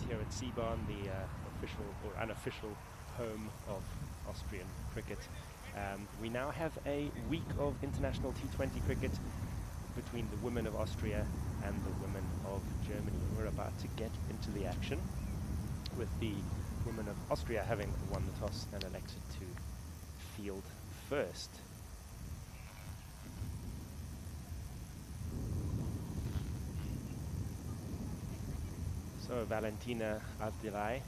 here at Seabarn, the official or unofficial home of Austrian cricket. We now have a week of international T20 cricket between the women of Austria and the women of Germany. We're about to get into the action with the women of Austria having won the toss and elected to field first. So Valentina Avdilai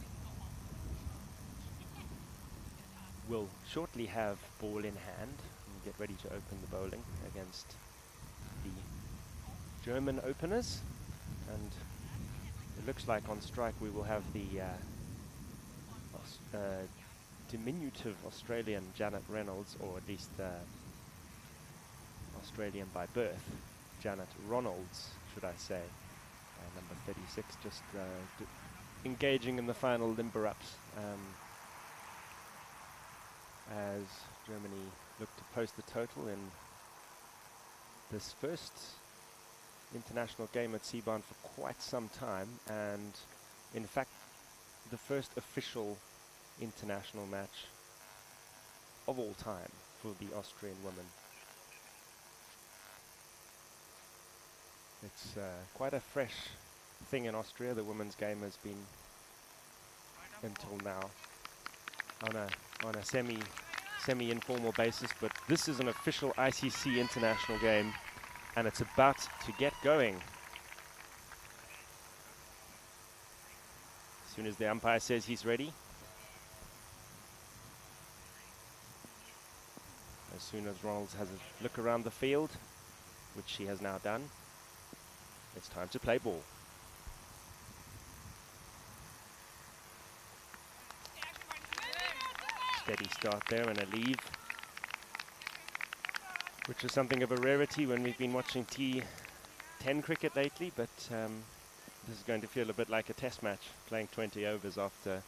will shortly have ball in hand and get ready to open the bowling against the German openers. And it looks like on strike we will have the diminutive Australian Janet Reynolds, or at least Australian by birth, Janet Ronalds, should I say. Number 36, just engaging in the final limber-ups as Germany look to post the total in this first international game at Seabarn for quite some time, and in fact the first official international match of all time for the Austrian women. It's quite a fresh thing in Austria. The women's game has been, until now, on a semi-informal basis, but this is an official ICC international game, and it's about to get going. As soon as the umpire says he's ready, as soon as Ronalds has a look around the field, which she has now done, it's time to play ball. Steady start there and a leave, which is something of a rarity when we've been watching T10 cricket lately, but this is going to feel a bit like a test match, playing 20 overs after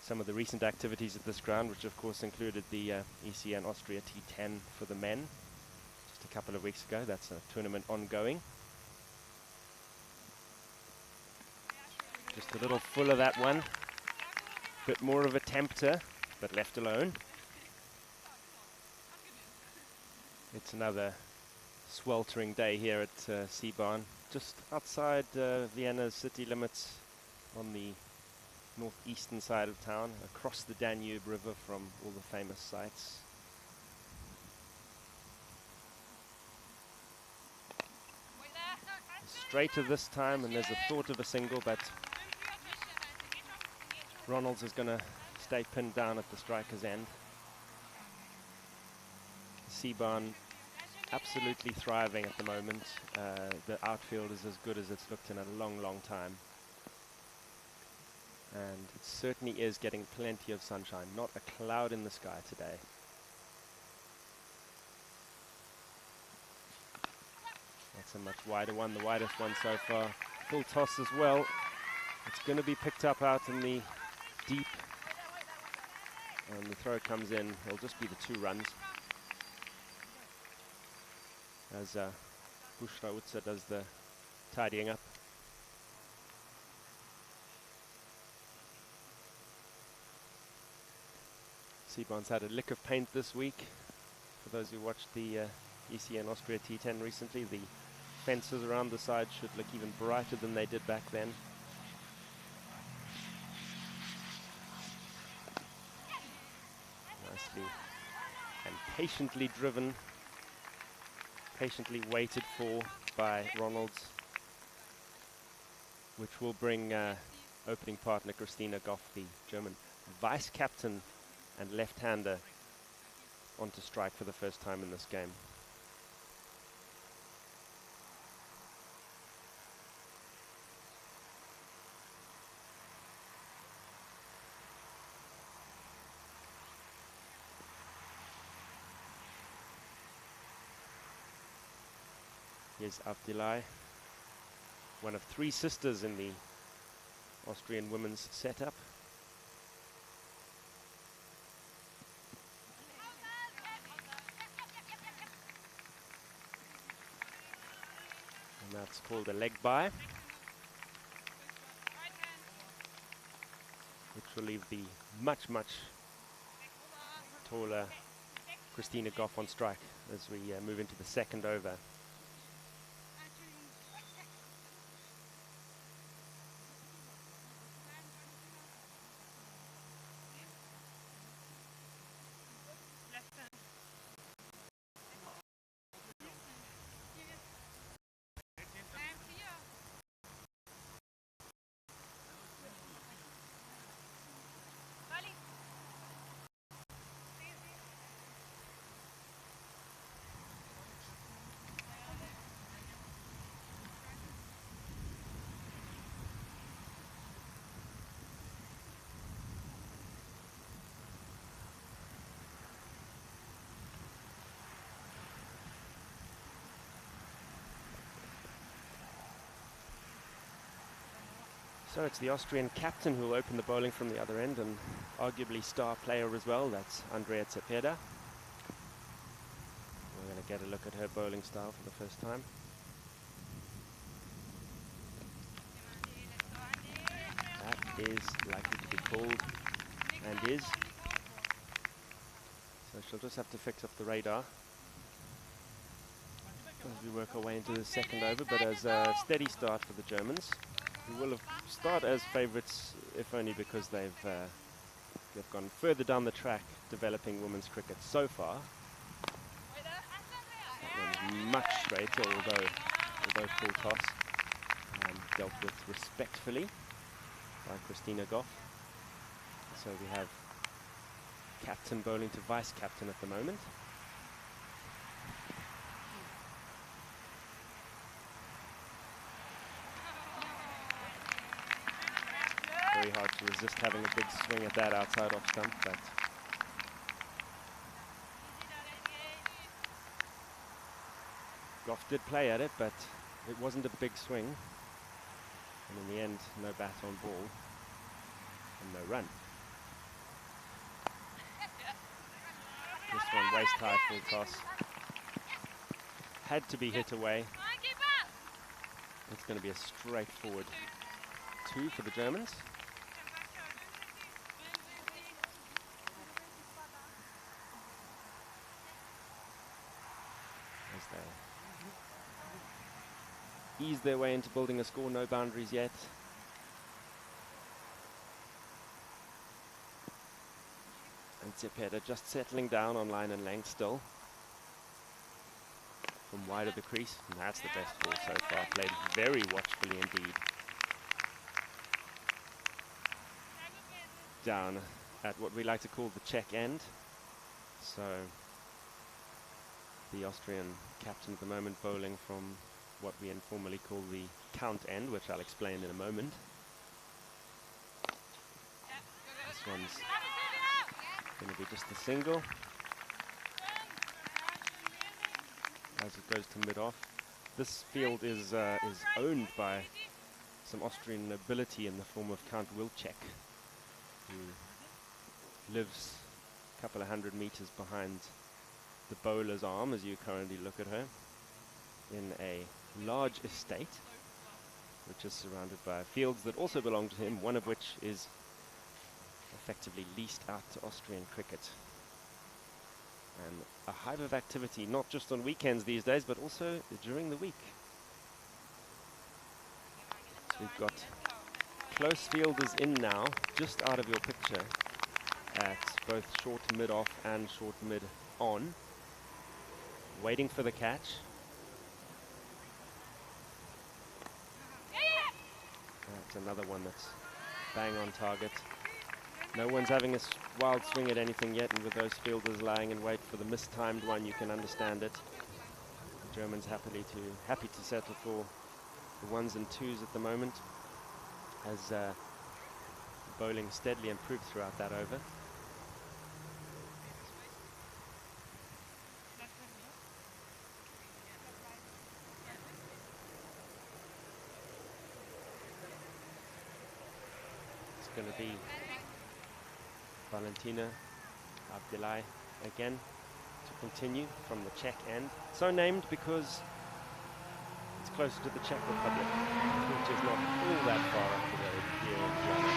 some of the recent activities at this ground, which of course included the ECN Austria T10 for the men just a couple of weeks ago. That's a tournament ongoing. Just a little full of that one. Bit more of a tempter, but left alone. It's another sweltering day here at Seabarn, just outside Vienna's city limits on the northeastern side of town, across the Danube River from all the famous sites. Straighter this time, and there's a thought of a single, but Ronalds is going to stay pinned down at the striker's end. Seabarn absolutely thriving at the moment. The outfield is as good as it's looked in a long, long time. And it certainly is getting plenty of sunshine. Not a cloud in the sky today. That's a much wider one, the widest one so far. Full toss as well. It's going to be picked up out in the deep, and the throw comes in. It'll just be the 2 runs as Bushra Utsa does the tidying up. Seabarn's had a lick of paint this week. For those who watched the ECN Austria T10 recently, the fences around the side should look even brighter than they did back then. Nicely and patiently driven, patiently waited for by Ronalds, which will bring opening partner Christina Goff, the German vice-captain and left-hander, onto strike for the first time in this game. Here's Avdilai, one of 3 sisters in the Austrian women's setup. And that's called a leg by. which will leave the much taller Christina Goff on strike as we move into the second over. So it's the Austrian captain who will open the bowling from the other end, and arguably star player as well. That's Andrea Cepeda. We're going to get a look at her bowling style for the first time. That is likely to be called, and is. So she'll just have to fix up the radar as we work our way into the second over, but as a steady start for the Germans, who will start as favourites, if only because they've gone further down the track developing women's cricket so far. That one's much straighter, although full toss, dealt with respectfully by Christina Goff. So we have captain bowling to vice captain at the moment. Very hard to resist having a big swing at that outside off stump, but Goff did play at it, but it wasn't a big swing. And in the end, no bat on ball and no run. This one waist high, full toss. Had to be hit away. It's going to be a straightforward 2 for the Germans. As they ease their way into building a score, no boundaries yet. And Cepeda just settling down on line and length still. From wide of the crease, and that's the best ball so far, played very watchfully indeed. Down at what we like to call the check end. So the Austrian captain at the moment bowling from what we informally call the count end, which I'll explain in a moment. This one's going to be just a single as it goes to mid-off. This field is owned by some Austrian nobility in the form of Count Wilczek, who lives a couple of 100 meters behind the bowler's arm as you currently look at her, in a large estate which is surrounded by fields that also belong to him, one of which is effectively leased out to Austrian cricket. And a hive of activity, not just on weekends these days, but also during the week. So we've got close fielders in now, just out of your picture, at both short mid-off and short mid-on, waiting for the catch. That's another one that's bang on target. No one's having a wild swing at anything yet, and with those fielders lying in wait for the mistimed one, you can understand it. The Germans happy to settle for the 1s and 2s at the moment, as bowling steadily improved throughout that over. It's going to be Valentina Abdelai again to continue from the Czech end. So named because it's closer to the Czech Republic, which is not all that far up the road here in Vienna.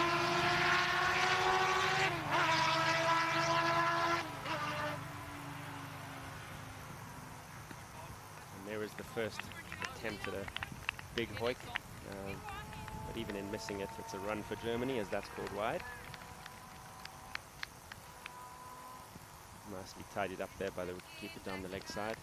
There was the first attempt at a big hoik, but even in missing it, it's a run for Germany as that's called wide. Nicely tidied up there by the keeper down the leg side.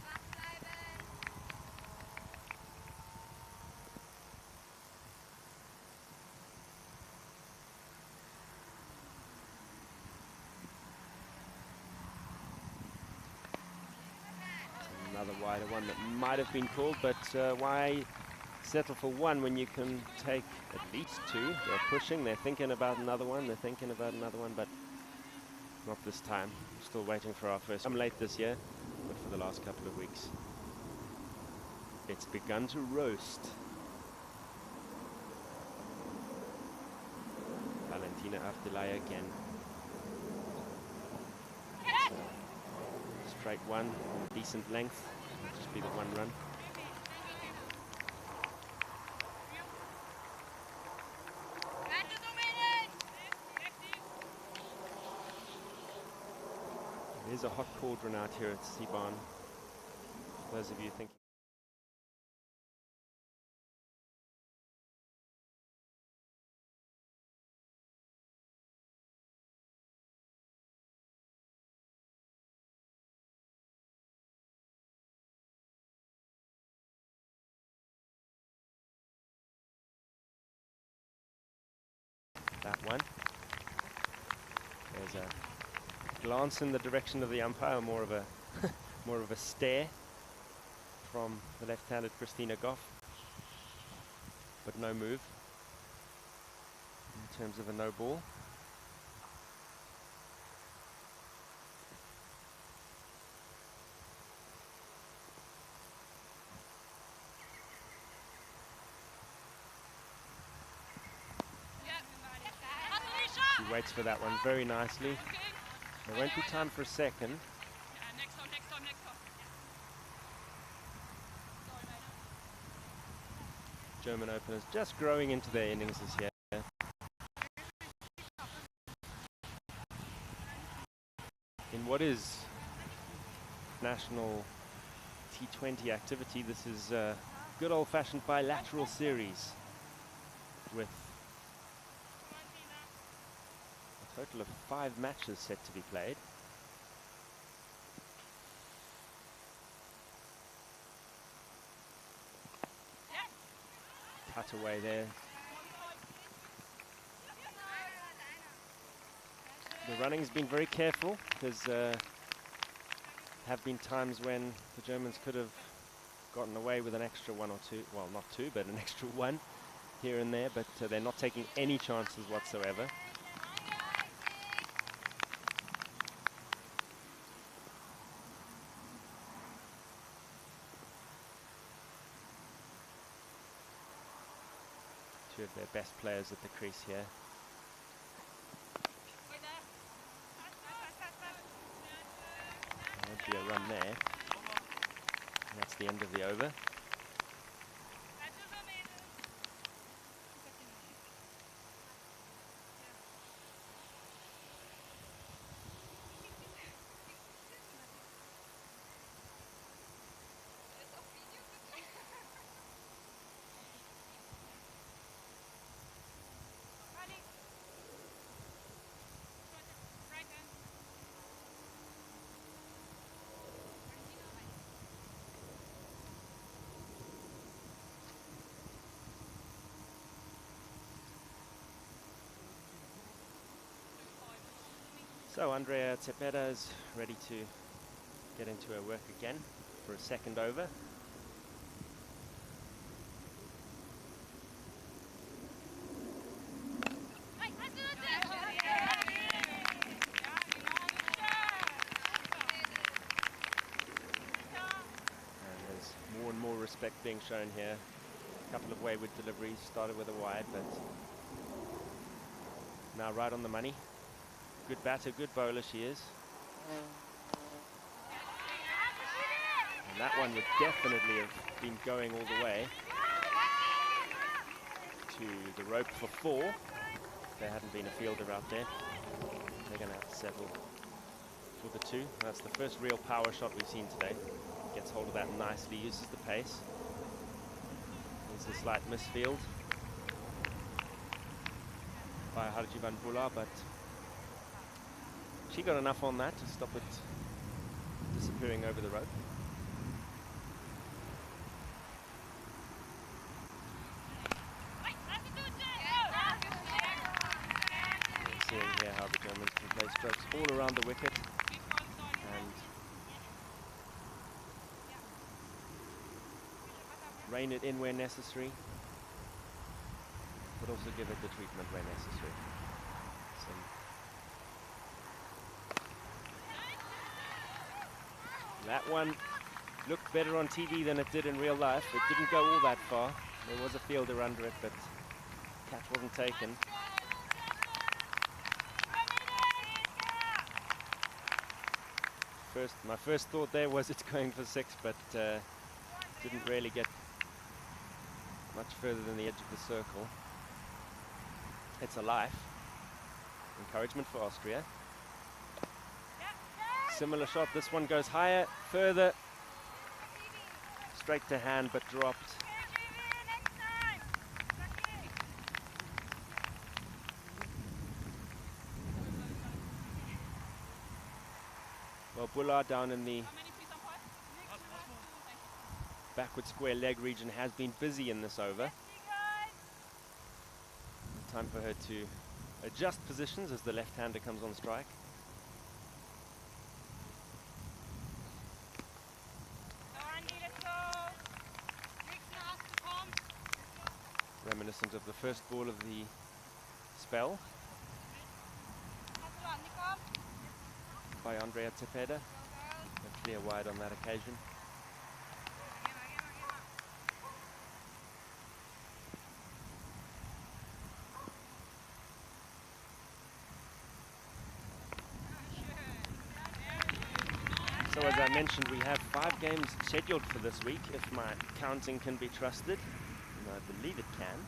Another wider one that might have been called, but why settle for one when you can take at least two? They're pushing, they're thinking about another one, but not this time. We're still waiting for our first. I'm late this year, but for the last couple of weeks, it's begun to roast. Valentina Avdelaya again. Straight one, decent length. It'll just be the one run. There's a hot cauldron out here at Seabarn. Those of you thinking. That one. There's a glance in the direction of the umpire, more of a stare from the left-handed Christina Goff, but no move in terms of a no ball. She waits for that one very nicely. There won't be time for a second. German openers just growing into their innings this year. In what is national T20 activity, this is a good old-fashioned bilateral series with a total of 5 matches set to be played. Cut away there. The running's been very careful because have been times when the Germans could have gotten away with an extra one or two, well not two, but an extra one here and there, but they're not taking any chances whatsoever. Two of their best players at the crease here. There won't be a run there. And that's the end of the over. So Andrea Cepeda is ready to get into her work again for a second over. And there's more and more respect being shown here. A couple of wayward deliveries, started with a wide, but now right on the money. Good batter, good bowler she is. And that one would definitely have been going all the way to the rope for 4. If there hadn't been a fielder out there. They're going to have to settle for the 2. That's the first real power shot we've seen today. gets hold of that nicely, uses the pace. There's a slight misfield by Harjivan Bula, but she got enough on that to stop it disappearing over the rope. Seeing here how the Germans can play strokes all around the wicket and rein it in where necessary, but also give it the treatment where necessary. That one looked better on TV than it did in real life. It didn't go all that far. There was a fielder under it, but catch wasn't taken. My first thought there was it's going for 6, but didn't really get much further than the edge of the circle. It's a life. Encouragement for Austria. Similar shot. This one goes higher, further, straight to hand, but dropped. Well, Bula down in the backward square leg region has been busy in this over. Time for her to adjust positions as the left-hander comes on strike. Reminiscent of the first ball of the spell by Andrea Tepeda. A clear wide on that occasion. So as I mentioned, we have 5 games scheduled for this week, if my counting can be trusted, and I believe it can.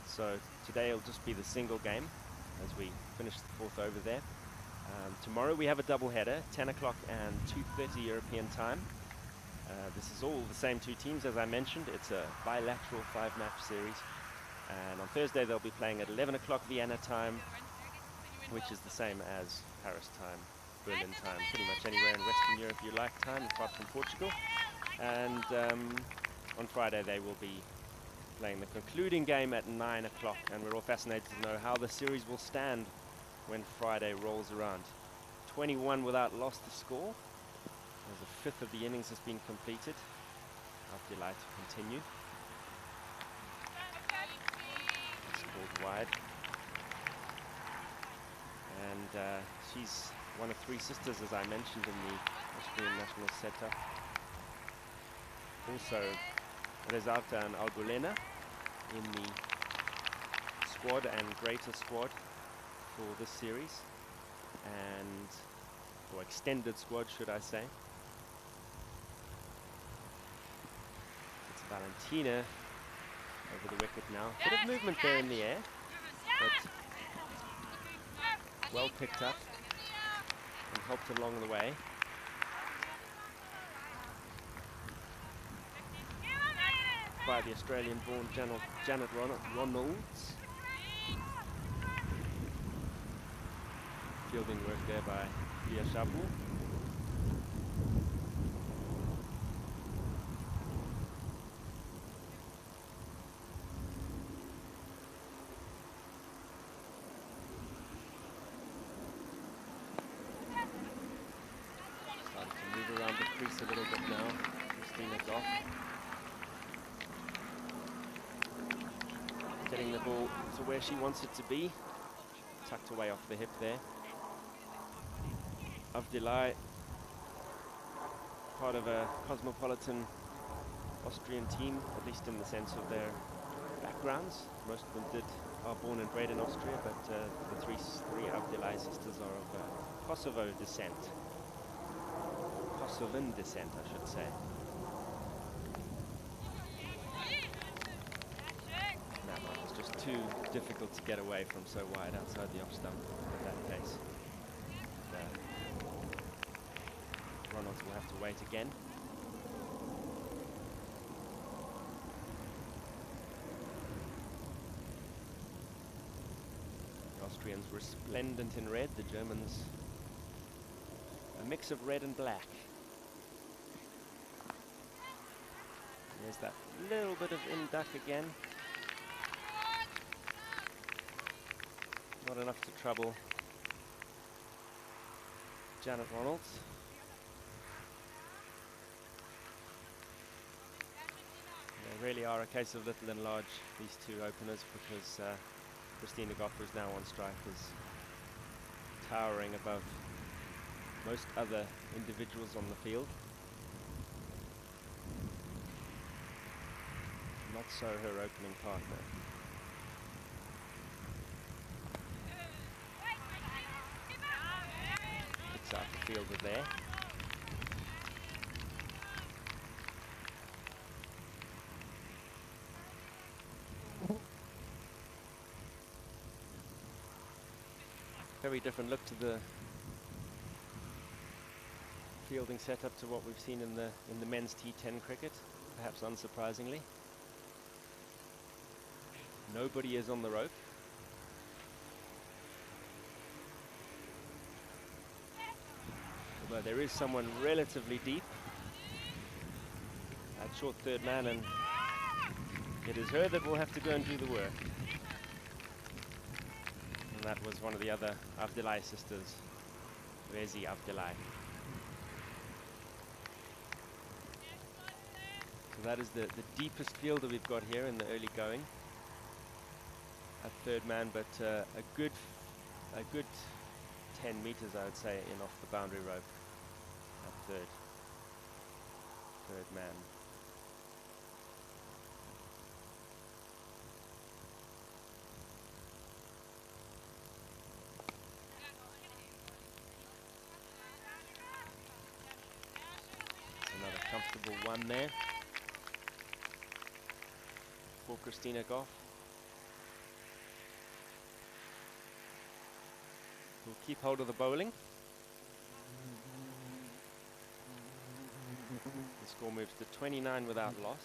So today it'll just be the single game as we finish the 4th over there. Tomorrow we have a double header, 10 o'clock and 2:30 European time. This is all the same 2 teams as I mentioned. It's a bilateral 5-match series. And on Thursday they'll be playing at 11 o'clock Vienna time, which is the same as Paris time, Berlin time, pretty much anywhere in Western Europe you like time, apart from Portugal. And on Friday they will be playing the concluding game at 9 o'clock, and we're all fascinated to know how the series will stand when Friday rolls around. 21 without loss to score, as a 5th of the innings has been completed. I'll delight to continue. It's called wide. And she's one of 3 sisters, as I mentioned, in the Austrian national setup. Also, Rezarta and Algulena in the squad and greater squad for this series, or extended squad, should I say. It's Valentina over the wicket now. Bit of movement there in the air, but well picked up and helped along the way. By the Australian-born Janet Ronalds. Fielding work there by Pia Shabu. Starting to move around the crease a little bit now. Christina Goff. Getting the ball to where she wants it to be. Tucked away off the hip there. Avdelai, part of a cosmopolitan Austrian team, at least in the sense of their backgrounds. Most of them are born and bred in Austria, but the three Avdelai sisters are of Kosovo descent. Kosovan descent, I should say. Too difficult to get away from so wide outside the off stump in that case. Ronalds will have to wait again. Austrians resplendent in red, the Germans a mix of red and black. There's that little bit of in-duck again. Not enough to trouble Janet Ronalds. They really are a case of little and large, these two openers, because Christina Goffer is now on strike, is towering above most other individuals on the field. Not so her opening partner. Picks out the fielder there. Very different look to the fielding setup to what we've seen in the men's T10 cricket, perhaps unsurprisingly. Nobody is on the rope. Although there is someone relatively deep at short third man, and it is her that will have to go and do the work. And that was one of the other Abdelai sisters, Rezi Abdelai. So that is the deepest fielder we've got here in the early going at third man, but a good 10 meters, I would say, in off the boundary rope at third man. Another comfortable one there for Christina Goff. We'll keep hold of the bowling. The score moves to 29 without loss.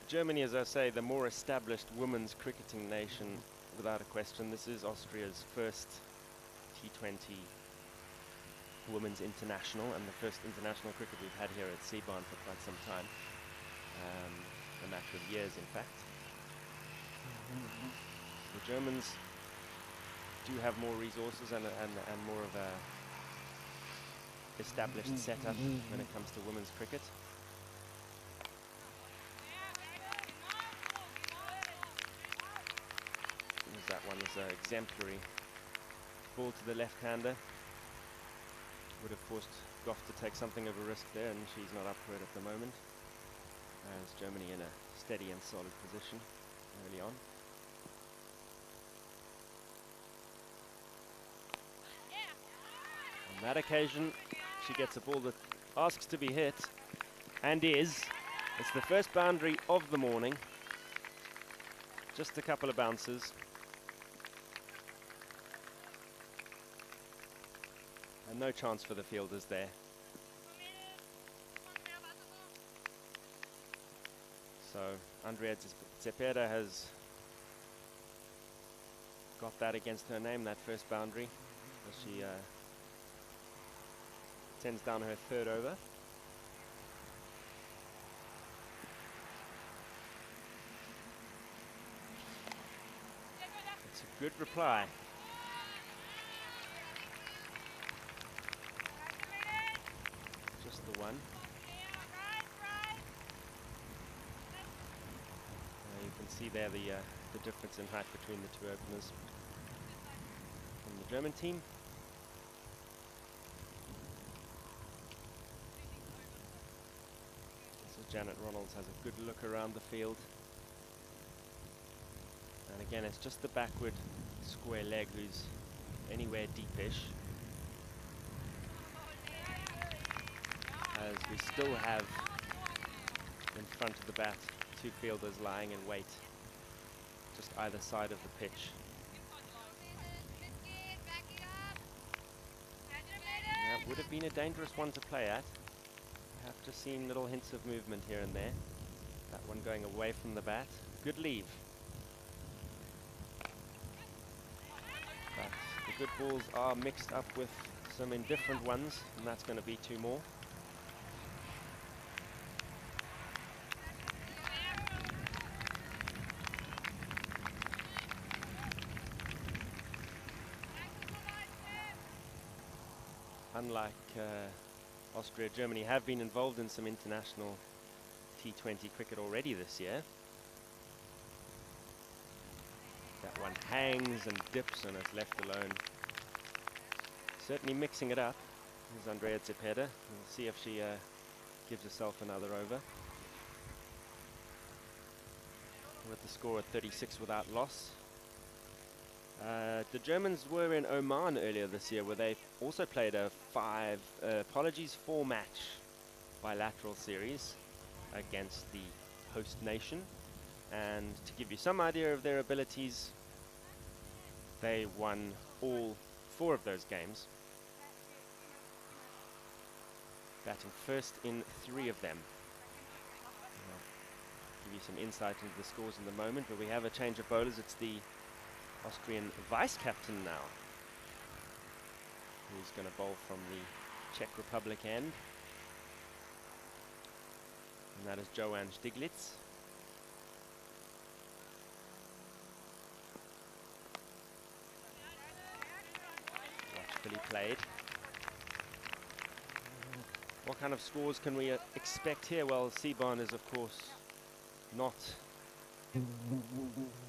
Germany, as I say, the more established women's cricketing nation, without a question. This is Austria's first T20 women's international, and the first international cricket we've had here at Seebahn for quite some time. A matter of years, in fact. The Germans do have more resources and more of a established setup when it comes to women's cricket. That one is an exemplary ball to the left-hander. Would have forced Goff to take something of a risk there, and she's not up for it at the moment. As Germany in a steady and solid position early on. On that occasion, she gets a ball that asks to be hit, and is. It's the first boundary of the morning. Just a couple of bounces. And no chance for the fielders there. So Andrea Zepeda has got that against her name, that first boundary, as she sends down her third over. It's a good reply. Just the one. You can see there the difference in height between the two openers from the German team. So Janet Ronalds has a good look around the field. And again, it's just the backward square leg who's anywhere deepish. As we still have in front of the bat two fielders lying in wait just either side of the pitch. That would have been a dangerous one to play at. I have just seen little hints of movement here and there. That one going away from the bat. Good leave. The good balls are mixed up with some indifferent ones, and that's going to be 2 more. Unlike Austria, Germany have been involved in some international T20 cricket already this year. That one hangs and dips and it's left alone. Certainly mixing it up. Here's Andrea Zepeda. We'll see if she gives herself another over. With the score at 36 without loss. The Germans were in Oman earlier this year, where they also played a 4-match bilateral series against the host nation. And to give you some idea of their abilities, they won all 4 of those games, batting first in 3 of them. I'll give you some insight into the scores in a moment, but we have a change of bowlers. It's the Austrian vice-captain now, who's going to bowl from the Czech Republic end. And that is Joanne Stiglitz. Watchfully played. What kind of scores can we expect here? Well, Siban is, of course, not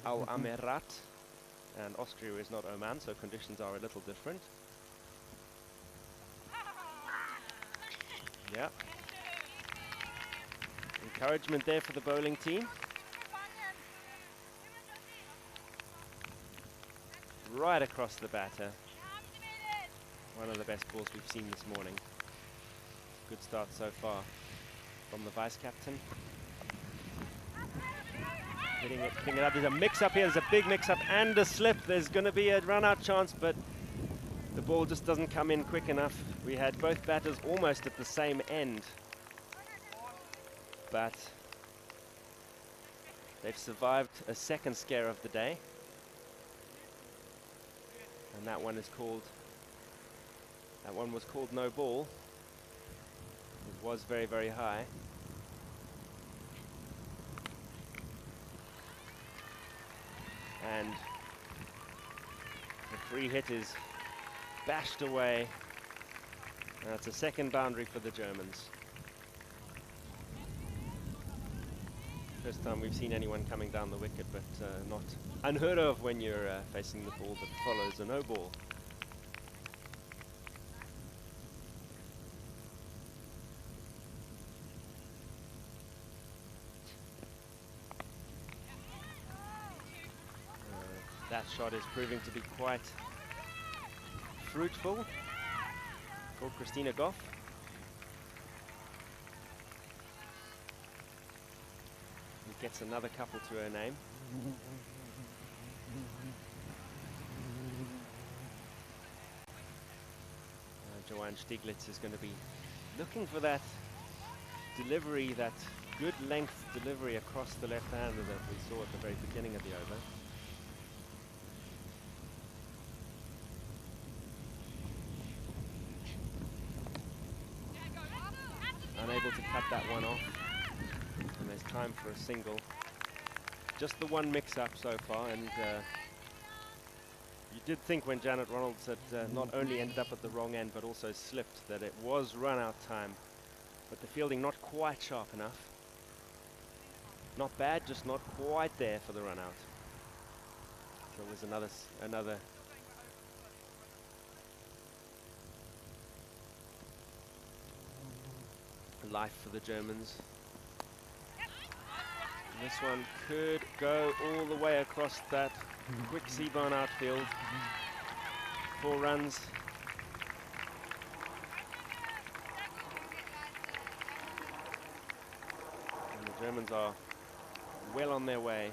Al Amirat, and Austria is not Oman, so conditions are a little different. Yeah. Encouragement there for the bowling team. Right across the batter. One of the best balls we've seen this morning. Good start so far from the vice-captain. Hitting it up. There's a mix-up here. There's a big mix-up and a slip. There's going to be a run-out chance, but the ball just doesn't come in quick enough. We had both batters almost at the same end, but they've survived a second scare of the day. And that one was called no ball. It was very, very high. And the free hit is bashed away. And that's a second boundary for the Germans. First time we've seen anyone coming down the wicket, but not unheard of when you're facing the ball that follows a no ball. That shot is proving to be quite fruitful for Christina Goff. Who gets another couple to her name. Joanne Stiglitz is going to be looking for that delivery, that good length delivery across the left-hander that we saw at the very beginning of the over. Unable to cut that one off, and there's time for a single. Just the one mix-up so far, and you did think when Janet Ronalds had not only ended up at the wrong end but also slipped that it was run-out time, but the fielding not quite sharp enough. Not bad, just not quite there for the run-out. So it was another life for the Germans. And this one could go all the way across that quick Seaborn outfield. 4 runs. And the Germans are well on their way.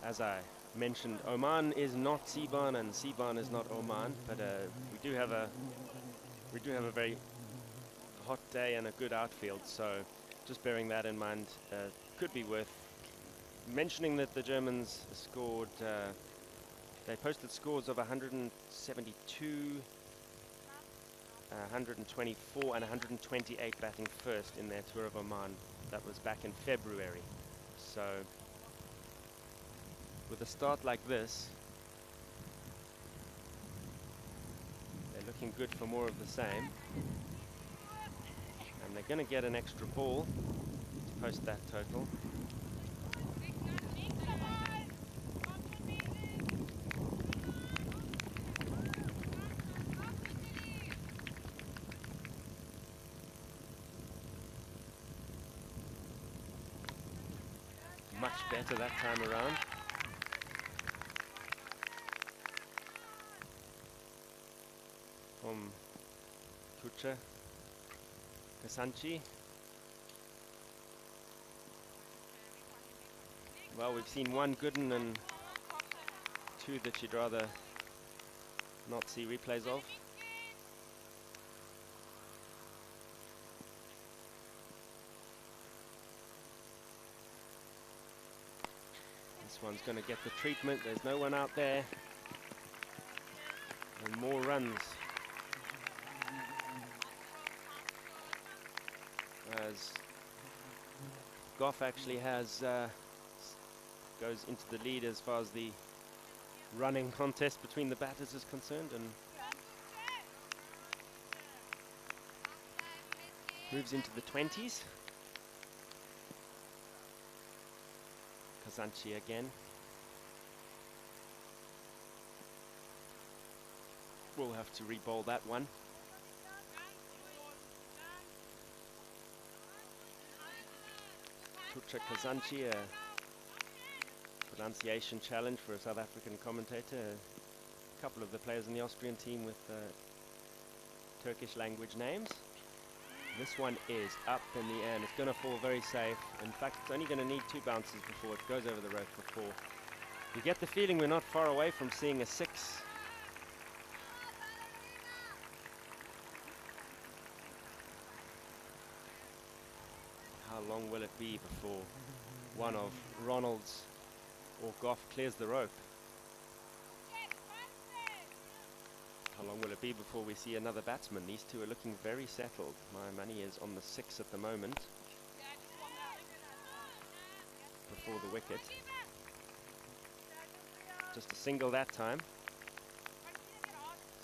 As I mentioned, Oman is not Seban and Seban is not Oman, but we do have a very hot day and a good outfield, so just bearing that in mind, could be worth mentioning that the Germans scored, they posted scores of 172, 124 and 128 batting first in their tour of Oman. That was back in February. So with a start like this, they're looking good for more of the same. And they're going to get an extra ball to post that total. Much better that time around. From Tucha Kasanchi. Well, we've seen one good one and two that you'd rather not see replays of. This one's going to get the treatment. There's no one out there. And more runs. As Goff actually has goes into the lead as far as the running contest between the batters is concerned, and moves into the 20s. Kazanchi again. We'll have to re-bowl that one. Tucha Kazanchi, a pronunciation challenge for a South African commentator. A couple of the players in the Austrian team with Turkish language names. This one is up in the air and it's going to fall very safe. In fact, it's only going to need 2 bounces before it goes over the rope for 4. You get the feeling we're not far away from seeing a 6. How long will it be before one of Ronald's or Goff clears the rope? How long will it be before we see another batsman? These two are looking very settled. My money is on the 6 at the moment. Before the wicket. Just a single that time.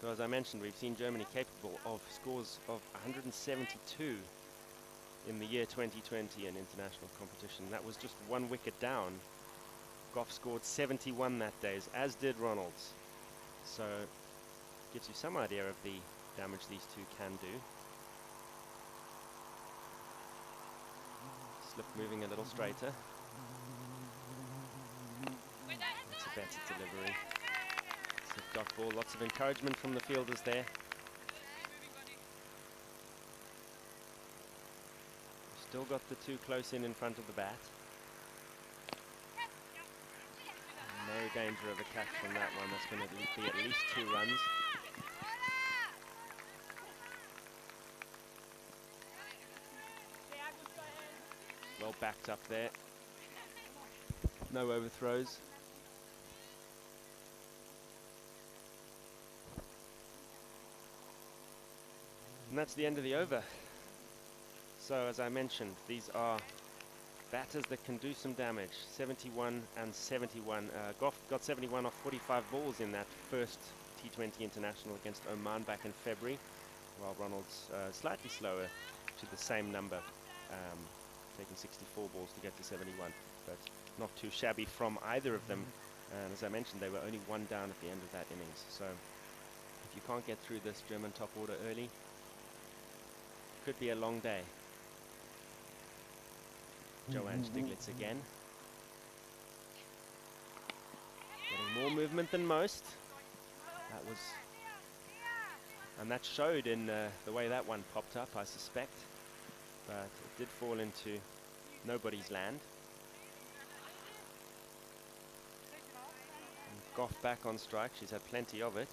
So as I mentioned, we've seen Germany capable of scores of 172 in the year 2020 in international competition. That was just 1 wicket down. Goff scored 71 that day, as did Ronalds. So gives you some idea of the damage these two can do. Slip moving a little straighter. That's a better delivery. It's a dot ball, lots of encouragement from the fielders there. Still got the 2 close in front of the bat. No danger of a catch from that one. That's going to be at least 2 runs. Well backed up there. No overthrows. And that's the end of the over. So as I mentioned, these are batters that can do some damage. 71 and 71. Goff got 71 off 45 balls in that first T20 international against Oman back in February, while Ronald's slightly slower to the same number, taking 64 balls to get to 71, but not too shabby from either of them. And as I mentioned, they were only 1 down at the end of that innings. So if you can't get through this German top order early, could be a long day. Joanne Stiglitz again. Getting more movement than most. That was, and that showed in the way that one popped up, I suspect. But it did fall into nobody's land. Goff back on strike. She's had plenty of it.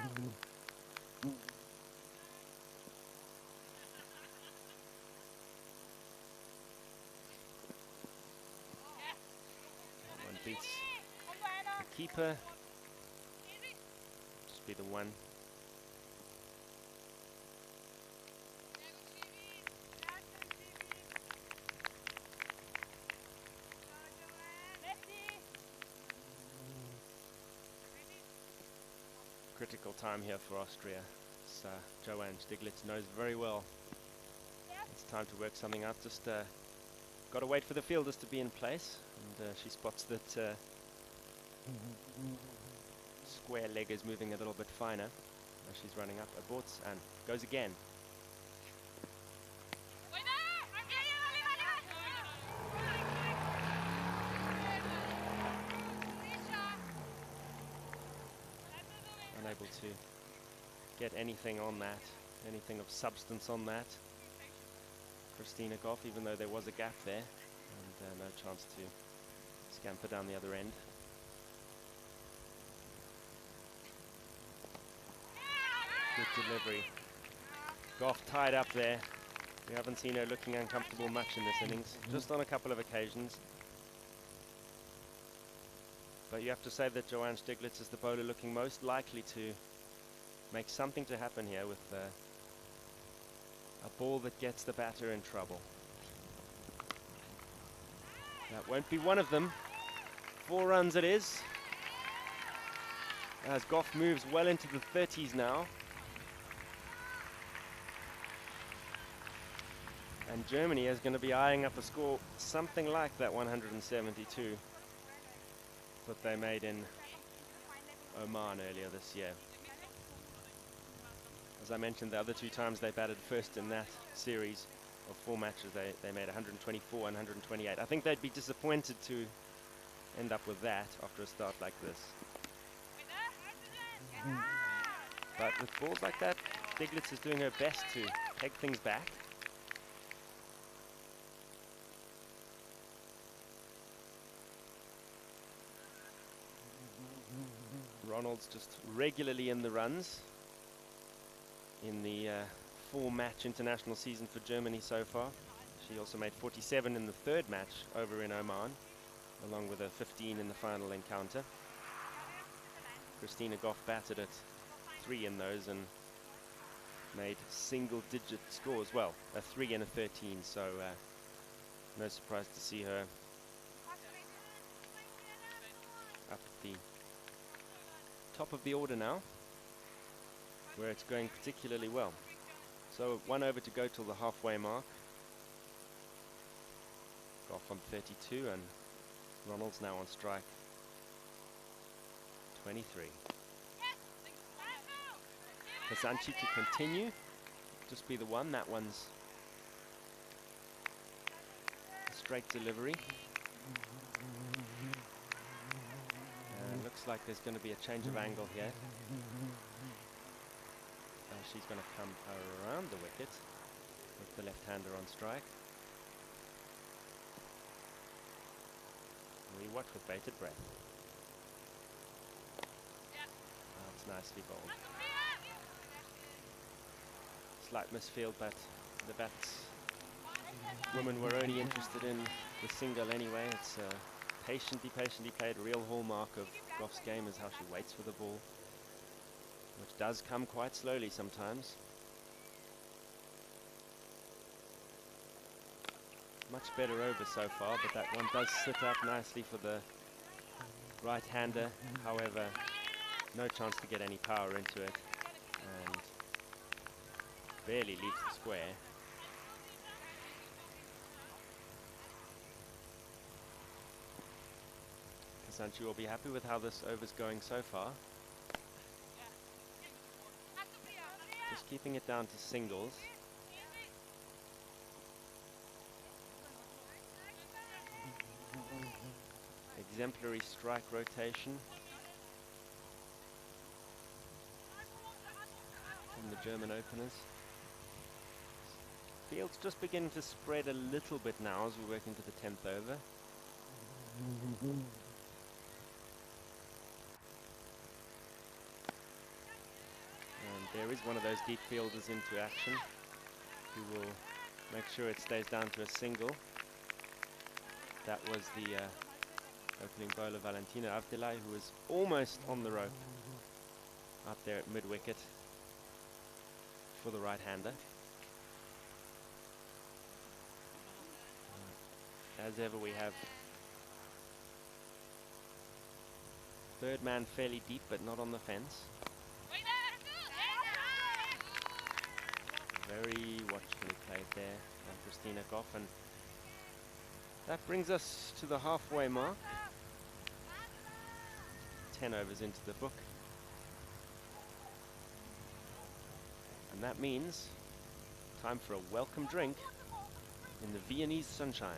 That one beats the keeper. Just be the one. Critical time here for Austria. So Joanne Stiglitz knows very well it's time to work something out. Just got to wait for the fielders to be in place, and she spots that square leg is moving a little bit finer as she's running up, aborts and goes again. Unable to get anything on that, anything of substance on that. Christina Goff, even though there was a gap there, and no chance to scamper down the other end. Good delivery. Goff tied up there. We haven't seen her looking uncomfortable much in this innings, just on a couple of occasions. But you have to say that Joanne Stiglitz is the bowler looking most likely to make something to happen here with a ball that gets the batter in trouble. That won't be one of them. 4 runs it is. As Goff moves well into the 30s now. And Germany is going to be eyeing up a score something like that 172 that they made in Oman earlier this year. As I mentioned, the other 2 times they batted first in that series of 4 matches, they made 124 and 128. I think they'd be disappointed to end up with that after a start like this. But with balls like that, Stiglitz is doing her best to peg things back. Ronald's just regularly in the runs in the 4-match international season for Germany so far. She also made 47 in the 3rd match over in Oman, along with a 15 in the final encounter. Christina Goff batted at 3 in those and made single-digit scores. Well, a 3 and a 13, so no surprise to see her up at the top of the order now, where it's going particularly well. So 1 over to go till the halfway mark. Goff on 32 and Ronald's now on strike 23. Kasanchi to continue, just be the one. That one's a straight delivery. And looks like there's going to be a change of angle here. She's going to come around the wicket with the left-hander on strike. We watch with bated breath. That's nicely bowled. Slight misfield, but the women were only interested in the single anyway. It's patiently played. A real hallmark of Goff's game is how she waits for the ball, which does come quite slowly sometimes. Much better over so far, but that one does sit up nicely for the right-hander. However, no chance to get any power into it, and barely leaves the square. Kasanchi will be happy with how this over's going so far. Just keeping it down to singles. Exemplary strike rotation from the German openers. Field's just beginning to spread a little bit now as we work into the 10th over. there is one of those deep fielders into action who will make sure it stays down to a single. That was the opening bowler, Valentina Avdelai, who was almost on the rope up there at mid-wicket for the right-hander. As ever, we have third man fairly deep, but not on the fence. Very watchfully played there by Christina Goff, and that brings us to the halfway mark. 10 overs into the book. And that means time for a welcome drink in the Viennese sunshine.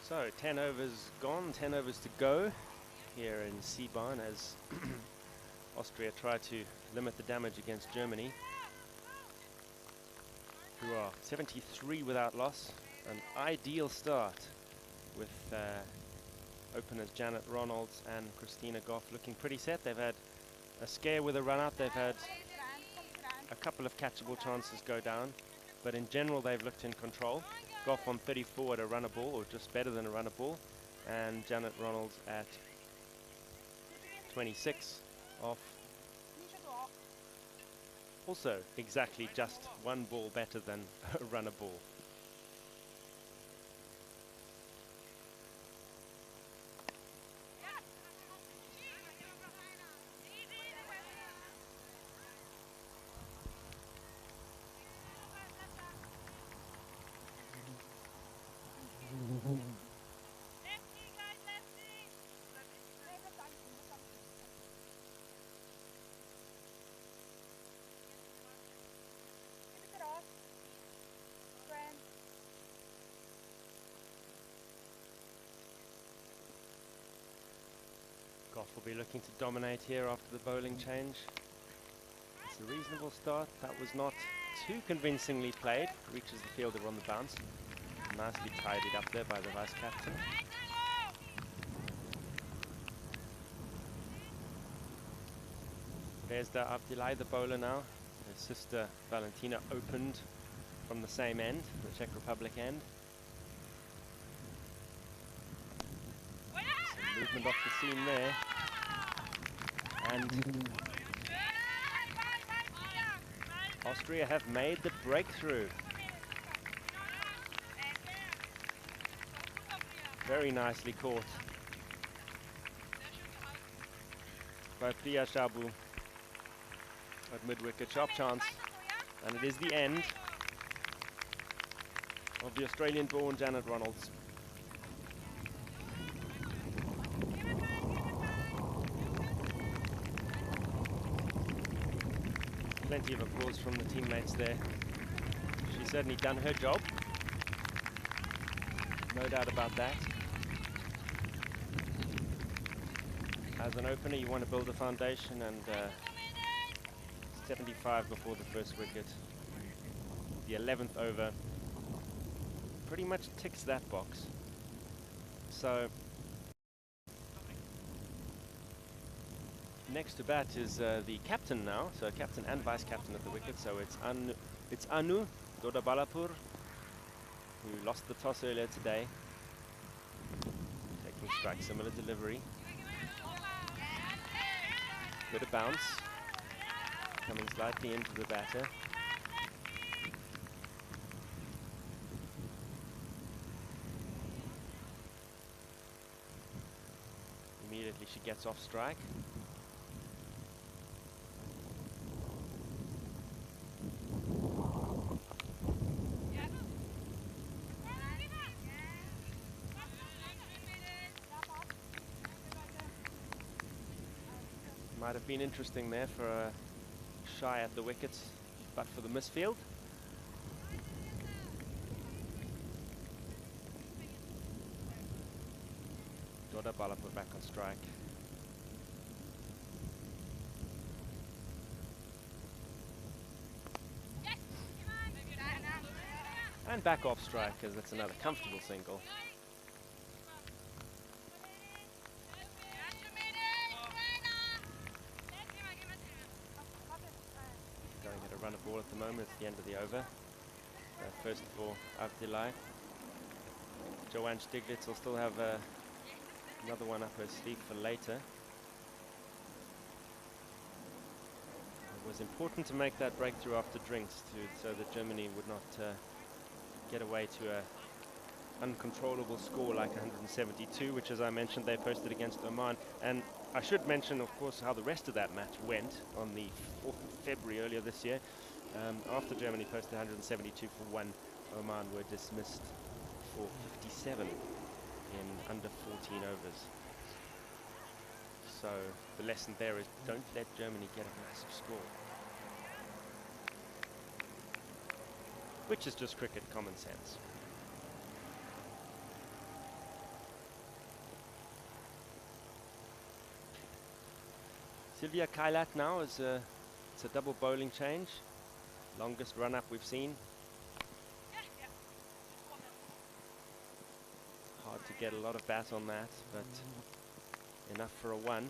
So 10 overs gone, 10 overs to go here in Seabarn as Austria try to limit the damage against Germany, who are 73 without loss. An ideal start with openers Janet Ronalds and Christina Goff looking pretty set. They've had a scare with a run out. They've had a couple of catchable chances go down, but in general they've looked in control. Goff on 34 at a runner ball, or just better than a runner ball, and Janet Ronalds at 26 off. Also exactly just one ball better than a runner ball. Off will be looking to dominate here after the bowling change. It's a reasonable start. That was not too convincingly played. Reaches the fielder on the bounce. Nicely tidied up there by the vice captain. There's the Abdilai, the bowler now. His sister Valentina opened from the same end, the Czech Republic end. Some movement off the seam there. And Austria have made the breakthrough. Very nicely caught by Priya Shabu at mid-wicket. Sharp chance, and it is the end of the Australian-born Janet Ronalds. Plenty of applause from the teammates there. She's certainly done her job. No doubt about that. As an opener, you want to build a foundation, and 75 before the first wicket. The 11th over pretty much ticks that box. So next to bat is the captain now, so captain and vice captain at the wicket. So it's Anu Dodabalapur, who lost the toss earlier today. Taking strike, similar delivery. Bit of bounce, coming slightly into the batter. Immediately she gets off strike. Might have been interesting there for a shy at the wickets, but for the misfield. Dodabalapur back on strike. And back off strike, as that's another comfortable single. Run a ball at the moment. It's the end of the over. First for Abdilai. Joanne Stiglitz will still have another one up her sleeve for later. It was important to make that breakthrough after drinks so that Germany would not get away to an uncontrollable score like 172, which, as I mentioned, they posted against Oman. And I should mention, of course, how the rest of that match went on the 4th of February earlier this year. After Germany posted 172 for 1, Oman were dismissed for 57 in under 14 overs. So the lesson there is, don't let Germany get a massive score. Which is just cricket common sense. Sylvia Kailat now is it's a double bowling change. Longest run up we've seen. Hard to get a lot of bat on that, but enough for a one.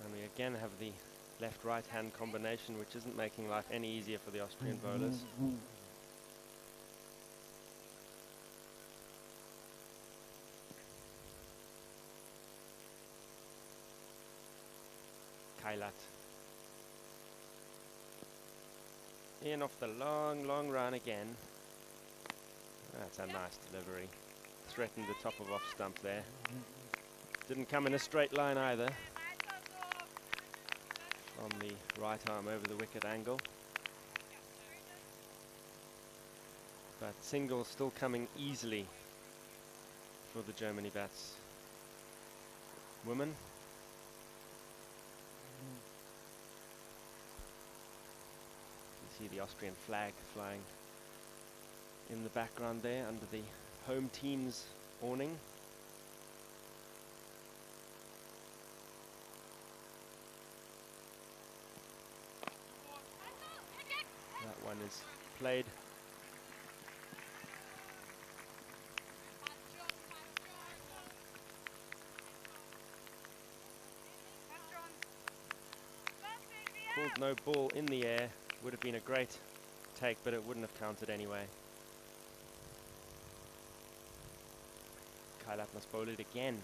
And we again have the left-right hand combination, which isn't making life any easier for the Austrian bowlers. Kailat. In off the long run again. That's a nice delivery. Threatened the top of off stump there. Didn't come in a straight line either. From the right arm over the wicket angle. But single still coming easily for the Germany bats. Women. See the Austrian flag flying in the background there under the home team's awning. That one is played. Called no ball in the air. Would have been a great take, but it wouldn't have counted anyway. Kailat must bowl it again.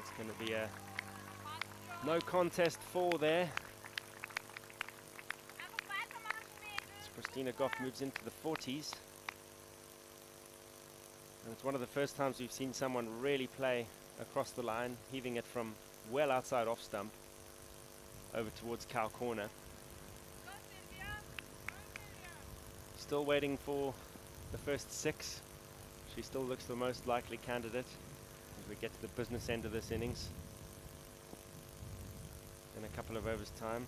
It's going to be a no contest 4 there. As Christina Goff moves into the 40s. And it's one of the first times we've seen someone really play across the line, heaving it from well outside off stump over towards cow corner. Still waiting for the first 6. She still looks the most likely candidate as we get to the business end of this innings. In a couple of overs' time,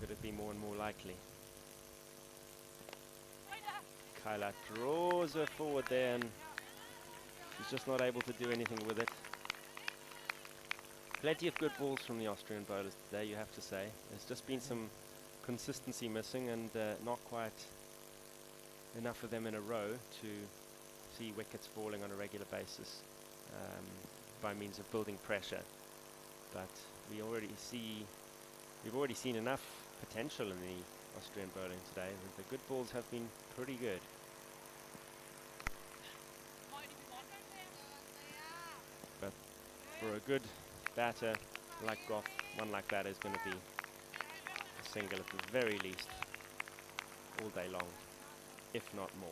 could it be more and more likely? Kailat draws her forward there, and she's just not able to do anything with it. Plenty of good balls from the Austrian bowlers today, you have to say. There's just been some consistency missing, and not quite enough of them in a row to see wickets falling on a regular basis by means of building pressure. But we've already seen enough potential in the Austrian bowling today. The good balls have been pretty good. But for a good batter like Goff, one like that is going to be a single at the very least all day long, if not more.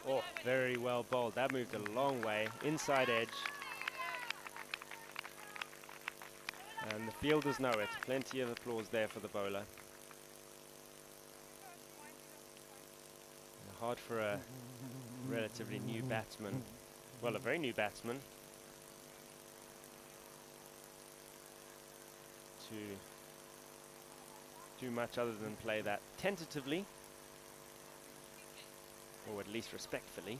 Oh, very well bowled. That moved a long way, inside edge. And the fielders know it. Plenty of applause there for the bowler. Hard for a relatively new batsman, well, a very new batsman, to do much other than play that tentatively, or at least respectfully.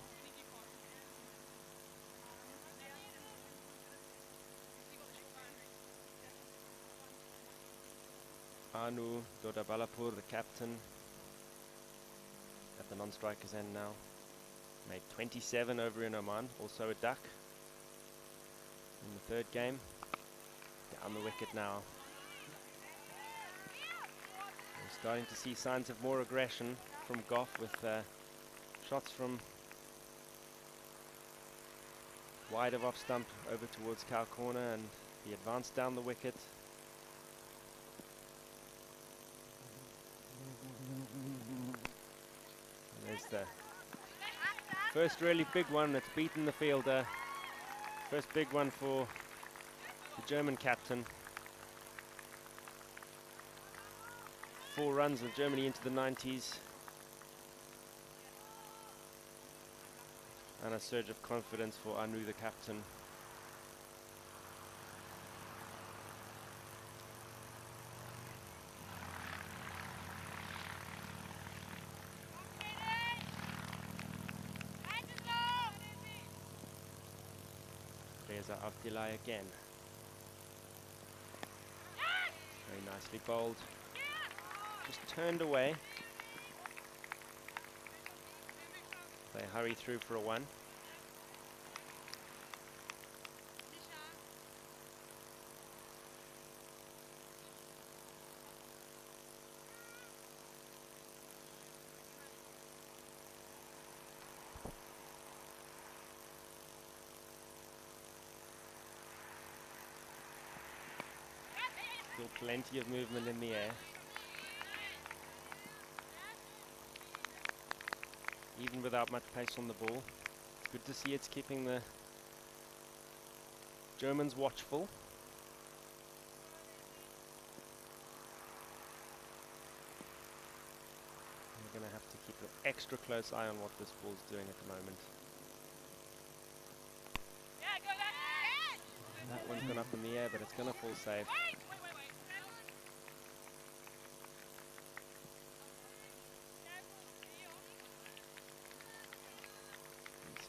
Anu Dodabalapur, the captain, at the non-strikers end now. Made 27 over in Oman, also a duck in the 3rd game. Down the wicket now. We're starting to see signs of more aggression from Goff, with shots from wide of off stump over towards cow corner, and the advance down the wicket. There's the first really big one that's beaten the fielder. First big one for the German captain. 4 runs with Germany into the 90s. And a surge of confidence for Anu, the captain. Reza Avdilai again. Very nicely bowled. Just turned away. They hurry through for a 1. Still plenty of movement in the air. Even without much pace on the ball. It's good to see it's keeping the Germans watchful. We're going to have to keep an extra close eye on what this ball's doing at the moment. That one's gone up in the air, but it's going to fall safe.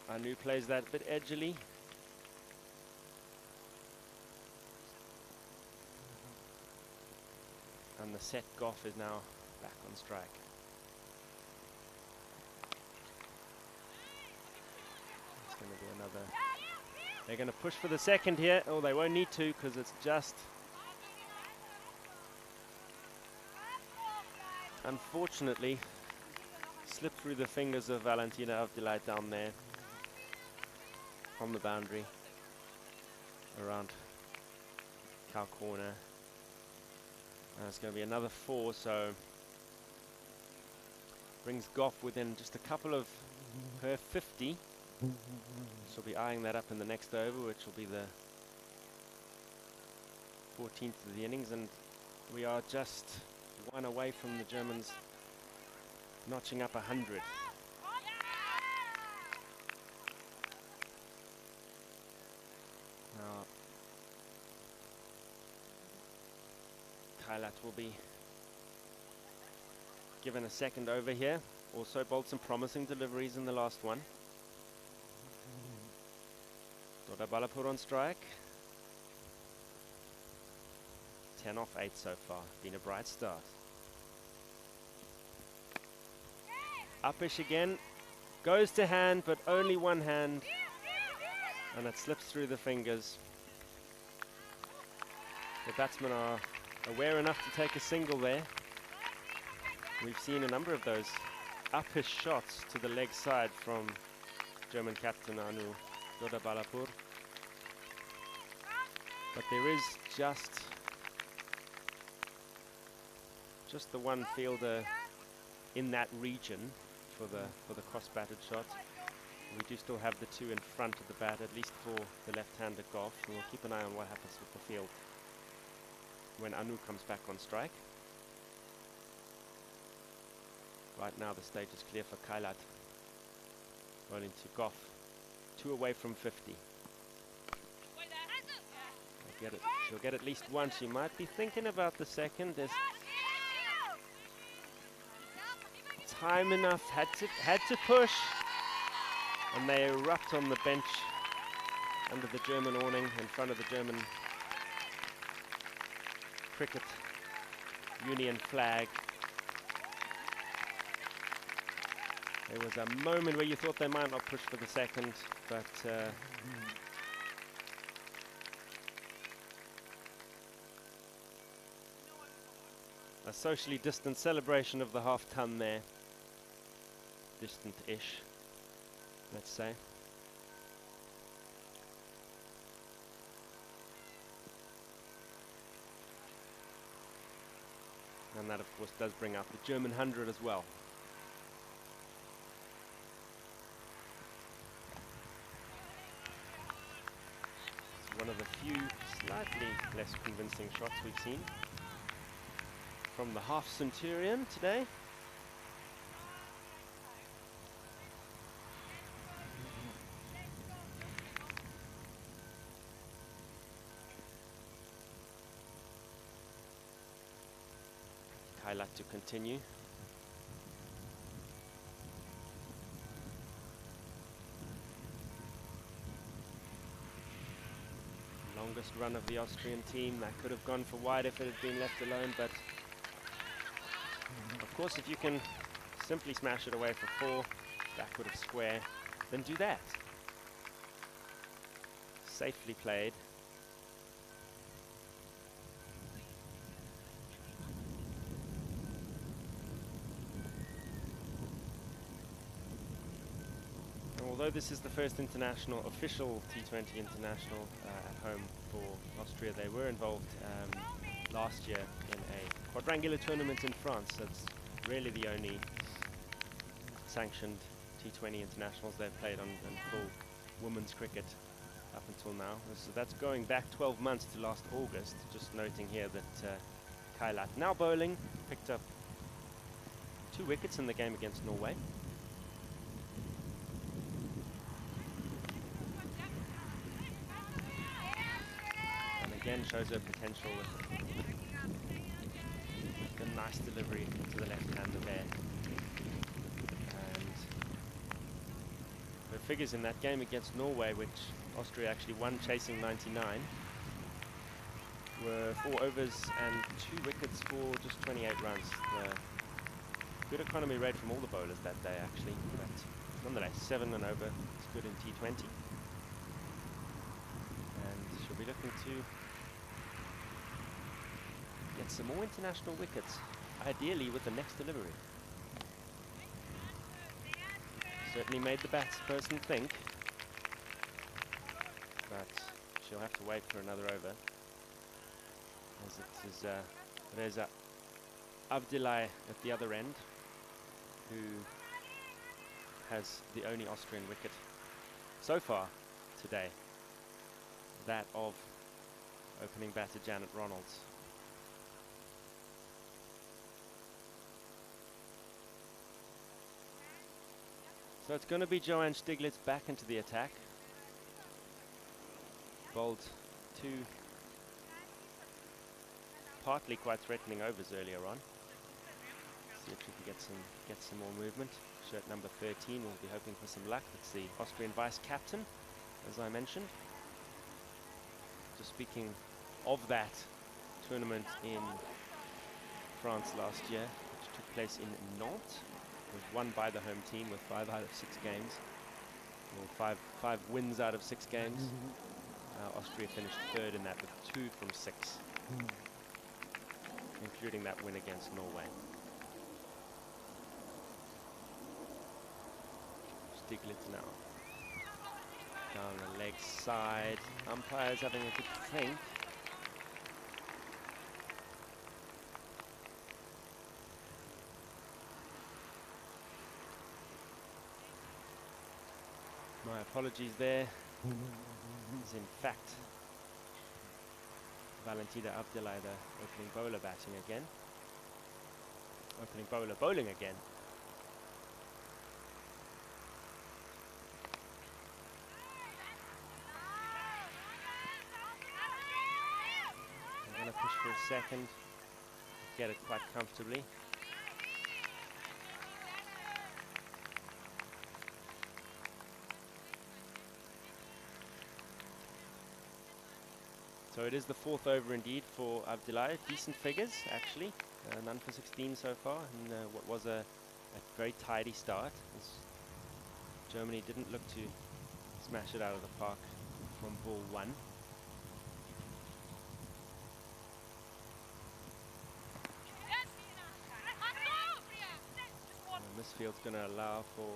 Anu plays that a bit edgily. And the set Goff is now back on strike. It's going to be another. They're going to push for the second here. Oh, they won't need to because it's just. Unfortunately, slipped through the fingers of Valentina Avdelight down there on the boundary around cow corner. And it's going to be another 4, so brings Goff within just a couple of her 50. She'll be eyeing that up in the next over, which will be the 14th of the innings, and we are just 1 away from the Germans notching up 100. Now, Kailat will be given a second over here. Also bowled some promising deliveries in the last one. Dodda Balapur on strike. 10 off 8 so far. Been a bright start. Upish again. Goes to hand, but only one hand. And it slips through the fingers. The batsmen are aware enough to take a single there. We've seen a number of those upish shots to the leg side from German captain Anu Dodda Balapur. But there is just the one fielder in that region for the cross-batted shot. We do still have the 2 in front of the bat, at least for the left-handed Goff, and we'll keep an eye on what happens with the field when Anu comes back on strike. Right now the stage is clear for Kailat. Rolling to Goff. 2 away from 50. She'll get at least one. She might be thinking about the second. There's time enough. Had to push. And they erupt on the bench under the German awning in front of the German cricket union flag. There was a moment where you thought they might not push for the second, but a socially distant celebration of the half-ton there. Distant-ish, let's say. And that, of course, does bring up the German 100 as well. It's one of the few slightly less convincing shots we've seen from the half centurion today. Kailat to continue. Longest run of the Austrian team. That could have gone for wide if it had been left alone, but of course if you can simply smash it away for 4, backward of square, then do that. Safely played. Although this is the first international, official T20 international at home for Austria, they were involved last year in a quadrangular tournament in France. That's really the only sanctioned T20 internationals they've played on in full women's cricket up until now. So that's going back 12 months to last August. Just noting here that Kailat, now bowling, picked up 2 wickets in the game against Norway. And again shows her potential with a nice delivery to the left-hander there. And her figures in that game against Norway, which Austria actually won chasing 99, were 4 overs and 2 wickets for just 28 runs. Good economy rate from all the bowlers that day actually, but nonetheless 7 and over is good in T20. And she'll be looking to get some more international wickets, ideally with the next delivery. Certainly made the batsperson think, but she'll have to wait for another over, as it is Reza Abdilai at the other end, who has the only Austrian wicket so far today, that of opening batter Janet Ronalds. So it's going to be Joanne Stiglitz back into the attack. Bowled 2 partly quite threatening overs earlier on. See if she can get some more movement. Shirt number 13 will be hoping for some luck. That's the Austrian vice captain, as I mentioned. Just speaking of that tournament in France last year, which took place in Nantes, was won by the home team with 5 out of 6 games, or five wins out of 6 games. Austria finished 3rd in that with 2 from 6, including that win against Norway. Stiglitz now down the leg side. Umpires having a good think. My apologies there. It's in fact Valentina Abdilai, the opening bowler, batting again. Opening bowler bowling again. I'm going to push for a second, get it quite comfortably. So it is the 4th over indeed for Abdilai. Decent figures actually, none for 16 so far in what was a very tidy start, as Germany didn't look to smash it out of the park from ball 1. And this field's going to allow for...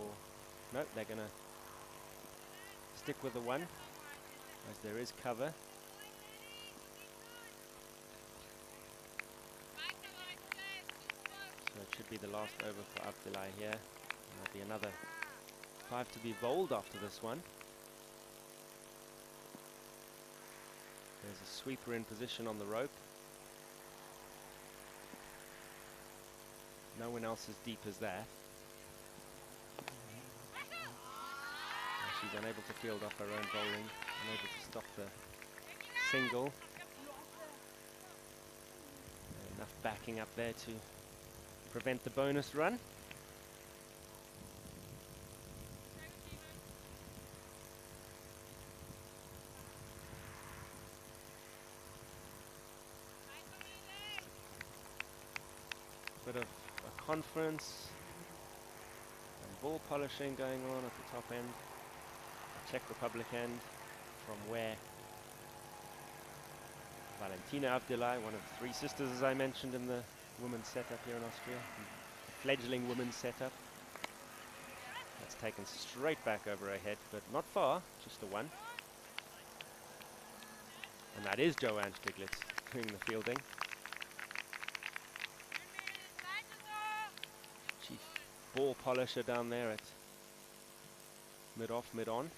No, they're going to stick with the 1, as there is cover. So it should be the last over for Abdilai here. There'll be another 5 to be bowled after this one. There's a sweeper in position on the rope. No one else as deep as that. She's unable to field off her own bowling, unable to stop the single. Enough backing up there to prevent the bonus run. Bit of a conference and ball polishing going on at the top end, Czech Republic end, from where Valentina Abdilai, one of 3 sisters as I mentioned in the women's setup here in Austria, the fledgling women's setup. That's taken straight back over her head, but not far, just a 1. And that is Joanne Stiglitz doing the fielding. ball polisher down there at mid-off, mid-on,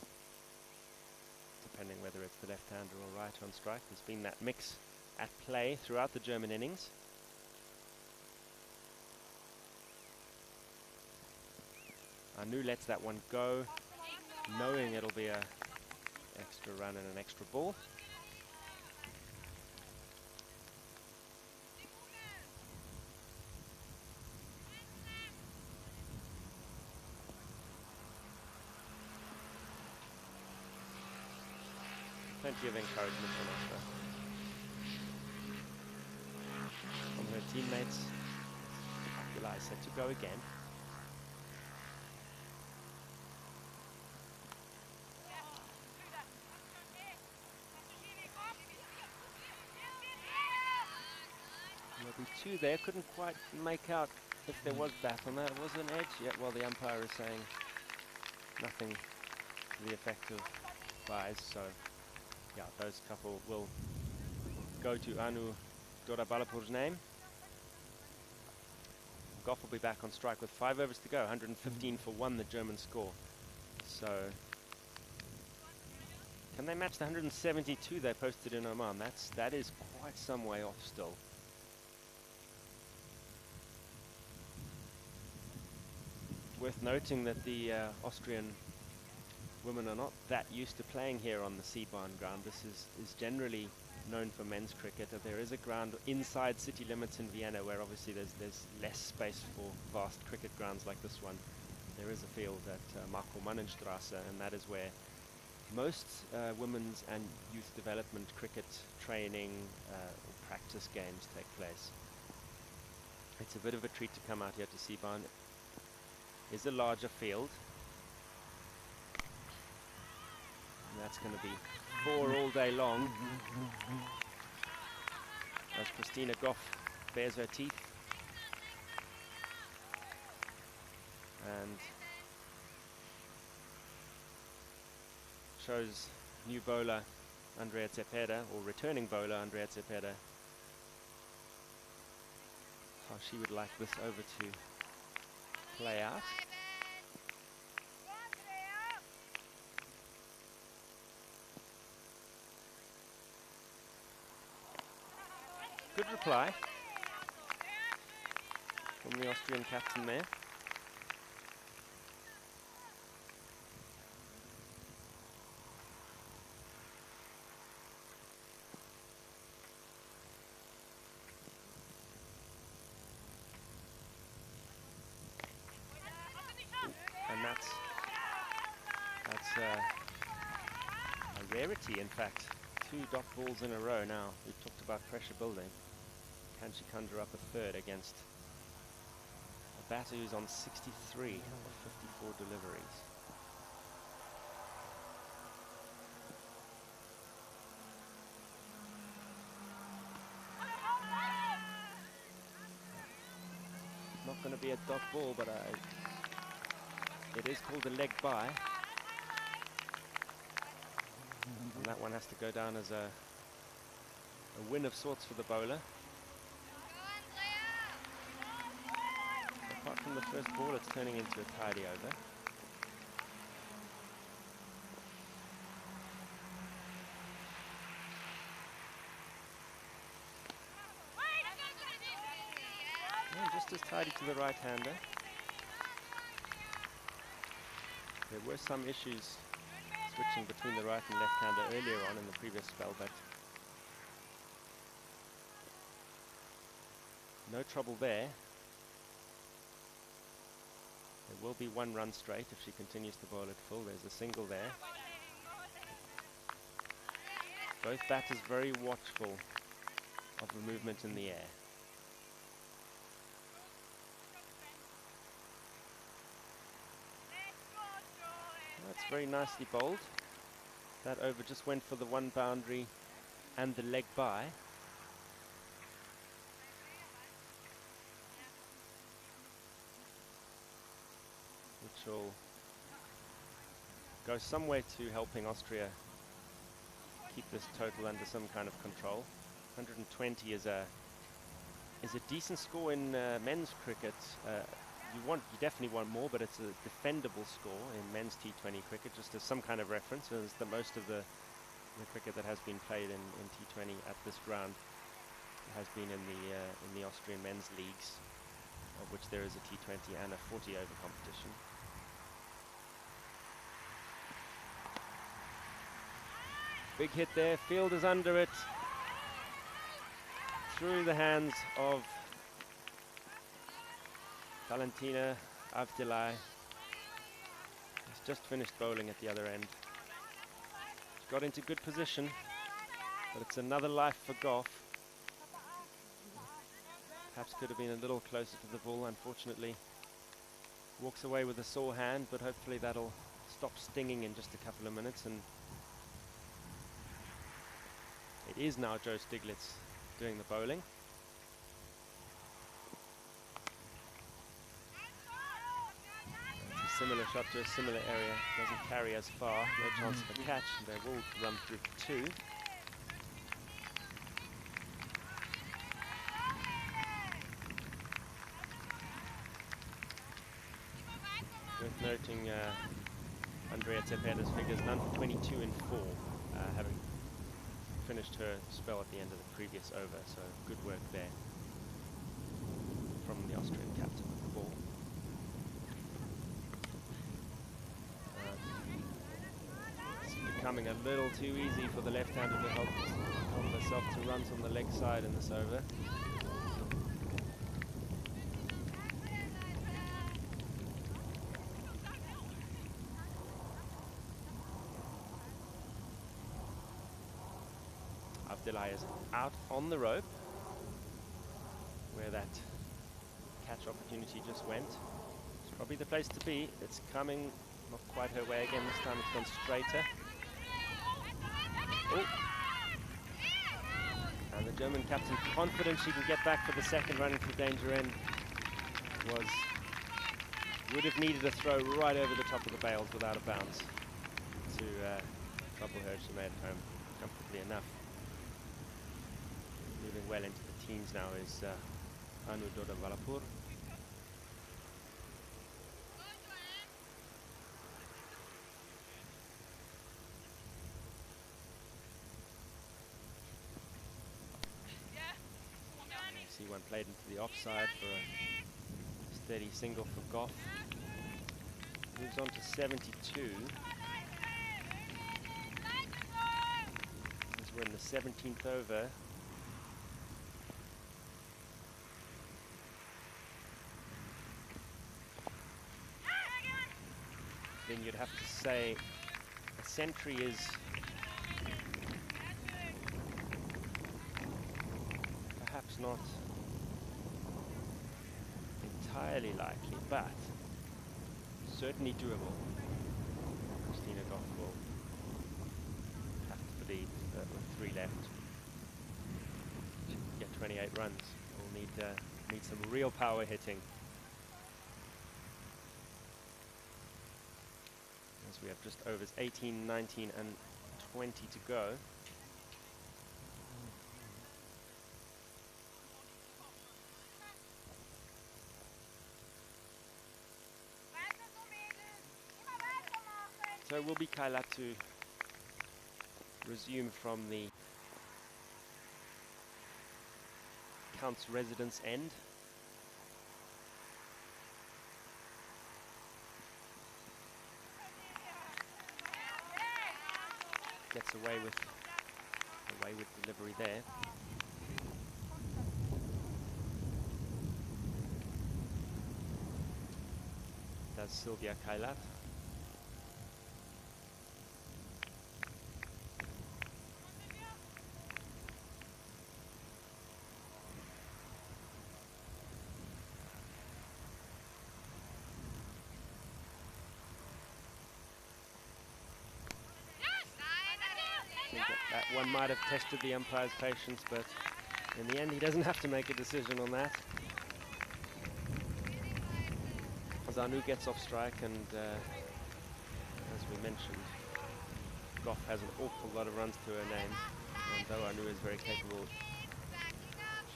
depending whether it's the left-hander or right on strike. There's been that mix at play throughout the German innings. Anu lets that one go, knowing it'll be a extra run and an extra ball. Plenty of encouragement from Austria, from her teammates. Akula is set to go again. There'll be two there. Couldn't quite make out if there was bat on that. It was an edge. Yeah, well, the umpire is saying nothing to the effect of buys. So, yeah, those couple will go to Anu Dorabalapur's name. Goff will be back on strike with 5 overs to go. 115 for 1, the German score. So, can they match the 172 they posted in Oman? That is quite some way off still. Worth noting that the Austrian women are not that used to playing here on the Seebahn ground. This is generally known for men's cricket. There is a ground inside city limits in Vienna where obviously there's less space for vast cricket grounds like this one. There is a field at Marco-Mannenstrasse, and that is where most women's and youth development cricket training or practice games take place. It's a bit of a treat to come out here to Seebahn. Is a larger field. And that's going to be 4 all day long. As Christina Goff bares her teeth. And shows new bowler Andrea Cepeda, or returning bowler Andrea Cepeda, how she would like this over to play out. Good reply from the Austrian captain there. And that's a rarity, in fact. 2 dot balls in a row now. We've talked about pressure building. Can she conjure up a third against a batter who's on 63 of 54 deliveries? Not going to be a dot ball, but it is called a leg by. And that one has to go down as a win of sorts for the bowler. Apart from the first ball, it's turning into a tidy over. And just as tidy to the right-hander. There were some issues switching between the right and left-hander earlier on in the previous spell, but no trouble there. There will be 1 run straight if she continues to bowl at full. There's a single there. Both batters very watchful of the movement in the air. That's very nicely bowled. That over just went for the 1 boundary and the leg by. Which will go some way to helping Austria keep this total under some kind of control. 120 is a decent score in men's cricket. you definitely want more, but it's a defendable score in men's T20 cricket, just as some kind of reference. As the most of the cricket that has been played in T20 at this ground has been in the Austrian men's leagues, of which there is a T20 and a 40-over competition. Big hit there, fielder's under it, through the hands of Valentina Avdilai. He's just finished bowling at the other end. He's got into good position, but it's another life for Goff. Perhaps could have been a little closer to the ball, unfortunately. Walks away with a sore hand, but hopefully that'll stop stinging in just a couple of minutes. And it is now Joe Stiglitz doing the bowling. It's a similar shot to a similar area, doesn't carry as far, no chance of a catch, and they will run through for 2. Worth noting Andrea Tepeda's figures, none for 22 in 4, having finished her spell at the end of the previous over, so good work there from the Austrian captain with the ball. It's becoming a little too easy for the left-hander to help herself to runs on the leg side in this over. Avdilai is out on the rope, where that catch opportunity just went. It's probably the place to be. It's coming not quite her way again. This time it's gone straighter. Oh. And the German captain, confident she can get back for the second run into the danger end, would have needed a throw right over the top of the bails without a bounce to trouble her. She made it home comfortably enough. Moving well into the teens now is Anu Dodon-Valapur. See one played into the offside for a steady single for Goff. Moves on to 72. As we're in the 17th over. Then you'd have to say a century is perhaps not entirely likely, but certainly doable. Christina Goff will have to believe that with 3 left, she can get 28 runs. We'll need some real power hitting. As we have just overs 18, 19 and 20 to go. So it will be Kailat to resume from the Count's residence end. Gets away with delivery there. Does Sylvia Kailat. That one might have tested the umpire's patience, but in the end he doesn't have to make a decision on that. Anu gets off strike, and as we mentioned, Goff has an awful lot of runs to her name, and though Anu is very capable,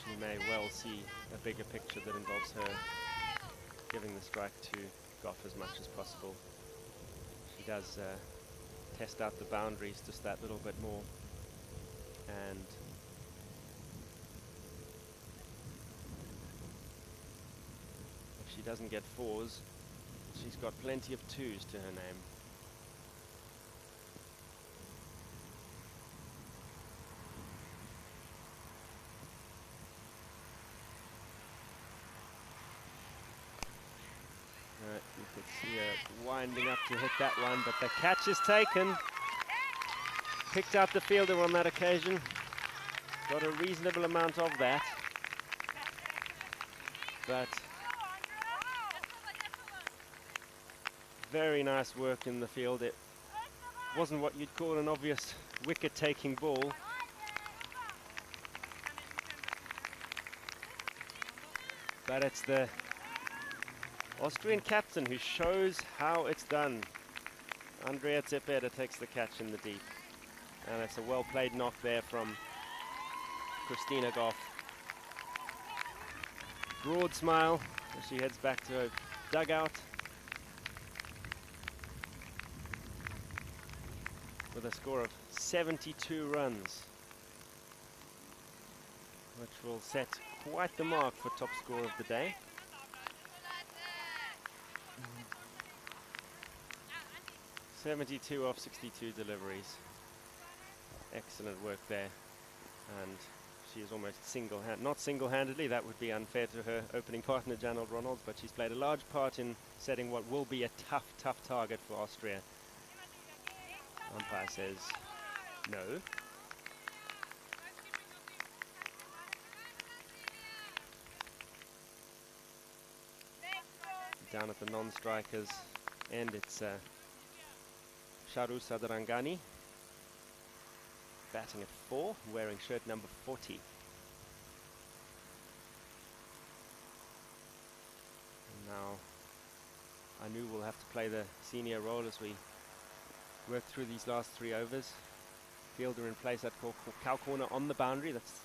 she may well see a bigger picture that involves her giving the strike to Goff as much as possible. She does test out the boundaries just that little bit more, and if she doesn't get fours, she's got plenty of twos to her name. You could see her winding up to hit that one, but the catch is taken. Picked out the fielder on that occasion. Got a reasonable amount of that. But very nice work in the field. It wasn't what you'd call an obvious wicket-taking ball. But it's the Austrian captain who shows how it's done. Andrea Cepeda takes the catch in the deep. And it's a well-played knock there from Christina Goff. Broad smile as she heads back to her dugout with a score of 72 runs, which will set quite the mark for top score of the day. Mm-hmm. 72 off 62 deliveries. Excellent work there, and she is almost not single-handedly, that would be unfair to her opening partner Janold Ronalds, but she's played a large part in setting what will be a tough target for Austria. Umpire says no. Down at the non-strikers end, it's Charu Sadarangani batting at 4, wearing shirt number 40. And now Anu will have to play the senior role as we work through these last 3 overs. Fielder in place at cow corner on the boundary. That's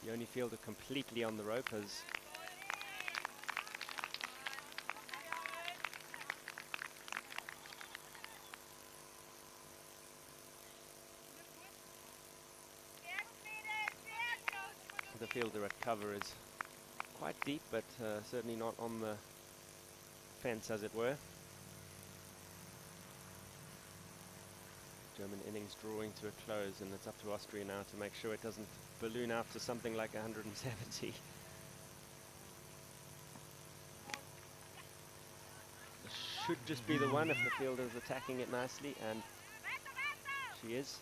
the only fielder completely on the rope, as the fielder at cover is quite deep, but certainly not on the fence, as it were. German innings drawing to a close, and it's up to Austria now to make sure it doesn't balloon out to something like 170. This should just be the one if the fielder is attacking it nicely, and she is.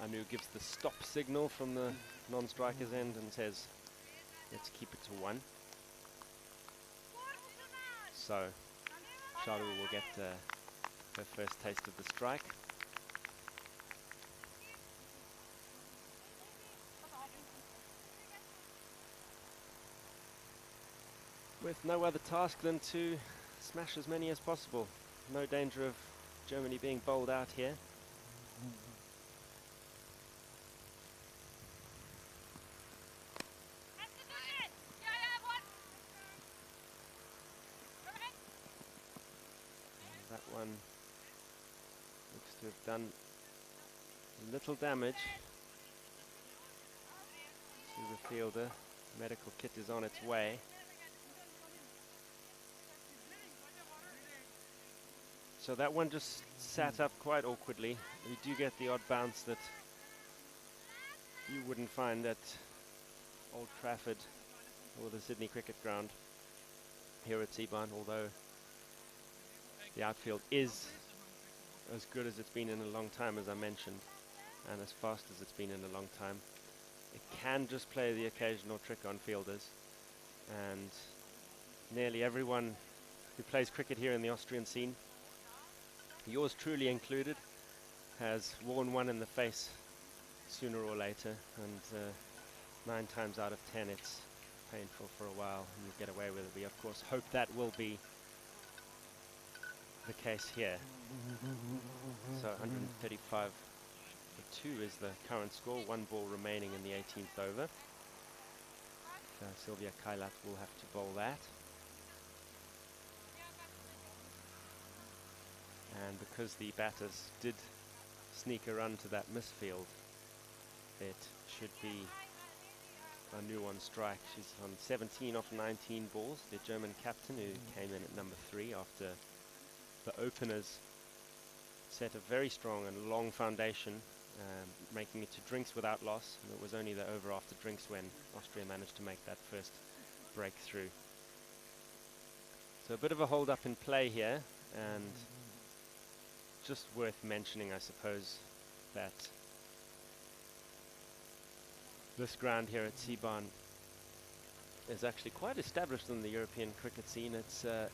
And Anu gives the stop signal from the non-striker's end and says, let's keep it to 1. So Charu will get her first taste of the strike. With no other task than to smash as many as possible. No danger of Germany being bowled out here. One looks to have done little damage to the fielder. Medical kit is on its way. So that one just sat up quite awkwardly. You do get the odd bounce that you wouldn't find at Old Trafford or the Sydney Cricket Ground here at Seabarn, although the outfield is as good as it's been in a long time, as I mentioned, and as fast as it's been in a long time. It can just play the occasional trick on fielders, and nearly everyone who plays cricket here in the Austrian scene, yours truly included, has worn one in the face sooner or later, and 9 times out of 10 it's painful for a while and you get away with it. We of course hope that will be the case here. So 135 2 is the current score, 1 ball remaining in the 18th over. So Sylvia Kailat will have to bowl that. And because the batters did sneak a run to that misfield, it should be a new on strike. She's on 17 off 19 balls, the German captain who came in at number 3 after the openers set a very strong and long foundation, making it to drinks without loss. And it was only the over after drinks when Austria managed to make that first breakthrough. So a bit of a hold up in play here, and just worth mentioning, I suppose, that this ground here at Seabarn is actually quite established in the European cricket scene. It's a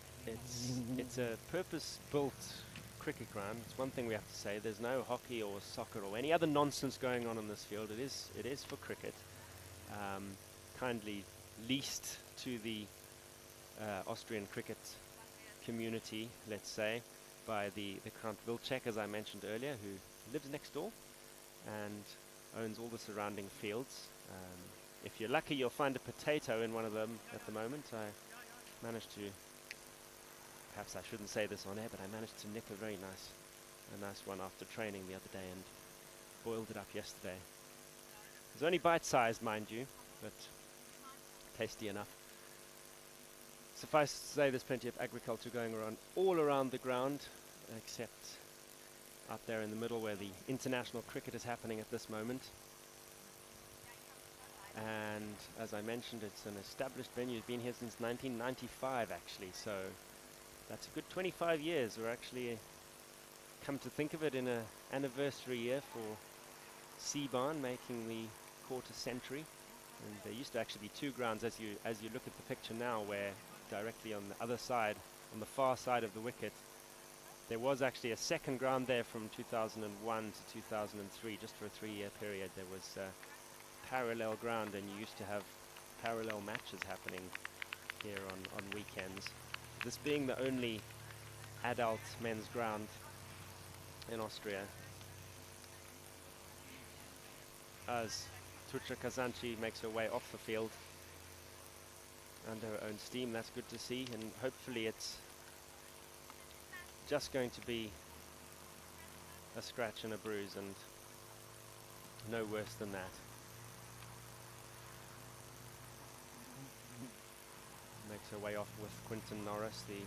purpose-built cricket ground. It's one thing we have to say. There's no hockey or soccer or any other nonsense going on in this field. It is for cricket. Kindly leased to the Austrian cricket community, let's say, by the Count Wilczek, as I mentioned earlier, who lives next door and owns all the surrounding fields. If you're lucky, you'll find a potato in one of them at the moment. I managed to, perhaps I shouldn't say this on air, but I managed to nick a nice one after training the other day and boiled it up yesterday. It's only bite-sized, mind you, but tasty enough. Suffice to say, there's plenty of agriculture going on all around the ground, except up there in the middle where the international cricket is happening at this moment. And as I mentioned, it's an established venue. It's been here since 1995, actually, so that's a good 25 years. We're actually, come to think of it, in an anniversary year for Seabarn, making the quarter century. And there used to actually be 2 grounds, as you look at the picture now, where directly on the other side, on the far side of the wicket, there was actually a second ground there from 2001 to 2003, just for a 3-year period. There was a parallel ground, and you used to have parallel matches happening here on weekends. This being the only adult men's ground in Austria, as Tuccia Kazanci makes her way off the field under her own steam. That's good to see, and hopefully it's just going to be a scratch and a bruise and no worse than that. Makes her way off with Quinton Norris, the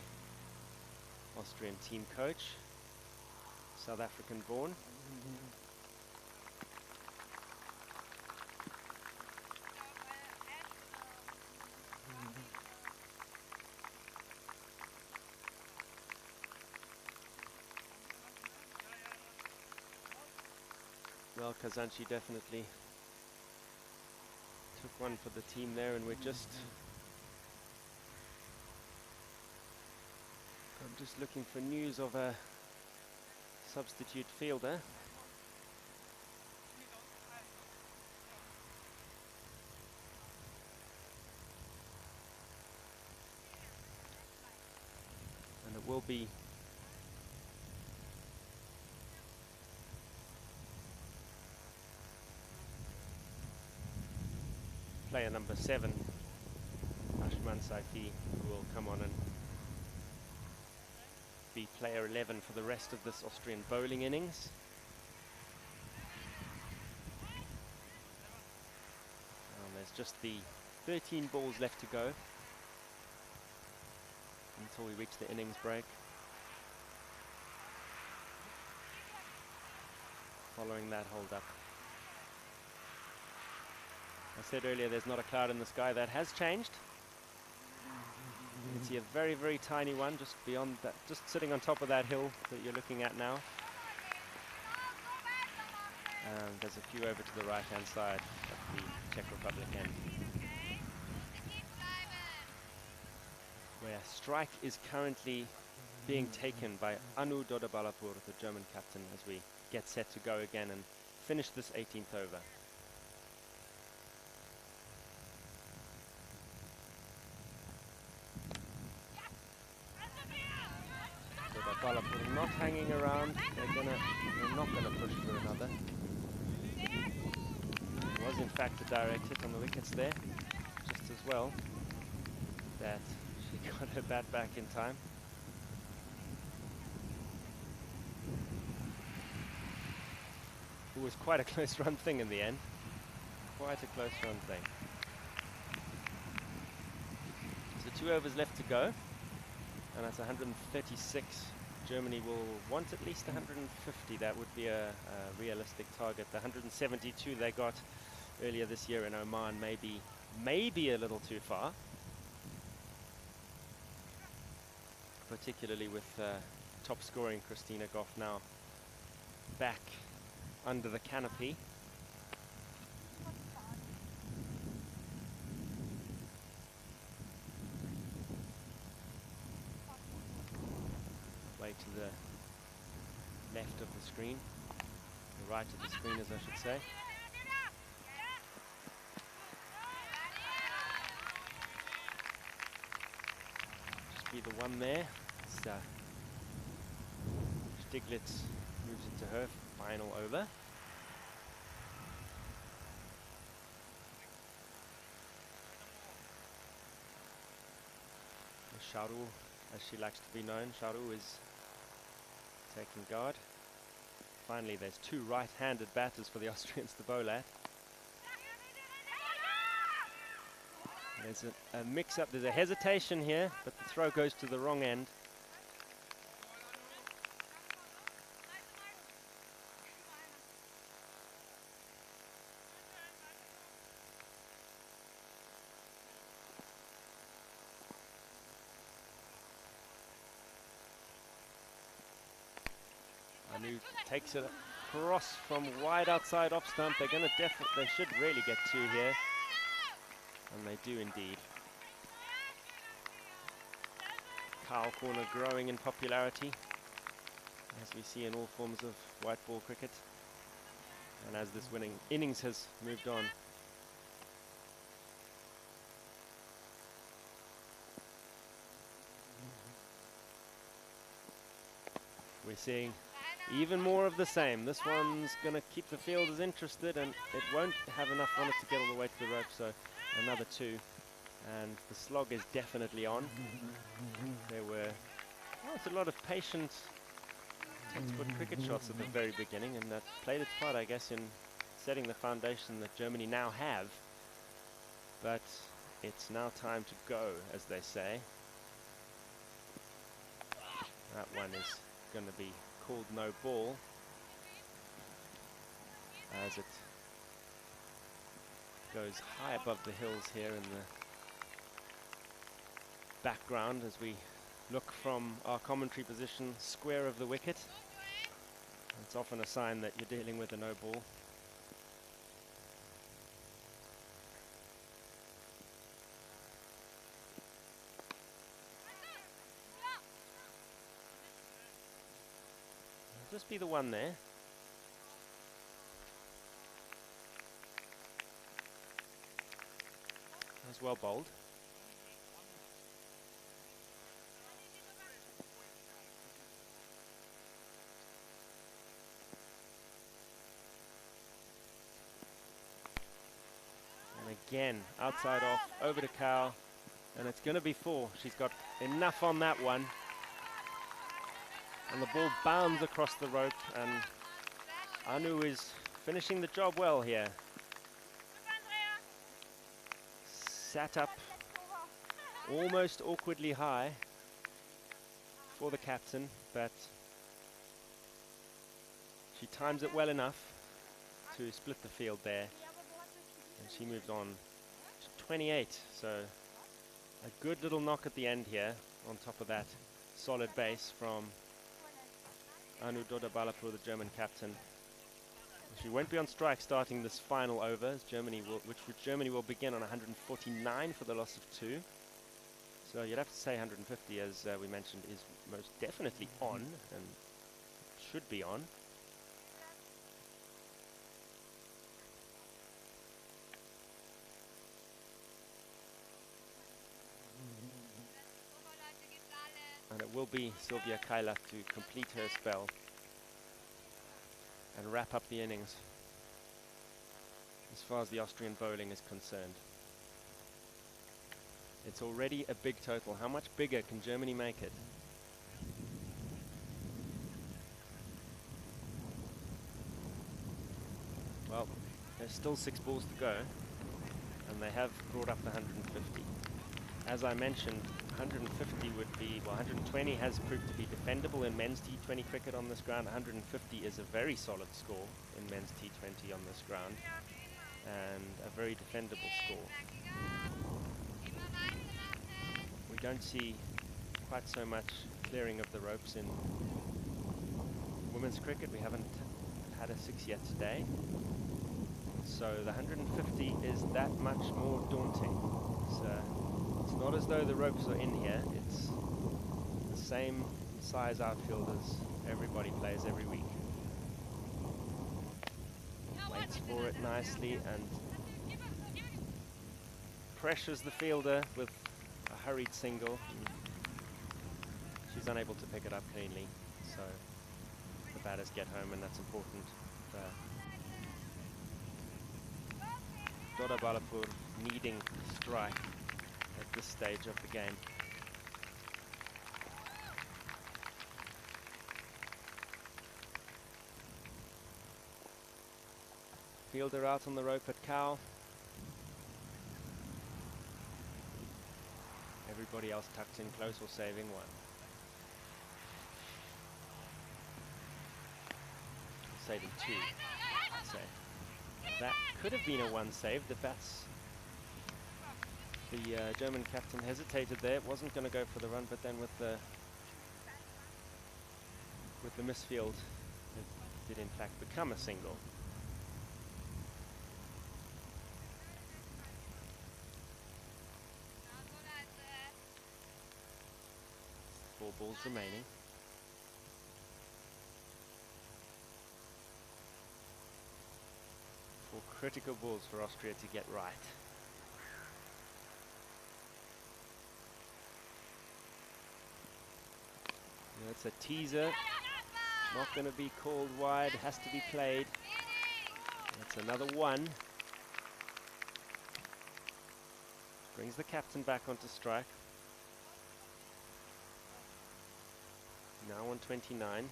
Austrian team coach, South African born. Well, Kazanci definitely took one for the team there, and I'm just looking for news of a substitute fielder. And it will be player number 7, Ashman Saifi, who will come on and be player 11 for the rest of this Austrian bowling innings. And there's just the 13 balls left to go until we reach the innings break. Following that hold up. I said earlier there's not a cloud in the sky. That has changed. You can see a very, very tiny one just beyond that, just sitting on top of that hill that you're looking at now. And there's a few over to the right-hand side of the Czech Republic end, where strike is currently being taken by Anu Dodabalapur, the German captain, as we get set to go again and finish this 18th over. Dodabalapur not hanging around. They're not gonna push for another. fact, a direct hit on the wickets there, just as well that she got her bat back in time. It was quite a close run thing in the end. Quite a close run thing. So 2 overs left to go, and that's 136. Germany will want at least 150. That would be a realistic target. The 172 they got earlier this year in Oman maybe a little too far, particularly with top scoring Christina Goff now back under the canopy. Way to the left of the screen, the right of the screen as I should say. Just be the one there. Stiglitz moves it to her final over. Sharu, as she likes to be known, Sharu is taking guard. Finally, there's 2 right-handed batters for the Austrians to bowl at. There's a mix-up, there's a hesitation here, but the throw goes to the wrong end. Anu takes it across from wide outside off stump. They're going to they should really get 2 here, and they do indeed. Cow corner growing in popularity, as we see in all forms of white ball cricket, and as this winning innings has moved on. We're seeing even more of the same. This one's going to keep the fielders interested, and it won't have enough on it to get all the way to the rope, so another 2. And the slog is definitely on. There were quite a lot of patient textbook cricket shots at the very beginning, and that played its part, I guess, in setting the foundation that Germany now have. But it's now time to go, as they say. That one is going to be called no ball, as it goes high above the hills here in the background as we look from our commentary position square of the wicket. It's often a sign that you're dealing with a no ball. Just be the one there. That's well bowled. And again, outside off, over to Cow, and it's going to be 4. She's got enough on that one. And the ball bounds across the rope, and Anu is finishing the job well here. Sat up almost awkwardly high for the captain, but she times it well enough to split the field there. And she moves on to 28, so a good little knock at the end here on top of that solid base from Anu Dodda-Balapur, the German captain. She won't be on strike starting this final over, as Germany will begin on 149 for the loss of 2. So you'd have to say 150, as we mentioned, is most definitely on, and should be on. And it will be Sylvia Kailath to complete her spell and wrap up the innings. as far as the Austrian bowling is concerned. It's already a big total. How much bigger can Germany make it? Well, there's still 6 balls to go, and they have brought up the 150. As I mentioned, 150 would be, well, 120 has proved to be defendable in men's T20 cricket on this ground. 150 is a very solid score in men's T20 on this ground, and a very defendable score. We don't see quite so much clearing of the ropes in women's cricket. We haven't had a 6 yet today. So the 150 is that much more daunting. It's not as though the ropes are in here. It's the same size outfield as everybody plays every week. Waits for it nicely and pressures the fielder with a hurried single. She's unable to pick it up cleanly, so the batters get home, and that's important. Dodda Balapur needing strike at this stage of the game. Fielder out on the rope at Cow. Everybody else tucked in close or saving one. Saving 2, I'd say. That could have been a 1 save. The German captain hesitated there. It wasn't going to go for the run, but then with the misfield, it did in fact become a single. Four balls remaining. Four critical balls for Austria to get right. That's a teaser. Not going to be called wide. Has to be played. That's another 1. Brings the captain back onto strike. Now on 29.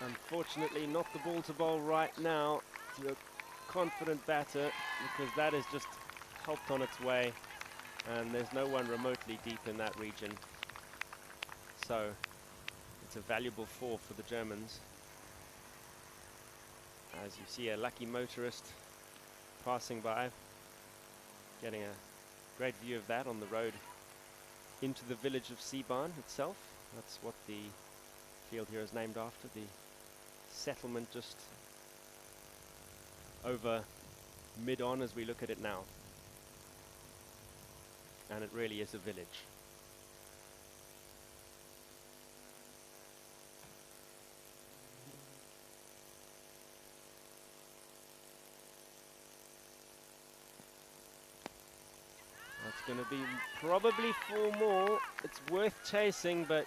Unfortunately, not the ball to bowl right now to a confident batter, because that is just helped on its way, and there's no one remotely deep in that region. So it's a valuable 4 for the Germans. As you see, a lucky motorist passing by, getting a great view of that on the road into the village of Seabarn itself. That's what the field here is named after, the settlement just over mid-on as we look at it now. And it really is a village. That's going to be probably 4 more. It's worth chasing, but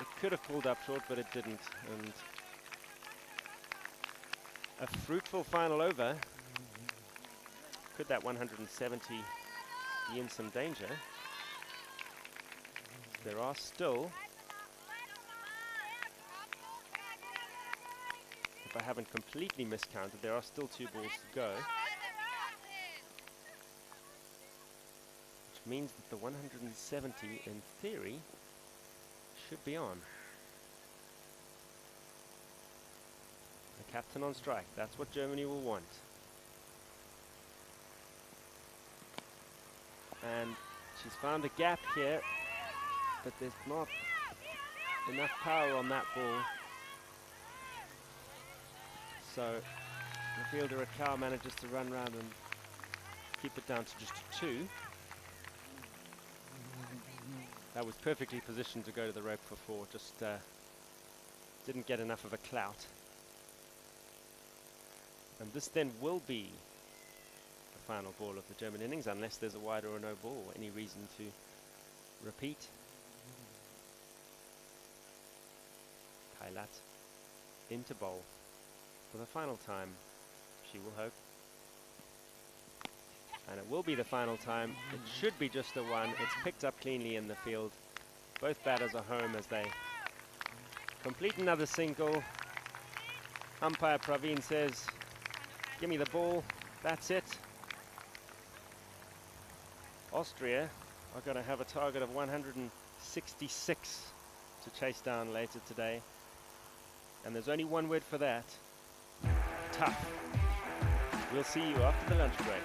it could have pulled up short, but it didn't. And a fruitful final over. Could that 170 be in some danger? There are still, if I haven't completely miscounted, there are still 2 balls to go. Which means that the 170, in theory, should be on. The captain on strike. That's what Germany will want. And she's found a gap here, but there's not enough power on that ball. So the fielder at Cow manages to run round and keep it down to just 2. That was perfectly positioned to go to the rope for 4, just didn't get enough of a clout. And this then will be the final ball of the German innings, unless there's a wide or a no ball, or any reason to repeat. Kailat into bowl for the final time, she will hope. And it will be the final time. It should be just a 1. It's picked up cleanly in the field. Both batters are home as they complete another single. Umpire Praveen says, give me the ball. That's it. Austria are going to have a target of 166 to chase down later today. And there's only one word for that. Tough. We'll see you after the lunch break.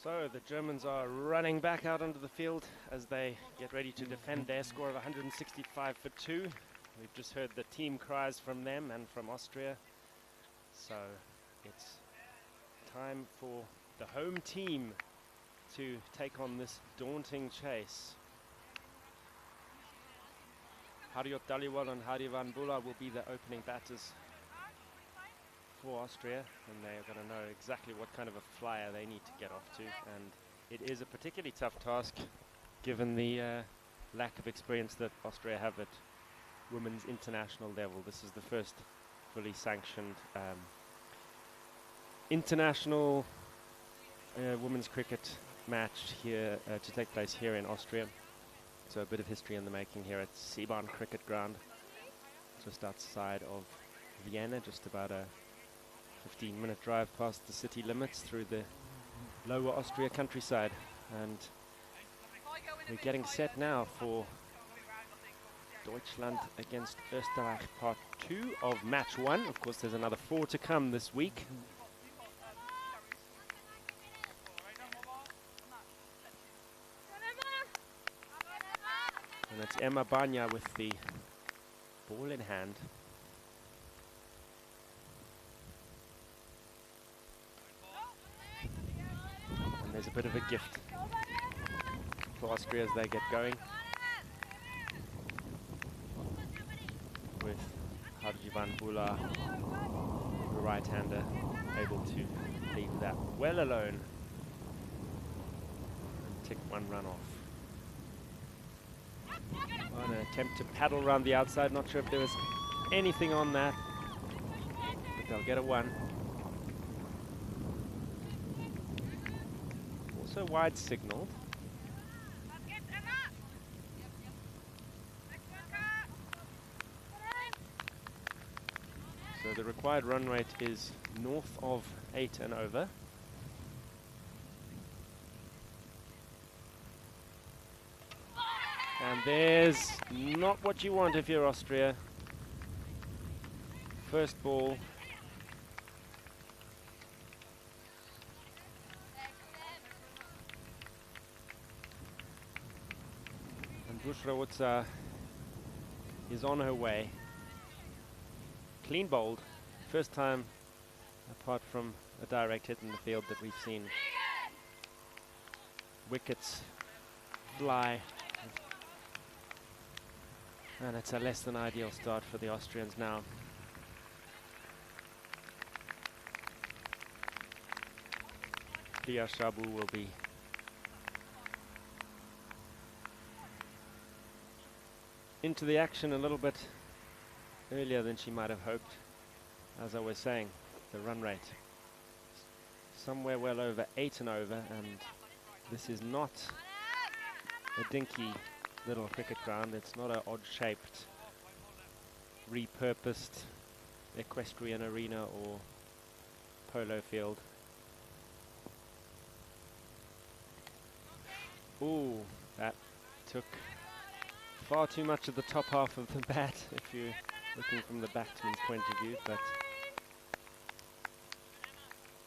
So the Germans are running back out onto the field as they get ready to defend their score of 165 for 2. We've just heard the team cries from them and from Austria. So it's time for the home team to take on this daunting chase. Harriot Dhaliwal and Hadi van Bula will be the opening batters for Austria, and they are going to know exactly what kind of a flyer they need to get off to, and it is a particularly tough task given the lack of experience that Austria have at women's international level. This is the first fully sanctioned international women's cricket match here to take place here in Austria. So a bit of history in the making here at Seebahn Cricket Ground, just outside of Vienna, just about a 15-minute drive past the city limits through the lower Austria countryside. And we're getting set now for Deutschland against Österreich, part 2 of match 1. Of course, there's another 4 to come this week. And it's Emma Banya with the ball in hand. And there's a bit of a gift for Austria as they get going, with Hadi van Bula, the right-hander, able to leave that well alone and tick 1 run off. On an attempt to paddle around the outside, not sure if there was anything on that, but they'll get a 1. Also wide signaled. So the required run rate is north of 8 and over. And there's not what you want if you're Austria. First ball. And Bushra is on her way. Clean bowled. First time, apart from a direct hit in the field, that we've seen wickets fly. And it's a less than ideal start for the Austrians now. Pia Shabu will be into the action a little bit earlier than she might have hoped. As I was saying, the run rate somewhere well over 8 and over, and this is not a dinky little cricket ground. It's not an odd-shaped, repurposed equestrian arena or polo field. Ooh, that took far too much of the top half of the bat if you're looking from the batsman's point of view, but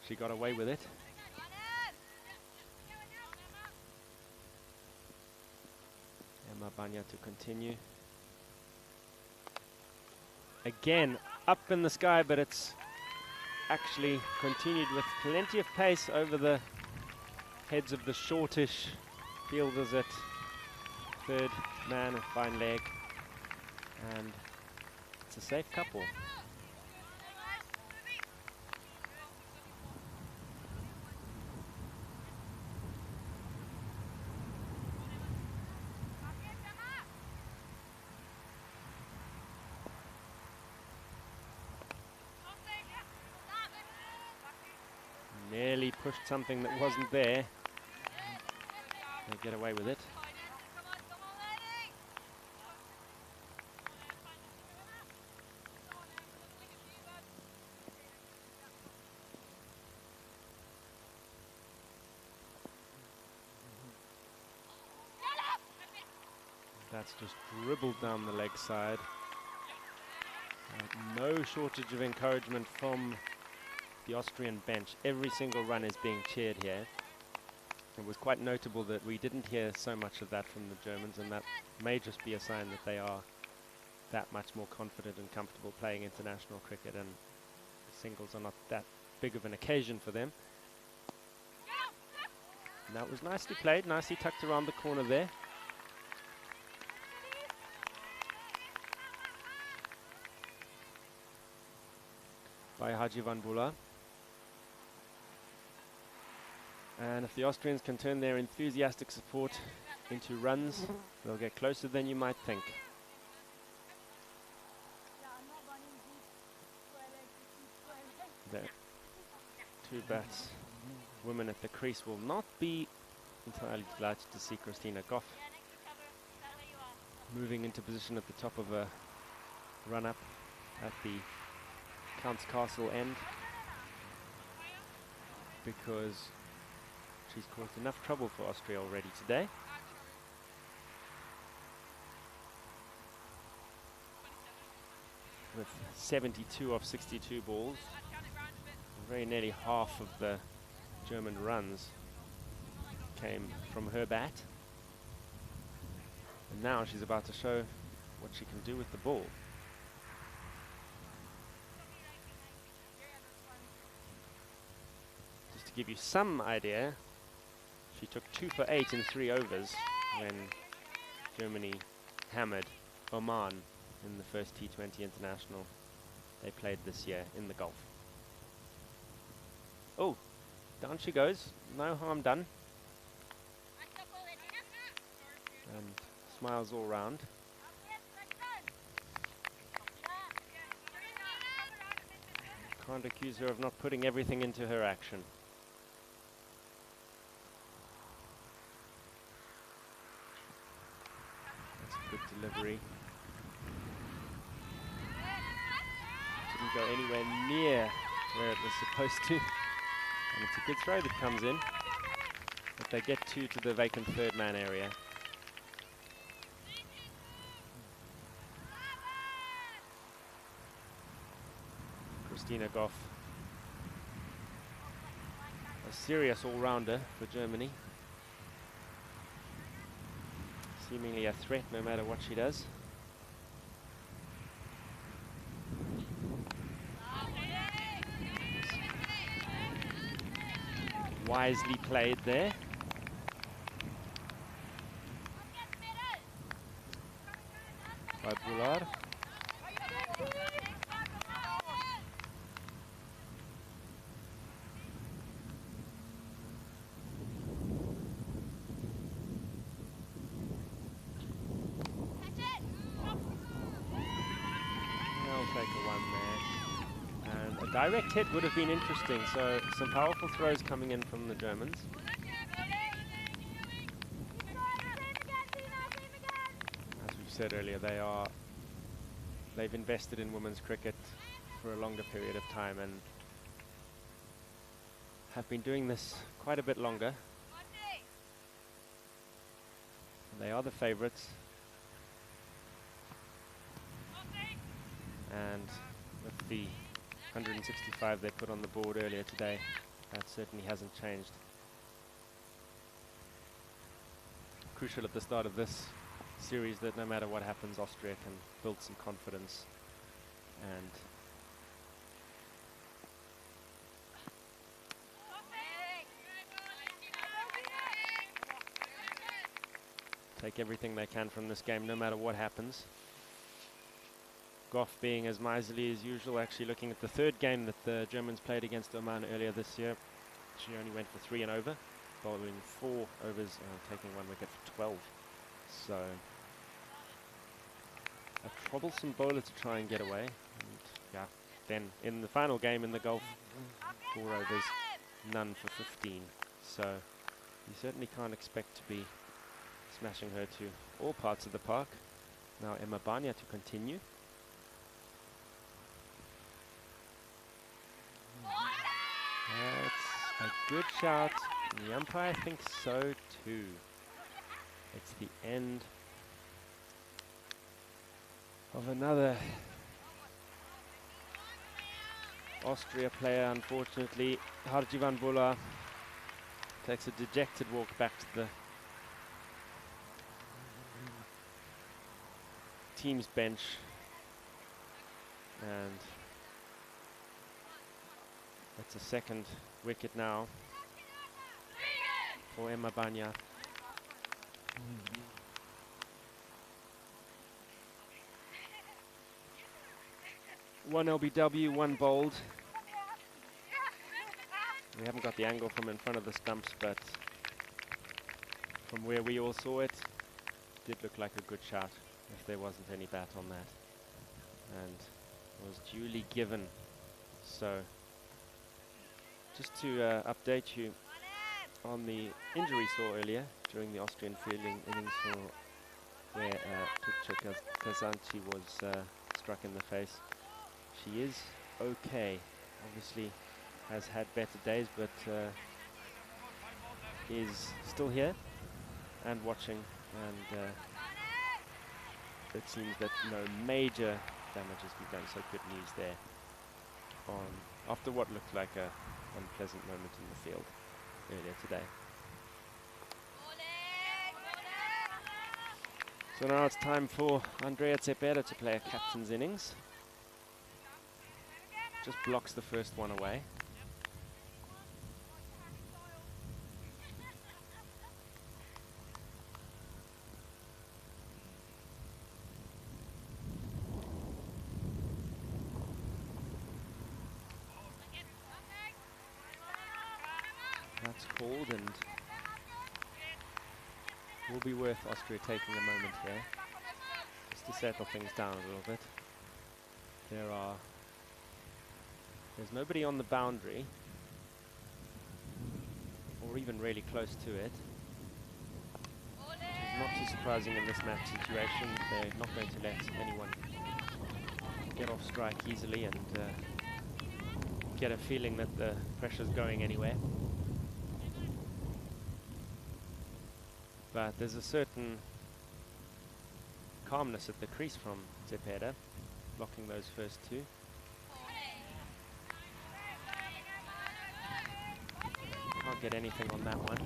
she got away with it. Emma Banya to continue. Again, up in the sky, but it's actually continued with plenty of pace over the heads of the shortish fielders at third man, a fine leg, and it's a safe couple. Nearly pushed something that wasn't there. They get away with it. That's just dribbled down the leg side. No shortage of encouragement from the Austrian bench. Every single run is being cheered here. It was quite notable that we didn't hear so much of that from the Germans, and that may just be a sign that they are that much more confident and comfortable playing international cricket, and singles are not that big of an occasion for them. And that was nicely played, nicely tucked around the corner there. By Haji van Bula. And if the Austrians can turn their enthusiastic support into runs, they'll get closer than you might think. The two bats, women at the crease, will not be entirely delighted to see Christina Goff moving into position at the top of a run-up at the Count's Castle end, because she's caused enough trouble for Austria already today. With 72 of 62 balls, very nearly half of the German runs came from her bat. And now she's about to show what she can do with the ball. Just to give you some idea, she took 2 for 8 in 3 overs when Germany hammered Oman in the first T20 international they played this year in the Gulf. Oh, down she goes, no harm done. And smiles all round. Can't accuse her of not putting everything into her action. That's a good delivery. Didn't go anywhere near where it was supposed to. And it's a good throw that comes in. But they get to the vacant third man area. Christina Goff, a serious all-rounder for Germany. Seemingly a threat no matter what she does. Wisely played there. By Boulard. Direct hit would have been interesting, so some powerful throws coming in from the Germans. As we've said earlier, they've invested in women's cricket for a longer period of time and have been doing this quite a bit longer. They are the favourites. And with the 165 they put on the board earlier today, that certainly hasn't changed. Crucial at the start of this series that no matter what happens, Austria can build some confidence and take everything they can from this game no matter what happens. Goff being as miserly as usual, actually looking at the third game that the Germans played against Oman earlier this year. She only went for 3 and over, bowling 4 overs, taking 1 wicket for 12. So a troublesome bowler to try and get away. And yeah, then in the final game in the Gulf, 4 overs, none for 15. So you certainly can't expect to be smashing her to all parts of the park. Now Emma Banya to continue. That's a good shot. The umpire thinks so too. It's the end of another Austria player, unfortunately. Harji van Bula Takes a dejected walk back to the team's bench, and that's a second wicket now for Emma Banya. One LBW, one bowled. We haven't got the angle from in front of the stumps, but from where we all saw it, did look like a good shot if there wasn't any bat on that, and was duly given. So just to update you on the injury we saw earlier during the Austrian fielding innings for where Tuccia Kazanci was struck in the face. She is okay, obviously has had better days, but is still here and watching, and it seems that no major damage has been done, so good news there after what looked like a unpleasant moment in the field earlier today. So now it's time for Andrea Cepeda to play a captain's innings. Just blocks the first one away. That's called, and will be worth Austria taking a moment here just to settle things down a little bit. There's nobody on the boundary, or even really close to it. Which is not too surprising in this match situation. They're not going to let anyone get off strike easily and get a feeling that the pressure's going anywhere. But there's a certain calmness at the crease from Cepeda, blocking those first two. Can't get anything on that one.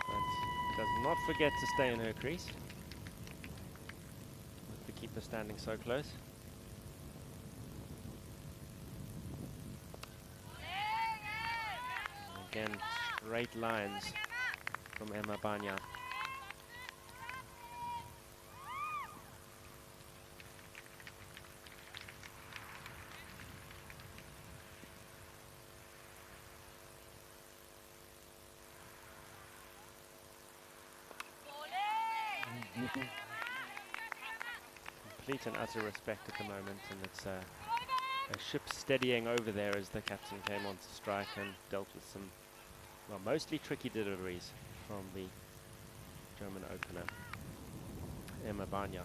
But does not forget to stay in her crease, with the keeper standing so close. Again, straight lines from Emma Banya. Complete and utter respect at the moment, and it's a ship steadying over there as the captain came on to strike and dealt with some, well, mostly tricky deliveries from the German opener, Emma Banya.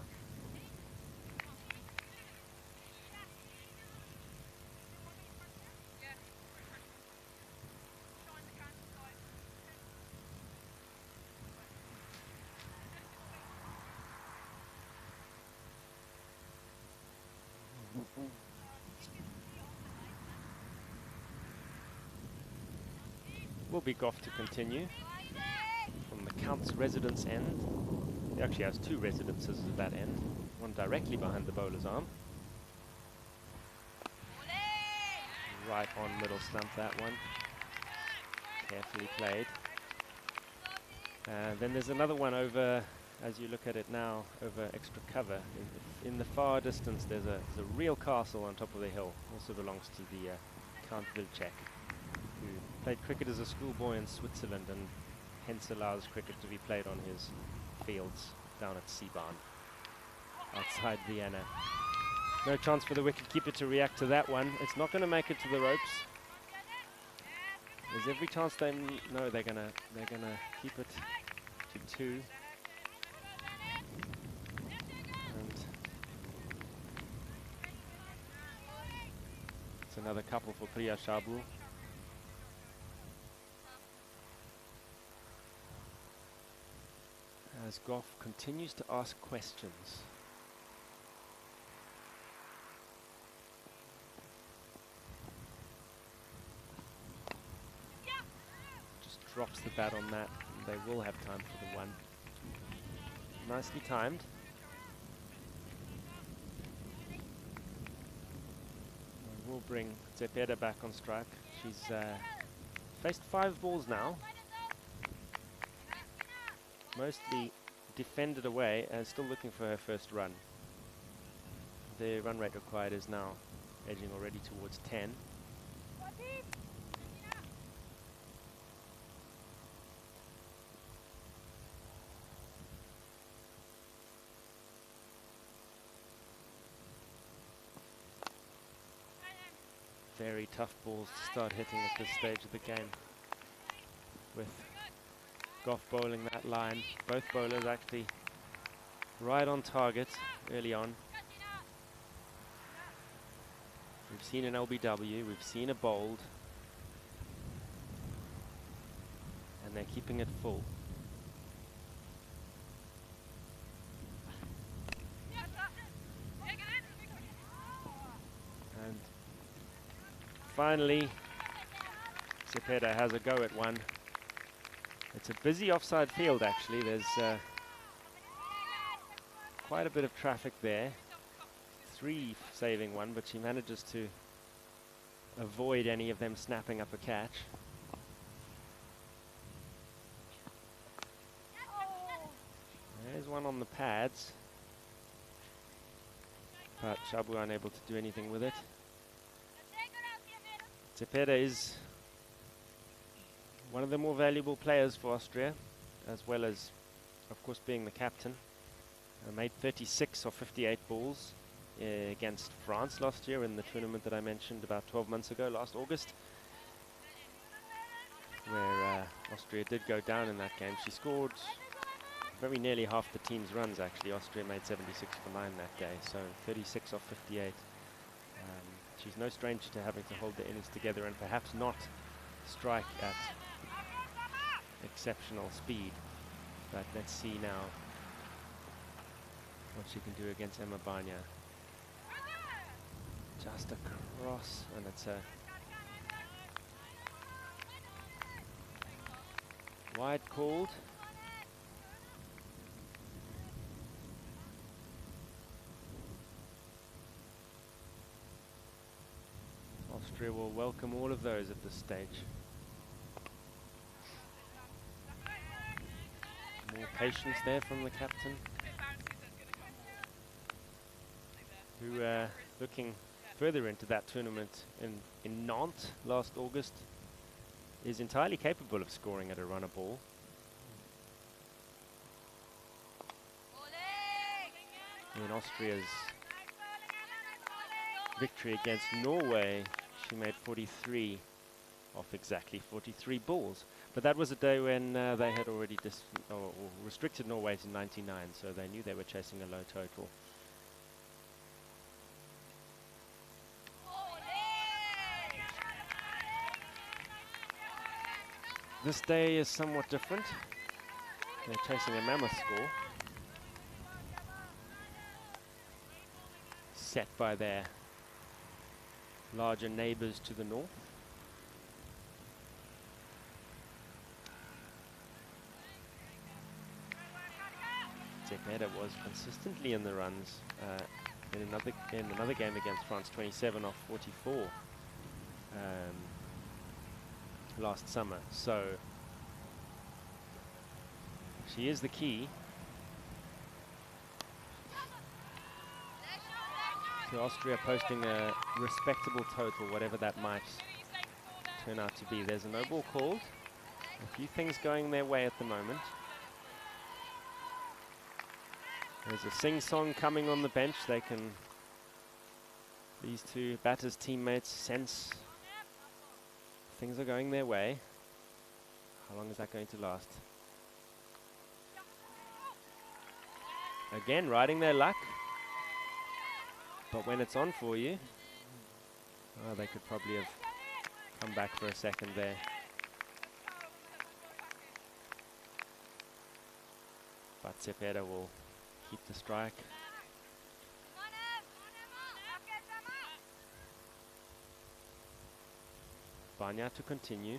Will be Goff to continue from the Count's residence end. He actually has two residences at that end, one directly behind the bowler's arm. Right on middle stump, that one. Carefully played. Then there's another one over, as you look at it now, over extra cover. In the far distance, there's a real castle on top of the hill. Also belongs to the Count Wilczek, who played cricket as a schoolboy in Switzerland and hence allows cricket to be played on his fields down at Seebahn, outside Vienna. No chance for the wicketkeeper to react to that one. It's not going to make it to the ropes. There's every chance they know they're gonna keep it to 2. And it's another couple for Priya Shabu. As Goff continues to ask questions. drops the bat on that, they will have time for the one. Nicely timed. We'll bring Cepeda back on strike. She's faced 5 balls now. Mostly defended away and still looking for her first run. The run rate required is now edging already towards 10. Very tough balls to start hitting at this stage of the game. With Goff bowling that line, both bowlers actually right on target early on. We've seen an LBW, we've seen a bowled, and they're keeping it full. And finally, Cepeda has a go at one. It's a busy offside field actually. There's quite a bit of traffic there. 3 saving one, but she manages to avoid any of them snapping up a catch. There's one on the pads, but Shabu unable to do anything with it. Cepeda is one of the more valuable players for Austria, as well as, of course, being the captain. Made 36 of 58 balls against France last year in the tournament that I mentioned about 12 months ago, last August, where Austria did go down in that game. She scored very nearly half the team's runs, actually. Austria made 76 for 9 that day, so 36 of 58. She's no stranger to having to hold the innings together and perhaps not strike at exceptional speed. But let's see now what she can do against Emma Banya. Just across, and it's a wide called. Austria will welcome all of those at this stage. More patience there from the captain, who looking further into that tournament in Nantes last August, is entirely capable of scoring at a runner ball. In Austria's victory against Norway, she made 43 off exactly 43 balls. But that was a day when they had already restricted Norway to 99, so they knew they were chasing a low total. This day is somewhat different. They're chasing a mammoth score, set by their larger neighbours to the north. Cepeda was consistently in the runs in another game against France, 27 off 44 last summer. So she is the key to Austria posting a respectable total, whatever that might turn out to be. There's a no ball called. A few things going their way at the moment. There's a sing-song coming on the bench. These two batters' teammates sense things are going their way. How long is that going to last? Again, riding their luck. But when it's on for you, they could probably have come back for a second there. But Cepeda will keep the strike. Banya to continue.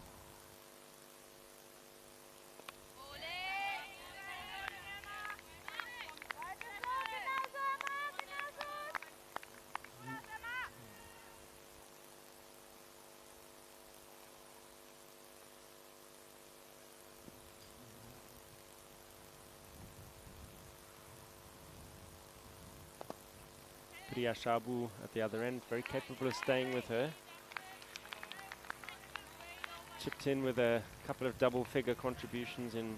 Priya Shabu at the other end, very capable of staying with her. Chipped in with a couple of double-figure contributions in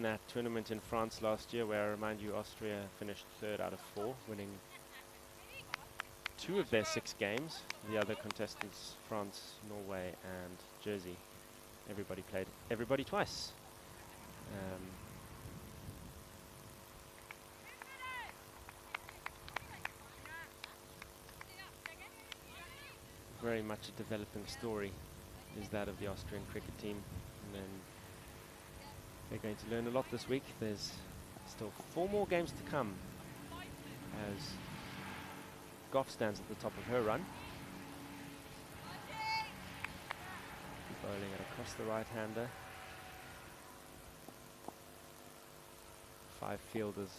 that tournament in France last year, where I remind you Austria finished 3rd out of 4, winning 2 of their 6 games. The other contestants, France, Norway and Jersey. Everybody played everybody twice. Very much a developing story is that of the Austrian cricket team. And then they're going to learn a lot this week. There's still 4 more games to come as Goff stands at the top of her run. Bowling it across the right-hander. 5 fielders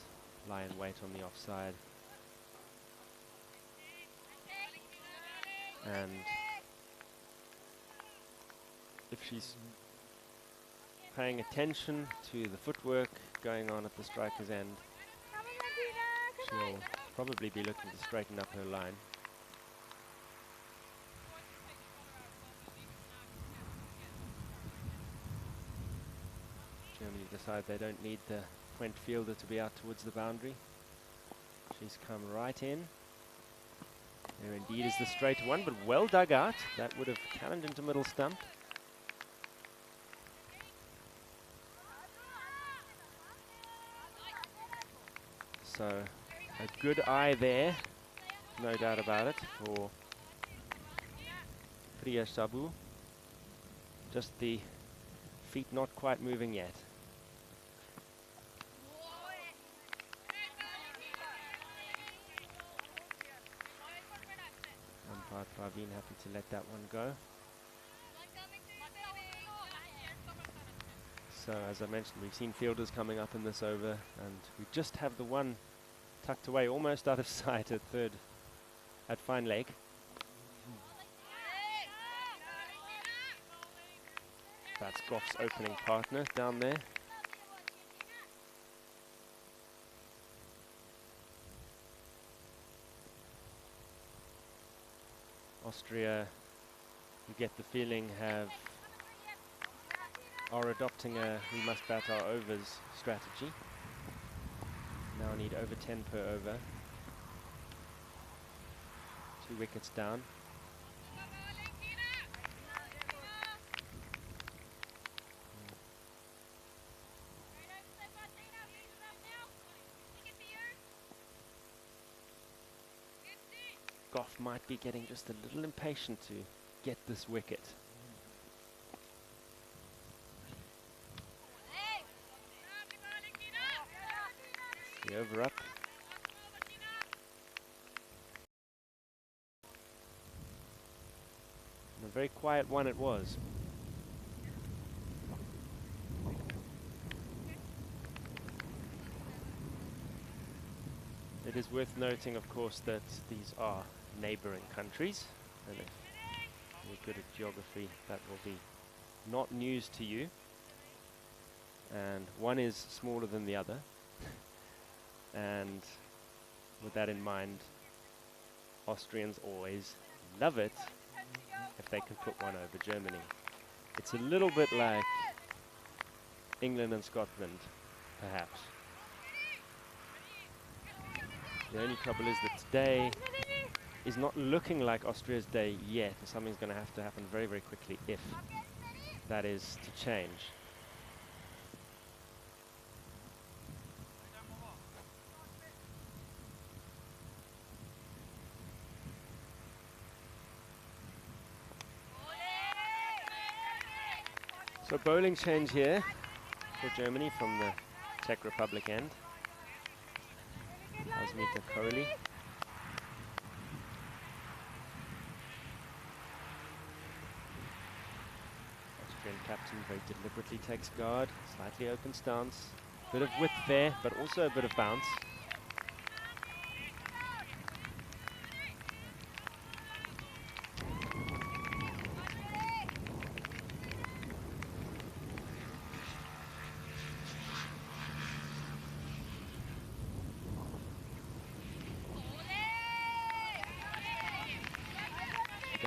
lie in wait on the offside. And if she's paying attention to the footwork going on at the striker's end, she'll probably be looking to straighten up her line. Germany decide they don't need the Quent fielder to be out towards the boundary. She's come right in. There indeed is the straight one, but well dug out. That would have cannoned into middle stump. So a good eye there, no doubt about it, for Priya Shabu. Just the feet not quite moving yet. Umpire Praveen happy to let that one go. So as I mentioned, we've seen fielders coming up in this over, and we just have the one tucked away almost out of sight at third at fine leg. That's Goff's opening partner down there. Austria, you get the feeling, are adopting a we must bat our overs strategy. Now need over 10 per over. 2 wickets down. Goff might be getting just a little impatient to get this wicket. The over up. And a very quiet one it was. It is worth noting, of course, that these are neighboring countries, and if you're good at geography, that will be not news to you. And one is smaller than the other. And with that in mind, Austrians always love it if they can put one over Germany. It's a little bit like England and Scotland, perhaps. The only trouble is that today is not looking like Austria's day yet. Something's going to have to happen very, very quickly if that is to change. So bowling change here for Germany from the Czech Republic end. Asmita Kohli. Austrian captain very deliberately takes guard, slightly open stance, bit of width there, but also a bit of bounce.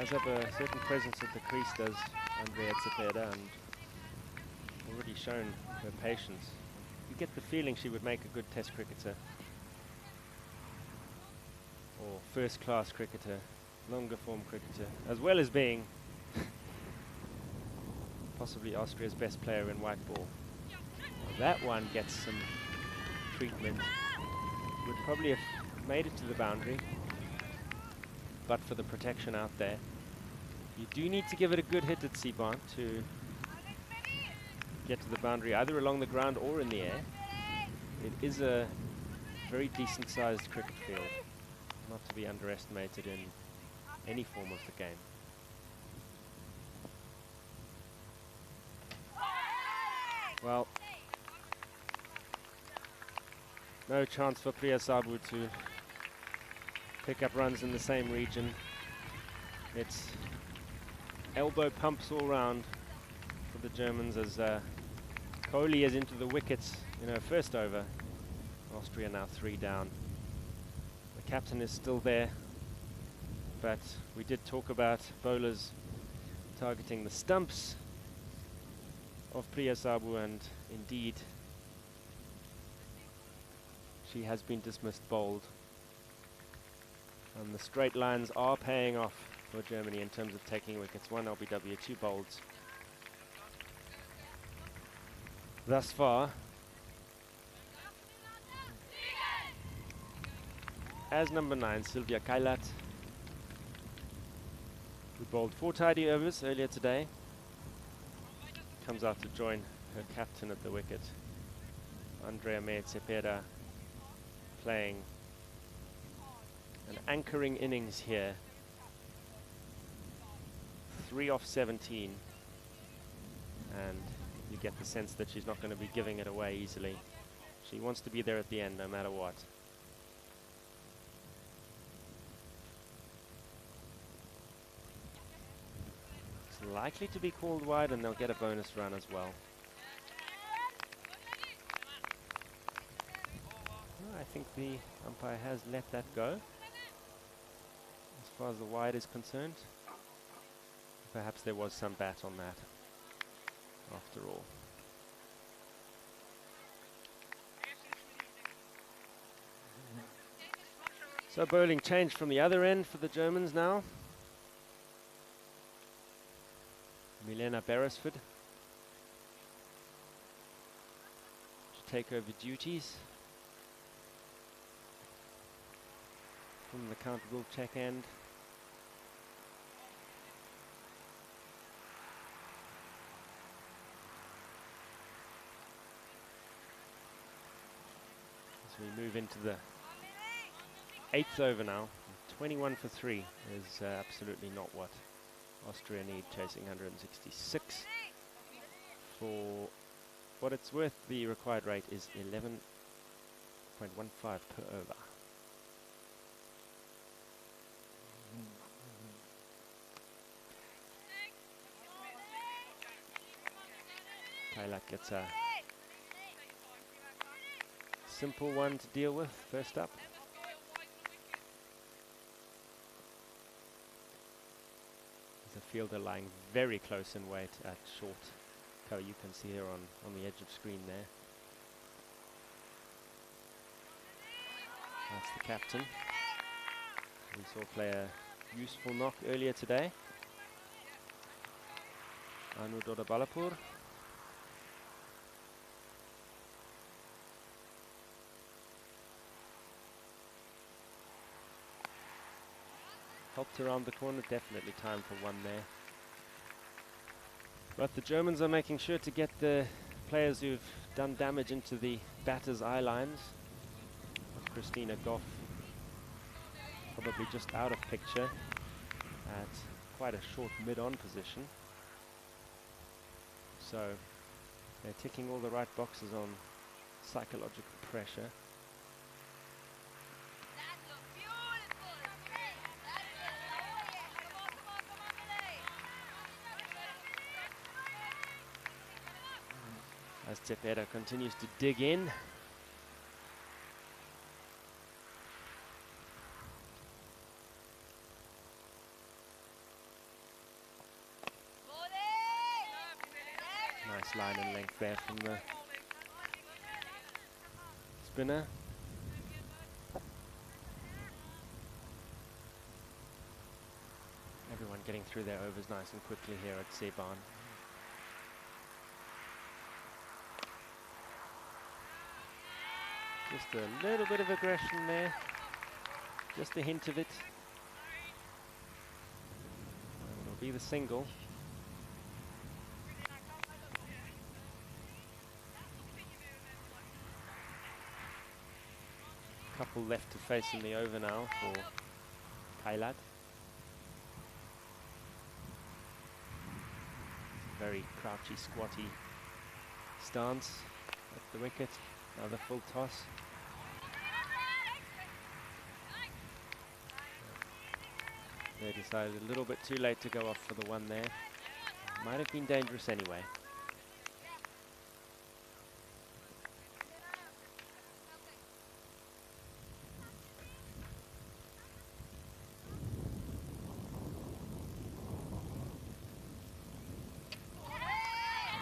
does have a certain presence at the crease, does Andrea Cepeda, and already shown her patience. You get the feeling she would make a good test cricketer or first-class cricketer, longer form cricketer, as well as being possibly Austria's best player in white ball. Well, that one gets some treatment. Would probably have made it to the boundary, but for the protection out there. You do need to give it a good hit at Seabant to get to the boundary, either along the ground or in the air. It is a very decent sized cricket field, not to be underestimated in any form of the game. Well, no chance for Priya Sabu to pick up runs in the same region. It's elbow pumps all round for the Germans as Kohli is into the wickets in her first over. Austria now 3 down. The captain is still there, but we did talk about bowlers targeting the stumps of Priya Sabu, and indeed she has been dismissed bowled. And the straight lines are paying off for Germany in terms of taking wickets. 1 LBW, 2 bolds. Thus far, as number 9, Sylvia Kailat, who bowled 4 tidy overs earlier today, comes out to join her captain at the wicket, Andrea Cepeda, playing an anchoring innings here. 3 off 17, and you get the sense that she's not going to be giving it away easily. She wants to be there at the end no matter what. It's likely to be called wide, and they'll get a bonus run as well. I think the umpire has let that go as far as the wide is concerned. Perhaps there was some bat on that after all. So bowling changed from the other end for the Germans now. Milena Beresford to take over duties from the counter rule check end. As we move into the 8th over now, 21 for 3 is absolutely not what Austria need, chasing 166. For what it's worth, the required rate is 11.15 per over. Kailat gets a simple one to deal with first up. There's a fielder lying very close in weight at short cover. You can see her on the edge of screen there. That's the captain. We saw play a useful knock earlier today. Anu Dodabalapur. Helped around the corner, definitely time for one there. But the Germans are making sure to get the players who've done damage into the batter's eye lines. Christina Goff probably just out of picture at quite a short mid-on position. So they're ticking all the right boxes on psychological pressure. As Cepeda continues to dig in. nice line and length there from the spinner. Everyone getting through their overs nice and quickly here at Seban. Just a little bit of aggression there. Just a hint of it. And it'll be the single. Couple left to face in the over now for Kailat. Very crouchy, squatty stance at the wicket. Another full toss. They decided a little bit too late to go off for the one there. Might have been dangerous anyway.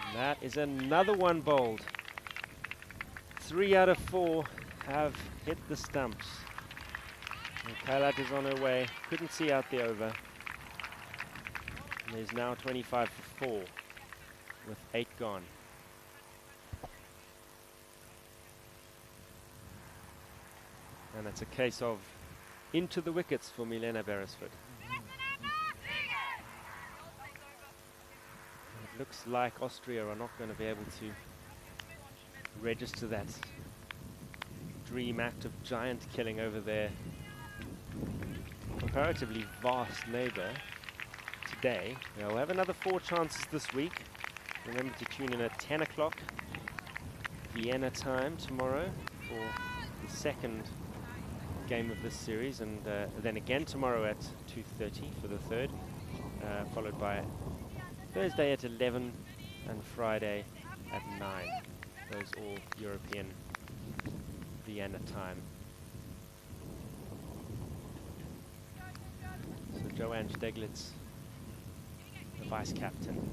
And that is another one bowled. 3 out of 4 have hit the stumps. And Kailat is on her way. Couldn't see out the over. And there's now 25 for 4 with 8 gone. And it's a case of into the wickets for Milena Beresford. It looks like Austria are not going to be able to register that dream act of giant killing over their comparatively vast neighbor today. They'll have another 4 chances this week. Remember to tune in at 10 o'clock Vienna time tomorrow for the second game of this series, and then again tomorrow at 2:30 for the third, followed by Thursday at 11 and Friday at 9. Those all European Vienna time. So Joanne Steglitz, the vice captain,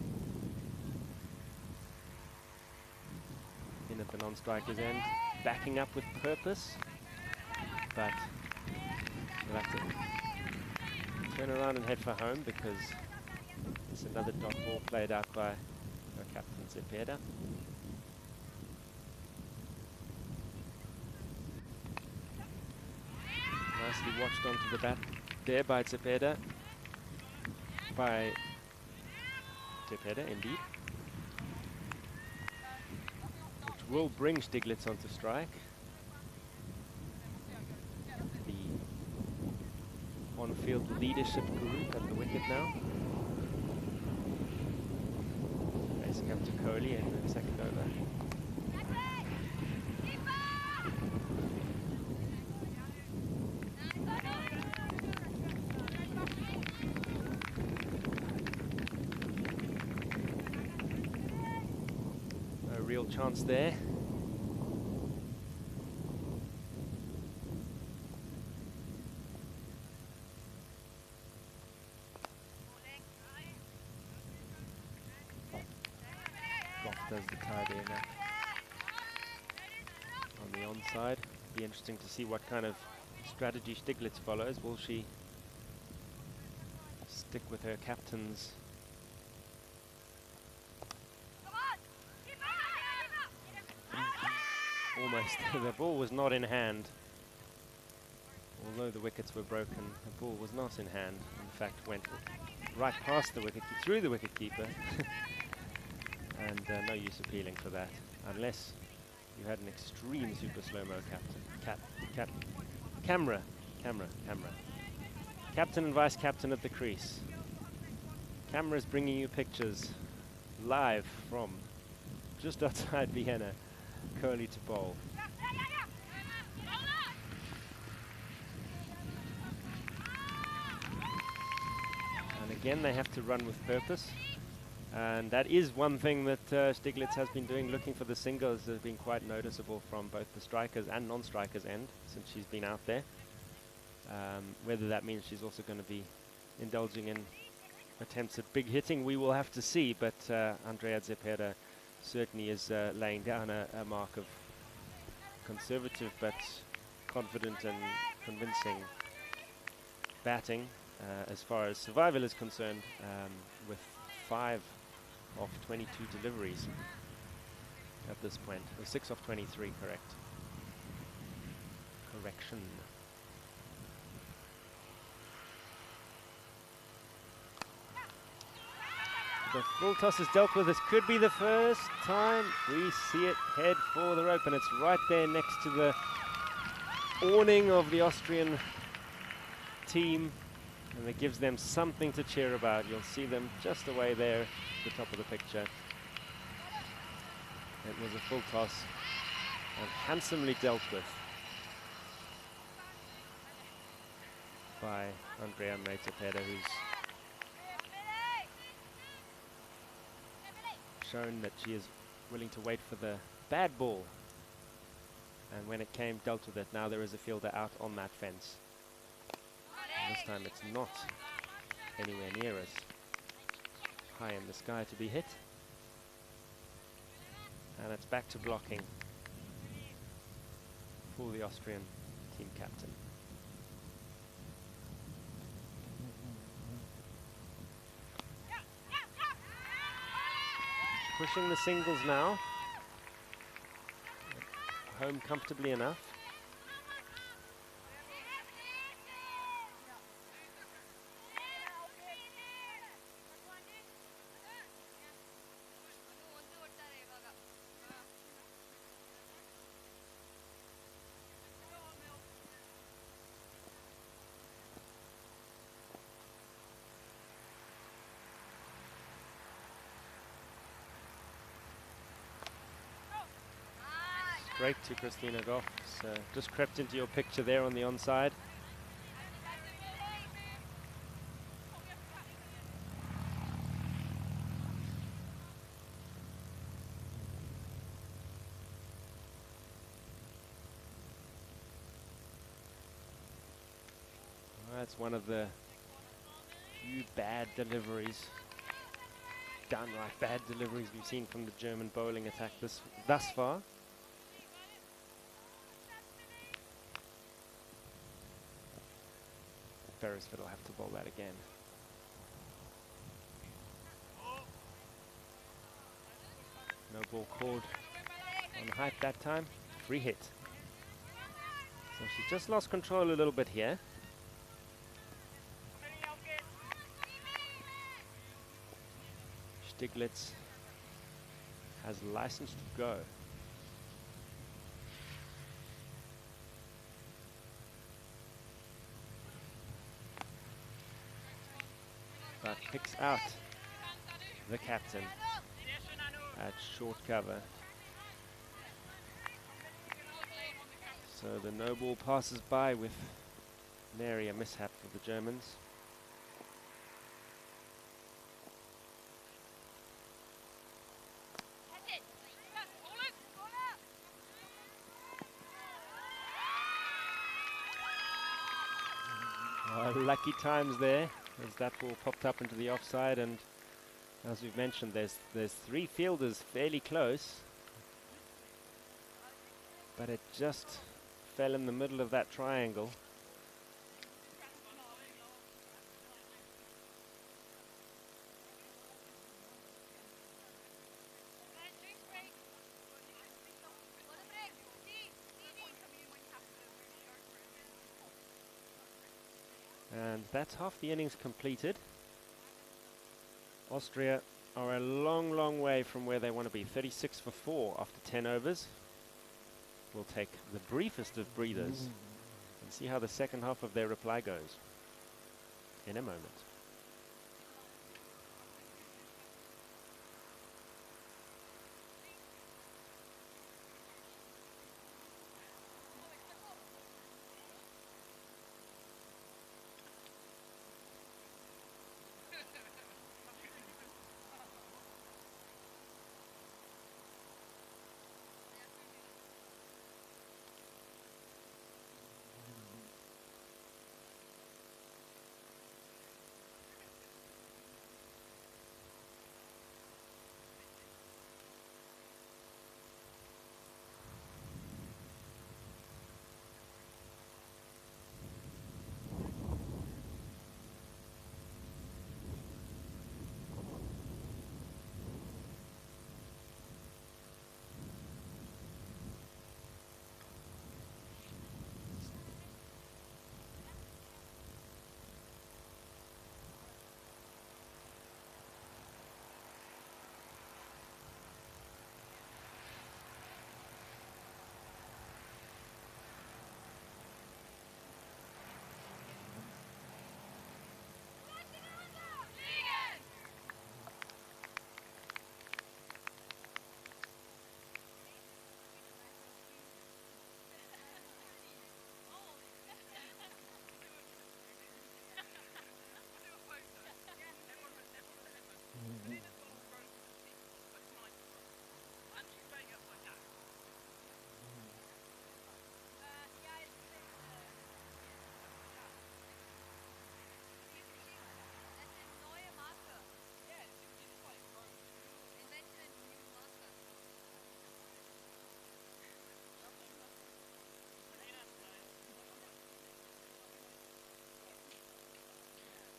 in at the non-strikers end, backing up with purpose, but we'll have to turn around and head for home because it's another dot ball played out by our captain Zepeda. Nicely watched onto the bat there by Zepeda. Indeed. Which will bring Stiglitz onto strike. The on-field leadership group at the wicket now. Facing up to Kohli in the second over. Real chance there. Goff does the tidy enough on the onside. Be interesting to see what kind of strategy Stiglitz follows. Will she stick with her captain's almost? The ball was not in hand. Although the wickets were broken, the ball was not in hand. In fact, went right past the wicket, through the wicketkeeper. And no use appealing for that, unless you had an extreme super slow-mo camera. Captain and vice captain at the crease. Cameras bringing you pictures live from just outside Vienna. Kohli to bowl. And again they have to run with purpose, and that is one thing that Stiglitz has been doing, looking for the singles. Has been quite noticeable from both the strikers and non-strikers end since she's been out there. Whether that means she's also going to be indulging in attempts at big hitting, we will have to see, but Andrea Zepeda certainly is laying down a mark of conservative but confident and convincing batting as far as survival is concerned, with 5 of 22 deliveries at this point, or 6 of 23, correction. The full toss is dealt with. This could be the first time we see it head for the rope, and it's right there next to the awning of the Austrian team, and it gives them something to cheer about. You'll see them just away there at the top of the picture. It was a full toss and handsomely dealt with by Andrea Meitapeda, who's shown that she is willing to wait for the bad ball, and when it came, dealt with it. Now there is a fielder out on that fence, and this time it's not anywhere near as high in the sky to be hit, and it's back to blocking for the Austrian team captain. Pushing the singles now, home comfortably enough. Straight to Christina Goff. Just crept into your picture there on the onside. That's one of the few bad deliveries, downright bad deliveries we've seen from the German bowling attack thus far. Beresford will have to bowl that again. No ball called on height that time. Free hit. So she just lost control a little bit here. Stiglitz has license to go. But picks out the captain at short cover. So the no ball passes by with nary a mishap for the Germans. Lucky times there, as that ball popped up into the offside, and as we've mentioned, there's 3 fielders fairly close, but it just fell in the middle of that triangle. And that's half the innings completed. Austria are a long, long way from where they want to be. 36 for 4 after 10 overs. We'll take the briefest of breathers and see how the second half of their reply goes in a moment.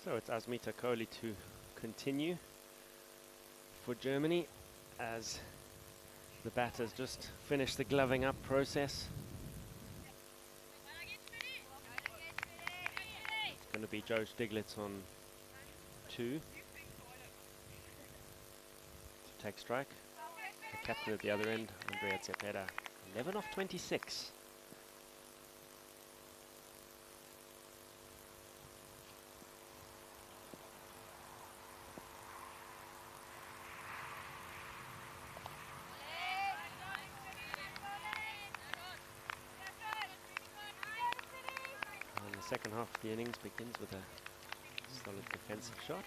So it's Asmita Kohli to continue for Germany as the batters just finished the gloving up process. It's going to be Joe Stiglitz on 2 to take strike. The captain at the other end, Andrea Cepeda, 11 off 26. And the second half of the innings begins with a solid defensive shot.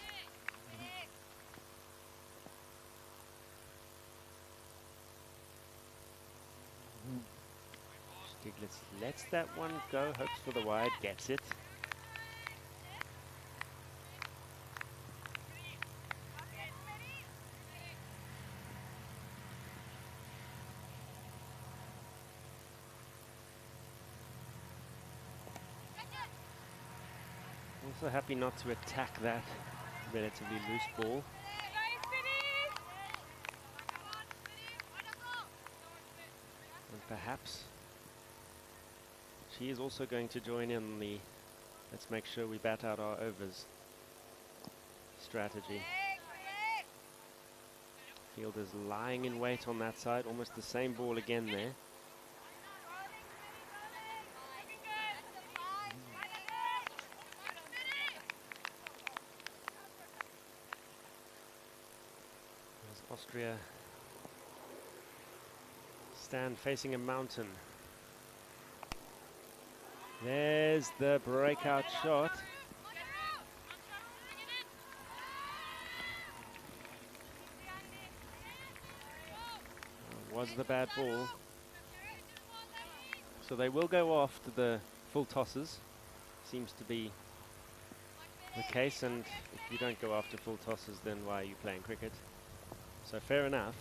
Stiglitz lets that one go, hopes for the wide, gets it. Also happy not to attack that relatively loose ball. And perhaps she is also going to join in the let's make sure we bat out our overs strategy. Fielders lying in wait on that side, almost the same ball again there. As Austria stand facing a mountain. There's the breakout shot. Was the bad ball. So they will go after the full tosses. Seems to be the case, and if you don't go after full tosses, then why are you playing cricket? So fair enough.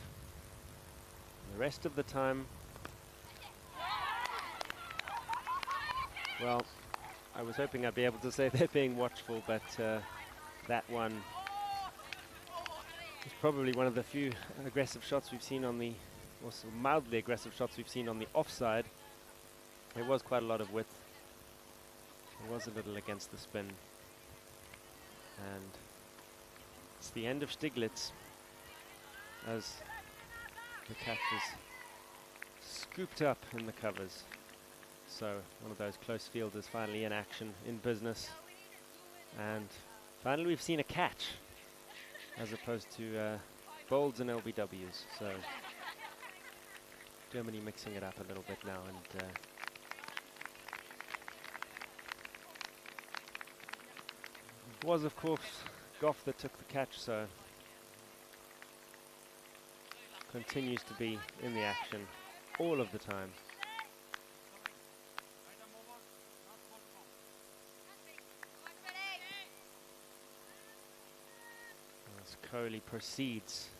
The rest of the time, well, I was hoping I'd be able to say they're being watchful, but that one is probably one of the few aggressive shots we've seen on the, or mildly aggressive shots we've seen on the offside. There was quite a lot of width. There was a little against the spin. And it's the end of Stiglitz as the catch is scooped up in the covers. So one of those close fielders finally in action, in business. And finally we've seen a catch as opposed to bolds and LBWs. So Germany mixing it up a little bit now, and it was of course Goff that took the catch, so continues to be in the action all of the time. As Kohli proceeds,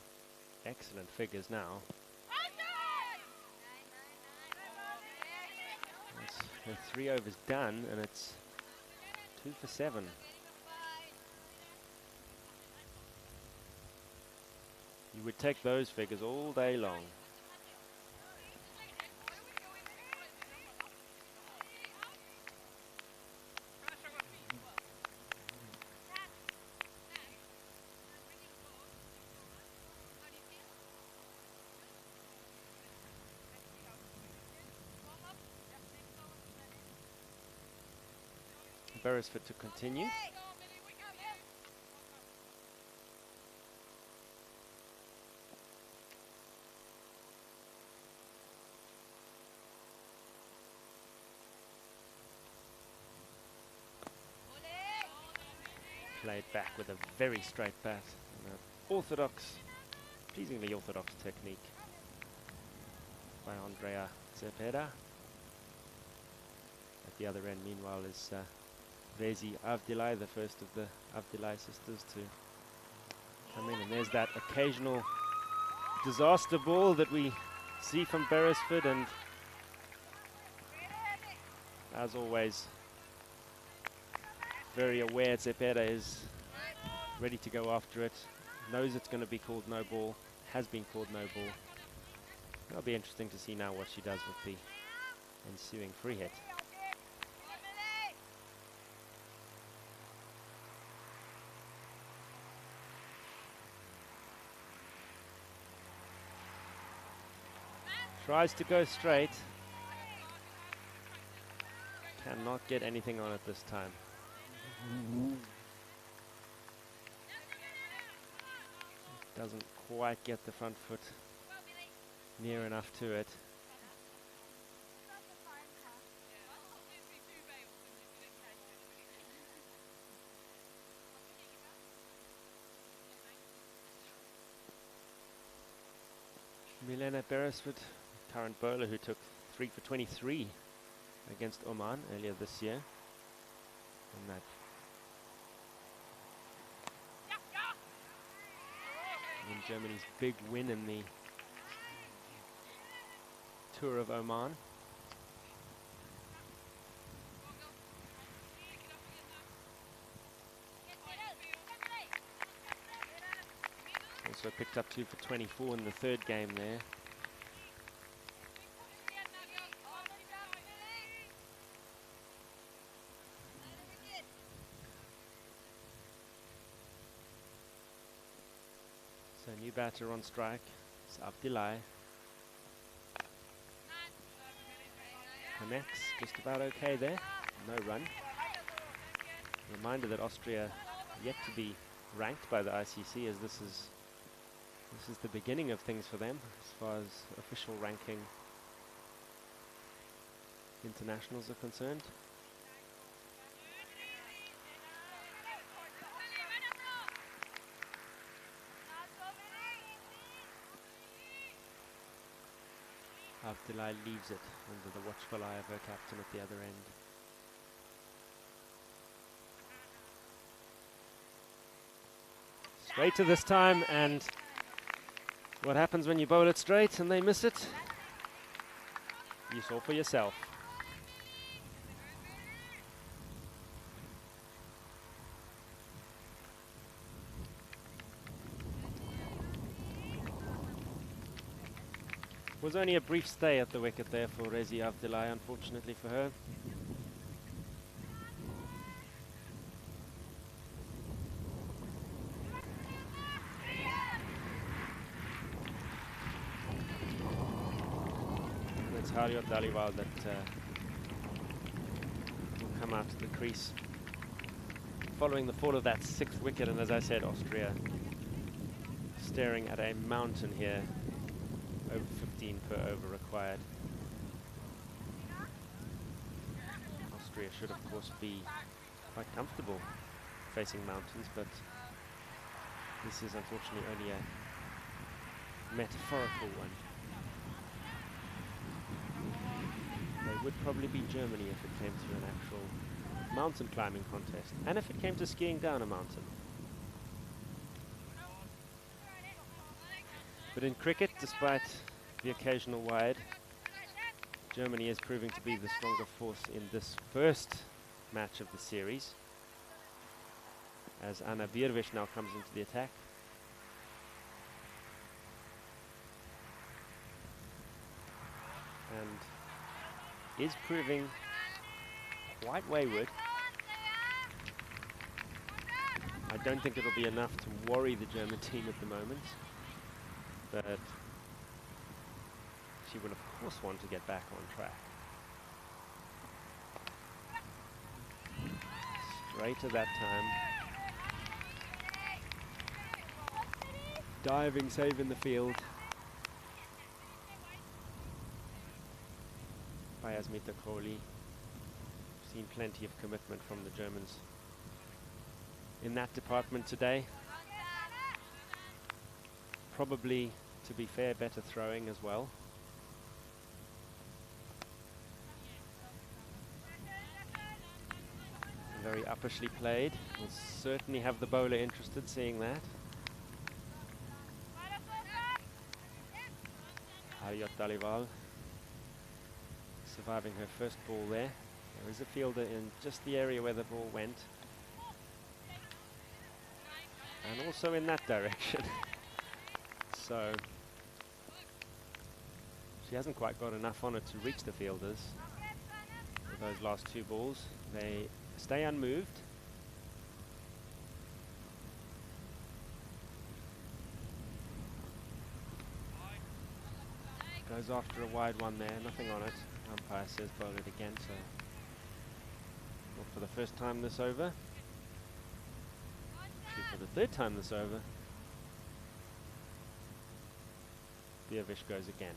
excellent figures now. The 3 overs done, and it's 2 for 7. You would take those figures all day long. Beresford to continue. Played back with a very straight bat. And orthodox, pleasingly orthodox technique by Andrea Cepeda. At the other end, meanwhile, is Vezi Avdilai, the first of the Avdilai sisters to come in. And there's that occasional disaster ball that we see from Beresford, and as always, very aware Zepeda is ready to go after it, knows it's going to be called no ball, has been called no ball. It'll be interesting to see now what she does with the ensuing free hit. Tries to go straight. Cannot get anything on it this time. Doesn't quite get the front foot near enough to it. Milena Beresford, current bowler who took 3 for 23 against Oman earlier this year. And that in Germany's big win in the Tour of Oman. Also picked up 2 for 24 in the third game there. So new batter on strike. It's Abdilai. Connects just about okay there. No run. Reminder that Austria yet to be ranked by the ICC, as this is the beginning of things for them as far as official ranking internationals are concerned. Abdullah leaves it under the watchful eye of her captain at the other end. Straighter this time, and what happens when you bowl it straight and they miss it? You saw for yourself. Was only a brief stay at the wicket there for Rezi Avdilai, unfortunately for her. And it's Harriot Daliwal that will come out to the crease following the fall of that 6th wicket. And as I said, Austria staring at a mountain here. Over 15 per over required. Austria should of course be quite comfortable facing mountains, but this is unfortunately only a metaphorical one. They would probably be Germany if it came to an actual mountain climbing contest, and if it came to skiing down a mountain. But in cricket, despite the occasional wide, Germany is proving to be the stronger force in this first match of the series, as Anna Bierwisch now comes into the attack. And is proving quite wayward. I don't think it'll be enough to worry the German team at the moment, but she will of course want to get back on track. Straighter that time. Diving save in the field by Asmita Kohli. Seen plenty of commitment from the Germans in that department today. Probably, to be fair, better throwing as well. Very uppishly played. Will certainly have the bowler interested seeing that. Harriot Daliwal surviving her first ball there. There is a fielder in just the area where the ball went. and also in that direction. So she hasn't quite got enough on it to reach the fielders with those last two balls. They stay unmoved. Goes after a wide one there, nothing on it. Umpire says bowl it again, so not for the first time this over. Actually for the third time this over. Bierwisch goes again.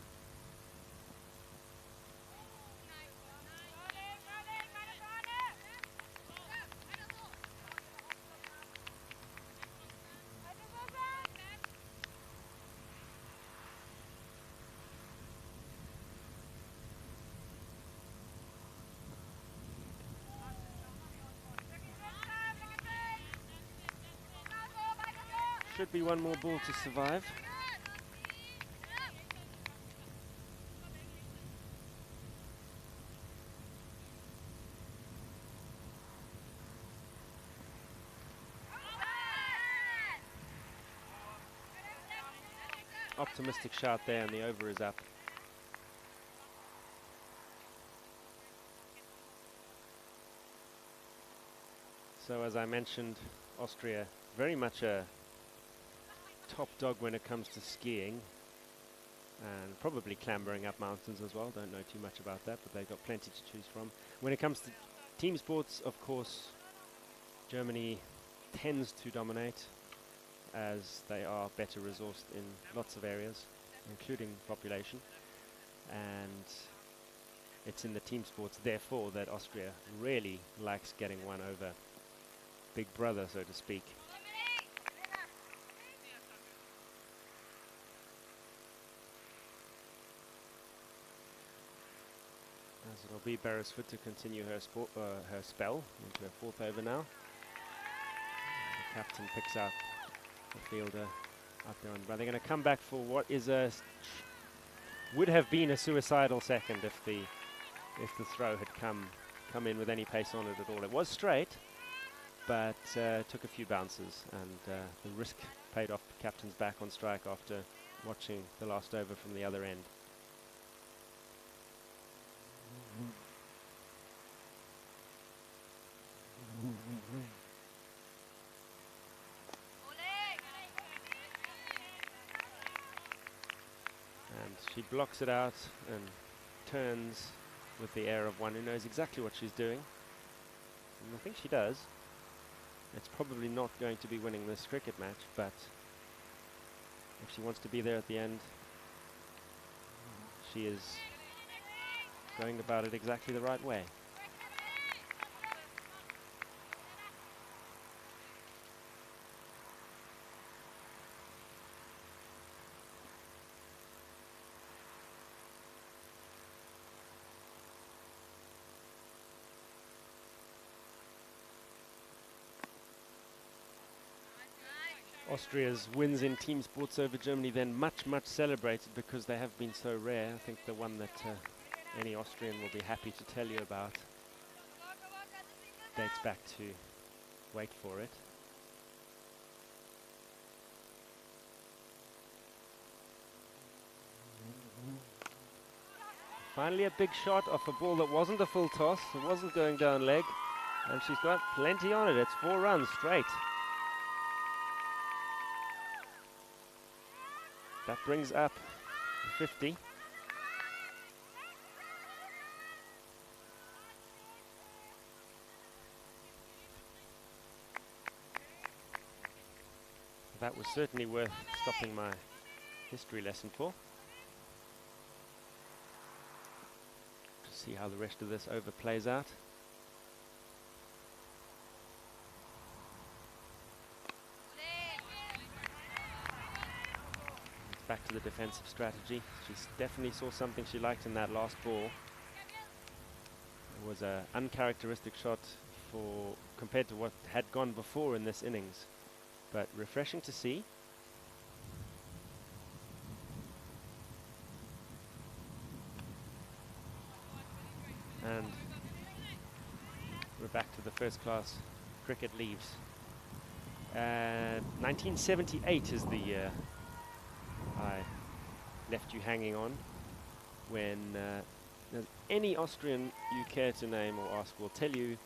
Should be one more ball to survive. Optimistic shout there, and the over is up. So as I mentioned, Austria very much a top dog when it comes to skiing, and probably clambering up mountains as well. Don't know too much about that, but they've got plenty to choose from. When it comes to team sports, of course, Germany tends to dominate, as they are better resourced in lots of areas, including population. And it's in the team sports, therefore, that Austria really likes getting one over Big Brother, so to speak. As it'll be Beresford to continue her spell into her fourth over now. The captain picks out the fielder out there on the run. They're going to come back for what is would have been a suicidal second if the throw had come in with any pace on it at all. It was straight, but took a few bounces, and the risk paid off the captain's back on strike after watching the last over from the other end. And she blocks it out and turns with the air of one who knows exactly what she's doing. And I think she does. It's probably not going to be winning this cricket match, but if she wants to be there at the end, she is going about it exactly the right way. Austria's wins in team sports over Germany then much celebrated, because they have been so rare. I think the one that any Austrian will be happy to tell you about dates back to, wait for it, finally a big shot off a ball that wasn't a full toss, it wasn't going down leg, and she's got plenty on it. It's 4 runs straight. That brings up 50. That was certainly worth stopping my history lesson for. To see how the rest of this over plays out. Back to the defensive strategy. She definitely saw something she liked in that last ball. It was an uncharacteristic shot compared to what had gone before in this innings, but refreshing to see. And we're back to the first class cricket leaves 1978 is the year I left you hanging on. When there's any Austrian you care to name or ask will tell you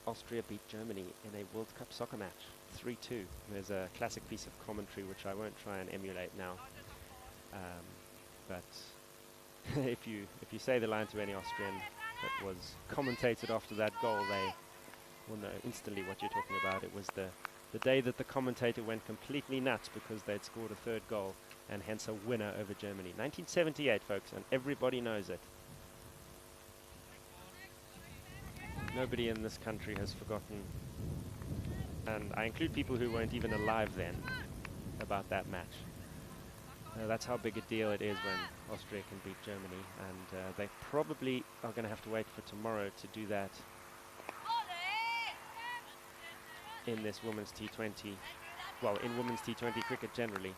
Austria beat Germany in a World Cup soccer match, 3-2. There's a classic piece of commentary which I won't try and emulate now. But if you say the line to any Austrian that was commentated after that goal, they will know instantly what you're talking about. It was the day that the commentator went completely nuts because they'd scored a third goal and hence a winner over Germany. 1978, folks, and everybody knows it. Nobody in this country has forgotten, and I include people who weren't even alive then, about that match. That's how big a deal it is when Austria can beat Germany, and they probably are going to have to wait for tomorrow to do that in this women's T20, well, in women's T20 cricket generally,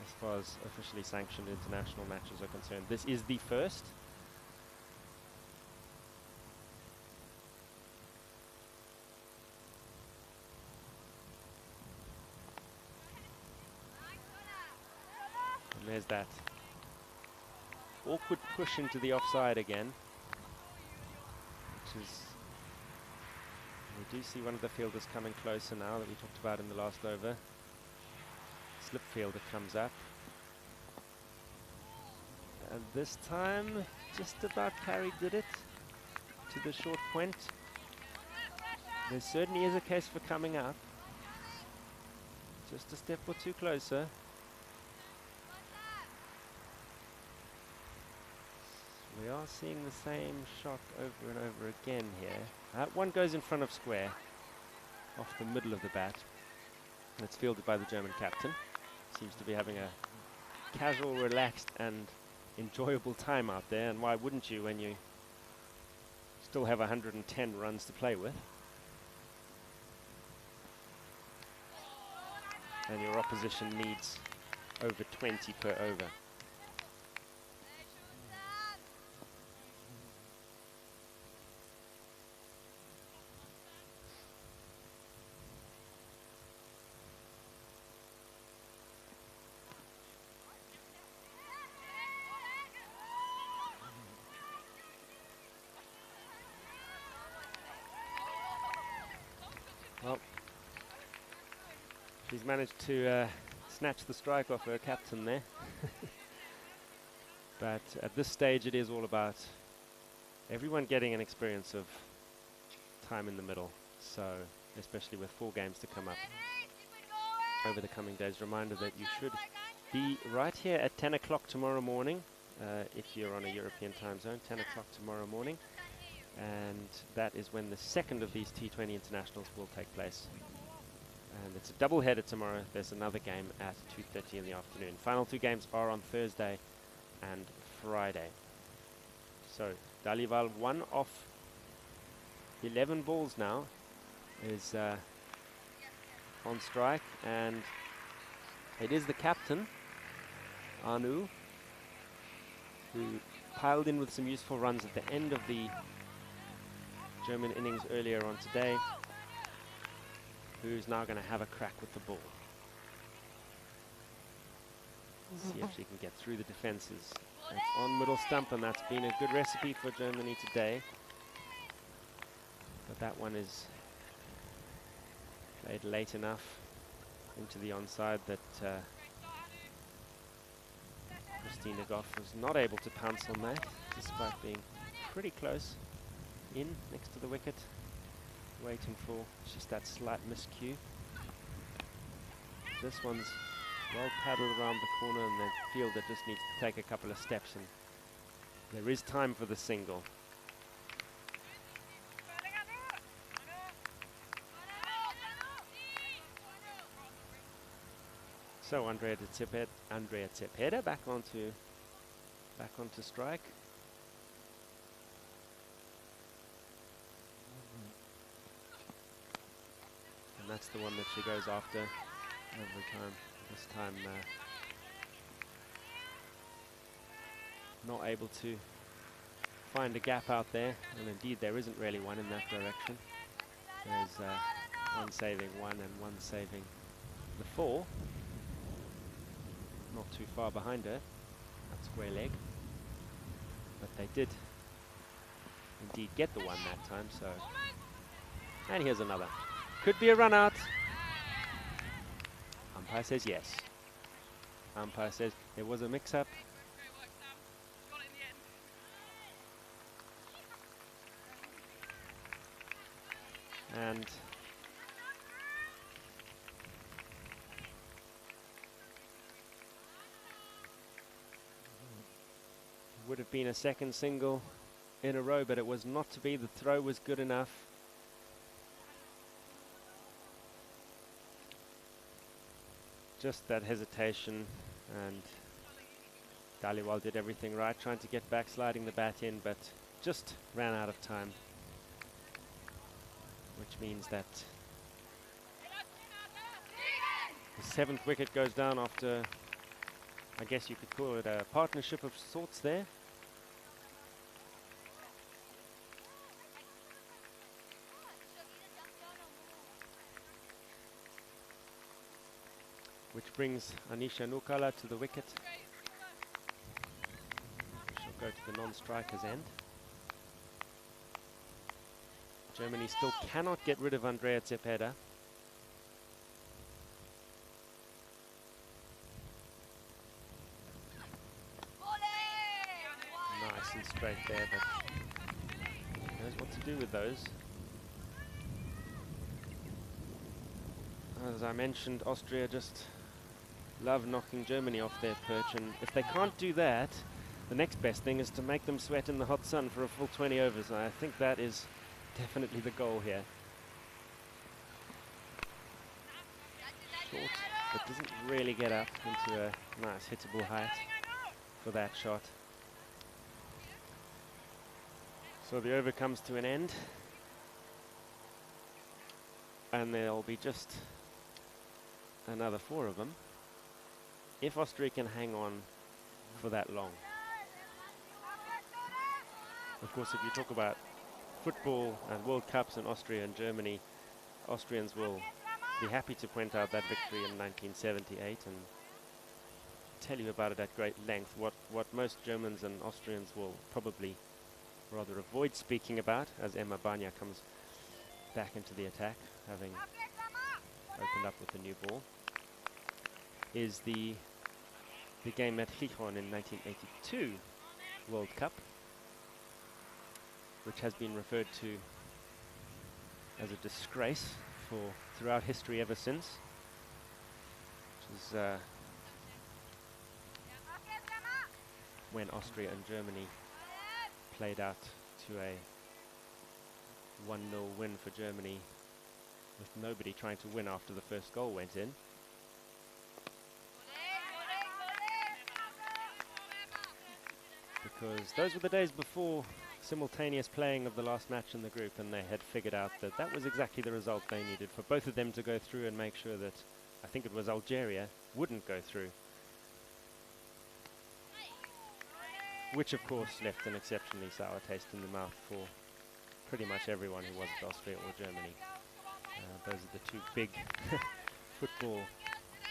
as far as officially sanctioned international matches are concerned. This is the first. And there's that awkward push into the offside again, which is, we do see one of the fielders coming closer now that we talked about in the last over. Slip fielder comes up. And this time, just about Carey did it to the short point. There certainly is a case for coming up. Just a step or two closer. We are seeing the same shot over and over again here. That one goes in front of square, off the middle of the bat. And it's fielded by the German captain. Seems to be having a casual, relaxed and enjoyable time out there, and why wouldn't you when you still have 110 runs to play with? And your opposition needs over 20 per over. Well, she's managed to snatch the strike off her captain there. But at this stage it is all about everyone getting an experience of time in the middle. So, especially with 4 games to come up over the coming days. Reminder that you should be right here at 10 o'clock tomorrow morning, if you're on a European time zone, 10 o'clock tomorrow morning. And that is when the second of these T20 internationals will take place. And it's a double header tomorrow. There's another game at 2:30 in the afternoon. Final 2 games are on Thursday and Friday. So Dalival, 1 off 11 balls now, is on strike, and it is the captain, Anu, who piled in with some useful runs at the end of the German innings earlier on today, who's now going to have a crack with the ball. See if she can get through the defenses. It's on middle stump, and that's been a good recipe for Germany today. But that one is played late enough into the onside that Christina Goff was not able to pounce on that, despite being pretty close in next to the wicket, waiting for just that slight miscue. This one's well paddled around the corner, and the fielder just needs to take a couple of steps, and there is time for the single. So Andrea Cepeda back onto strike. And that's the one that she goes after every time. This time not able to find a gap out there, and indeed there isn't really one in that direction. There's one saving 1 and one saving the 4. Not too far behind her. That square leg. But they did indeed get the 1 that time, so. And here's another. Could be a run out. Umpire says yes. Umpire says there was a mix-up. And would have been a second single in a row, but it was not to be. The throw was good enough. Just that hesitation, and Dhaliwal did everything right, trying to get back, sliding the bat in, but just ran out of time. Which means that the 7th wicket goes down after, I guess you could call it a partnership of sorts there. Which brings Anisha Nukala to the wicket. She'll go to the non-striker's end. Germany still cannot get rid of Andrea Cepeda. Nice and straight there, but knows what to do with those. As I mentioned, Austria just love knocking Germany off their perch, and if they can't do that, the next best thing is to make them sweat in the hot sun for a full 20 overs. I think that is definitely the goal here. Short, but doesn't really get up into a nice hittable height for that shot. So the over comes to an end, and there'll be just another 4 of them if Austria can hang on for that long. Of course, if you talk about football and World Cups in Austria and Germany, Austrians will be happy to point out that victory in 1978 and tell you about it at great length. What most Germans and Austrians will probably rather avoid speaking about, as Emma Banya comes back into the attack, having opened up with the new ball, is the game at Gijón in 1982 World Cup, which has been referred to as a disgrace for throughout history ever since, which is when Austria and Germany played out to a 1-0 win for Germany, with nobody trying to win after the first goal went in. Because those were the days before simultaneous playing of the last match in the group, and they had figured out that that was exactly the result they needed for both of them to go through and make sure that, I think it was Algeria, wouldn't go through. Which of course left an exceptionally sour taste in the mouth for pretty much everyone who wasn't Austria or Germany. Those are the two big football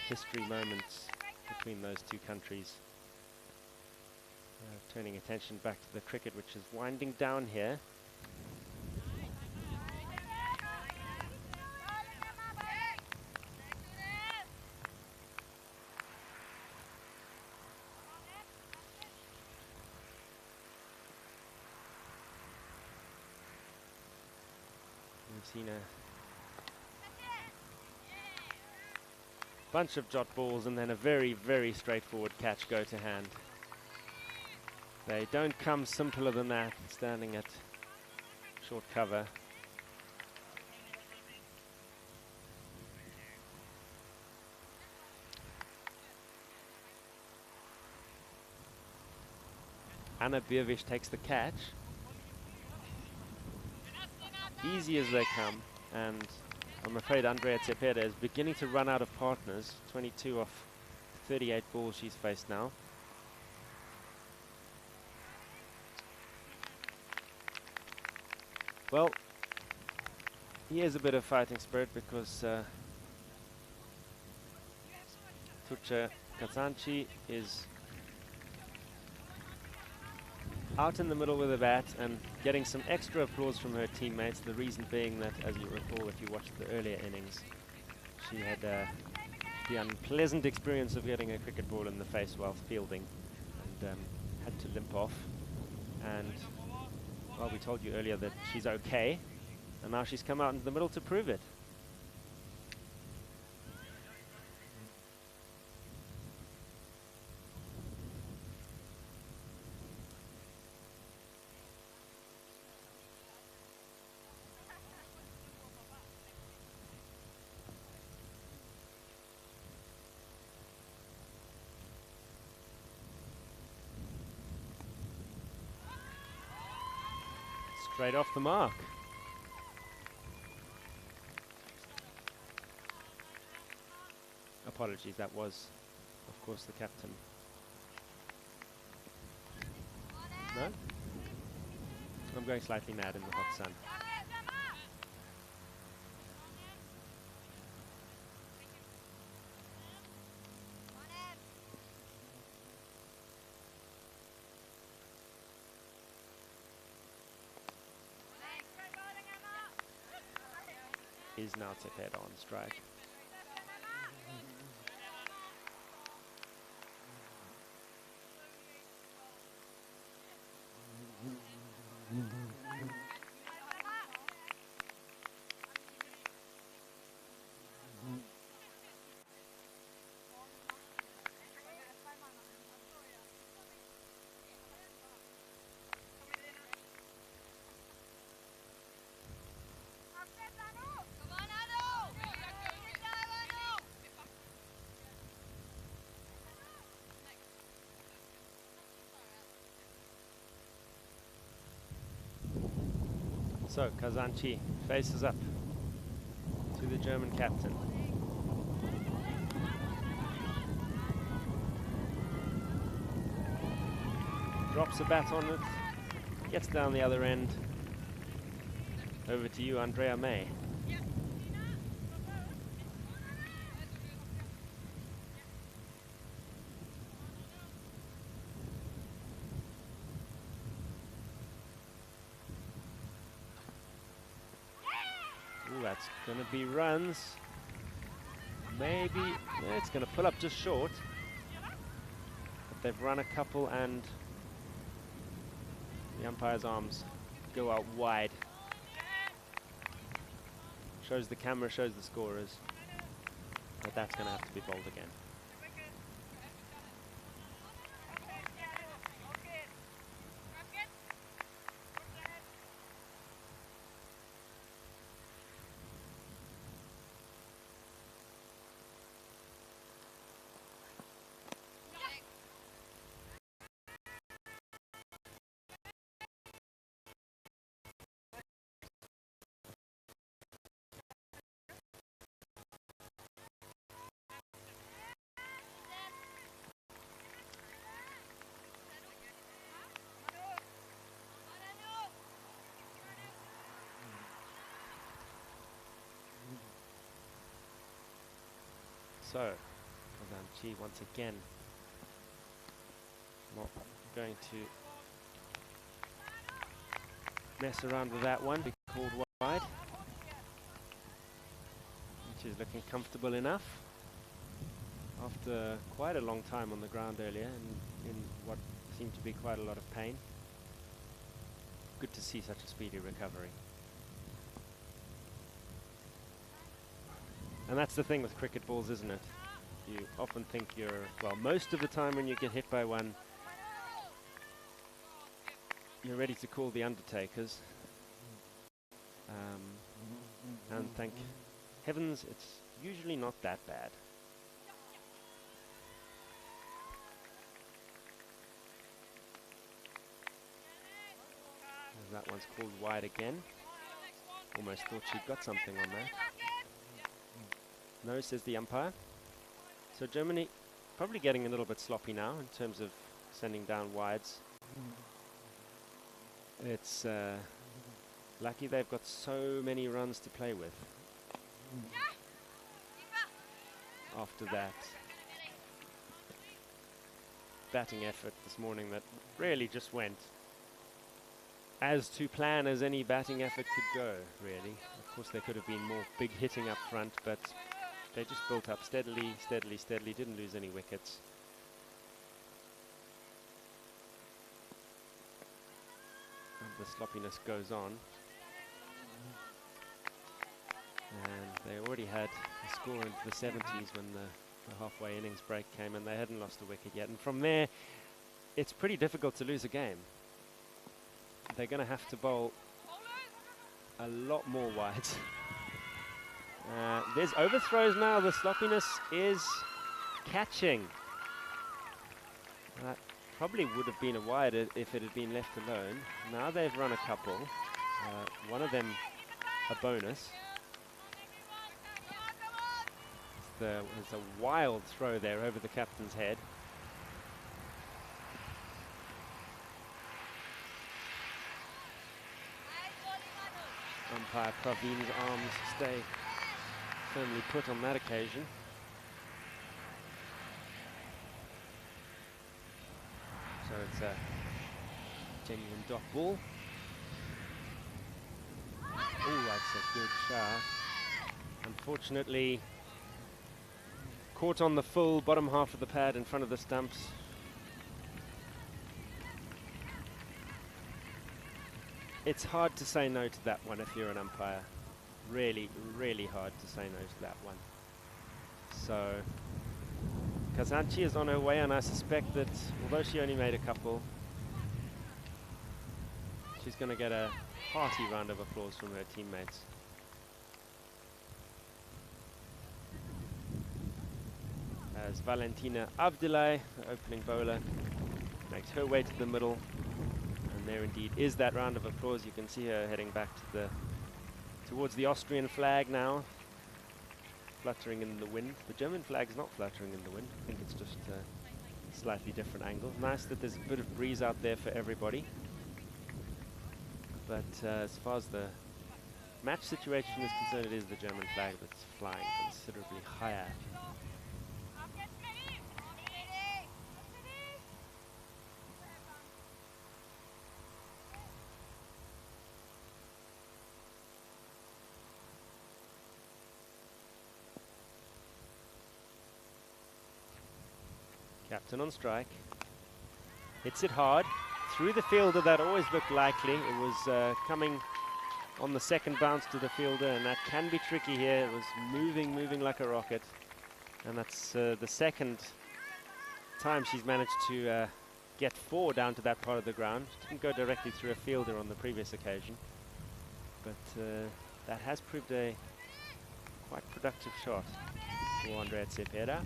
history moments between those two countries. Turning attention back to the cricket, which is winding down here. We've seen a bunch of jot balls and then a very, very straightforward catch go to hand. They don't come simpler than that, standing at short cover. Anna Bierwisch takes the catch. Easy as they come, and I'm afraid Andrea Cepeda is beginning to run out of partners. 22 off 38 balls she's faced now. Well, he has a bit of fighting spirit because Tuccia Kazanci is out in the middle with a bat and getting some extra applause from her teammates. The reason being that, as you recall, if you watched the earlier innings, she had the unpleasant experience of getting a cricket ball in the face while fielding and had to limp off. And, well, we told you earlier that she's okay, and now she's come out into the middle to prove it. Straight off the mark. Apologies, that was, of course, the captain. No? I'm going slightly mad in the hot sun. Is now Tepeda on strike. So Kazanci faces up to the German captain. Drops a bat on it, gets down the other end. Over to you, Andrea May. Ooh, that's going to be runs. Maybe, yeah, it's going to pull up just short. But they've run a couple and the umpire's arms go out wide. Shows the camera, shows the scorers. But that's going to have to be bowled again. So, Kazanci once again not going to mess around with that one, be called wide. Which is looking comfortable enough after quite a long time on the ground earlier and in what seemed to be quite a lot of pain. Good to see such a speedy recovery. And that's the thing with cricket balls, isn't it? You often think you're, well, most of the time when you get hit by one, you're ready to call the undertakers. And thank heavens, it's usually not that bad. And that one's called wide again. Almost thought she'd got something on that. No, says the umpire. So Germany probably getting a little bit sloppy now in terms of sending down wides. It's Lucky they've got so many runs to play with. After that batting effort this morning that really just went as to plan as any batting effort could go, really. Of course, there could have been more big hitting up front, but they just built up steadily, steadily, steadily, didn't lose any wickets. And the sloppiness goes on. And they already had a score into the 70s when the halfway innings break came, and they hadn't lost a wicket yet. And from there, it's pretty difficult to lose a game. They're going to have to bowl a lot more wides. There's overthrows now. The sloppiness is catching. That probably would have been a wide if it had been left alone. Now they've run a couple. One of them a bonus. There's a wild throw there over the captain's head. Umpire Praveen's arms stay firmly put on that occasion. So it's a genuine dot ball. Oh, that's a good shot. Unfortunately, caught on the full bottom half of the pad in front of the stumps. It's hard to say no to that one if you're an umpire. Really, really hard to say no to that one. So, Kazanchi is on her way, and I suspect that although she only made a couple, she's going to get a hearty round of applause from her teammates. As Valentina Avdilay, the opening bowler, makes her way to the middle. And there indeed is that round of applause. You can see her heading back to towards the Austrian flag now, fluttering in the wind. The German flag's not fluttering in the wind. I think it's just a slightly different angle. Nice that there's a bit of breeze out there for everybody. But as far as the match situation is concerned, it is the German flag that's flying considerably higher. Captain on strike, hits it hard through the fielder. That always looked likely. It was coming on the second bounce to the fielder, and that can be tricky here. It was moving like a rocket, and that's the second time she's managed to get four down to that part of the ground. Didn't go directly through a fielder on the previous occasion, but that has proved a quite productive shot for Andrea Cepeda.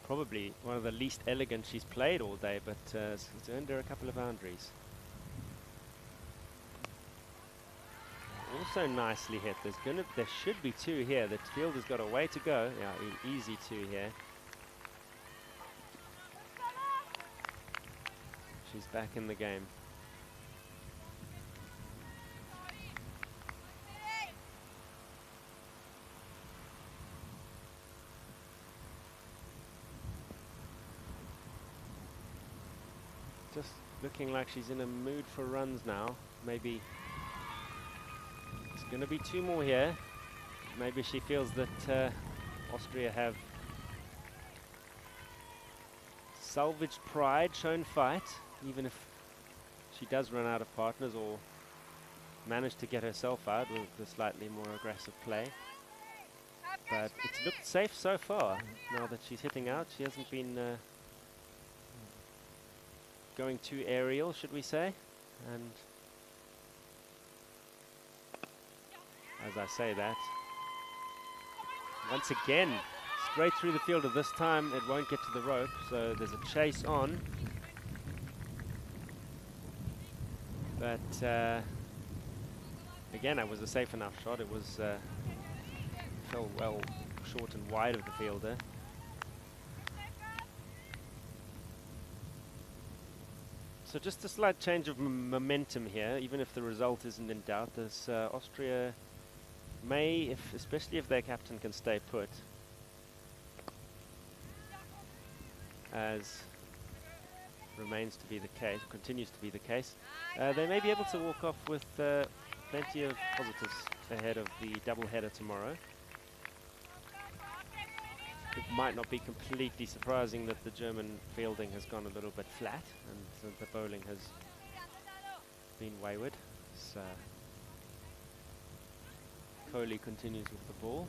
Probably one of the least elegant she's played all day, but it's earned her a couple of boundaries. Also nicely hit. There should be two here. The fielder's got a way to go. Yeah, easy two here. She's back in the game. Just looking like she's in a mood for runs now. Maybe it's going to be two more here. Maybe she feels that Austria have salvaged pride, shown fight, even if she does run out of partners or manage to get herself out with the slightly more aggressive play. But it's looked safe so far. Now that she's hitting out, she hasn't been going too aerial, should we say. And as I say that, once again, straight through the fielder. This time it won't get to the rope, so there's a chase on. But again, it was a safe enough shot. It was fell well short and wide of the fielder. So just a slight change of momentum here, even if the result isn't in doubt. This Austria may, especially if their captain can stay put, as remains to be the case, continues to be the case, they may be able to walk off with plenty of positives ahead of the double-header tomorrow. It might not be completely surprising that the German fielding has gone a little bit flat and the bowling has been wayward. So Kohli continues with the ball.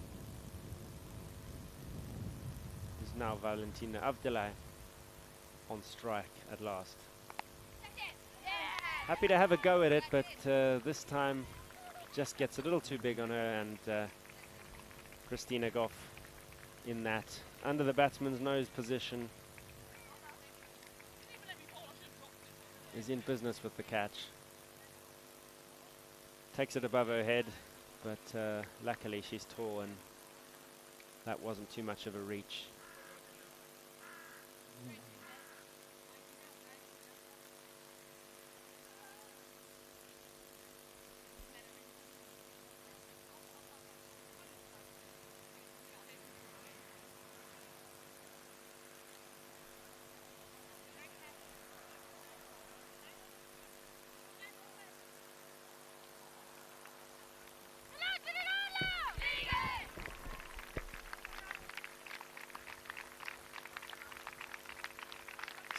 Is now Valentina Avdelai on strike at last. Happy to have a go at it, but this time just gets a little too big on her, and Christina Goff in that under the batsman's nose position is in business with the catch. Takes it above her head, but luckily she's tall and that wasn't too much of a reach.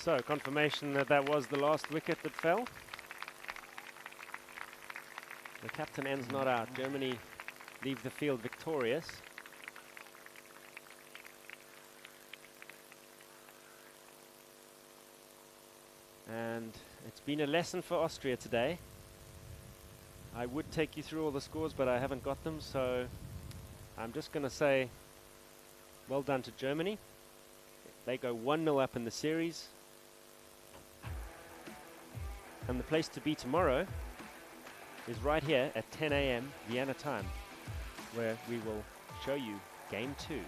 So, confirmation that that was the last wicket that fell. The captain ends not out. Germany leave the field victorious. And it's been a lesson for Austria today. I would take you through all the scores, but I haven't got them, so I'm just going to say well done to Germany. They go 1-0 up in the series. And the place to be tomorrow is right here at 10 AM Vienna time, where we will show you Game 2.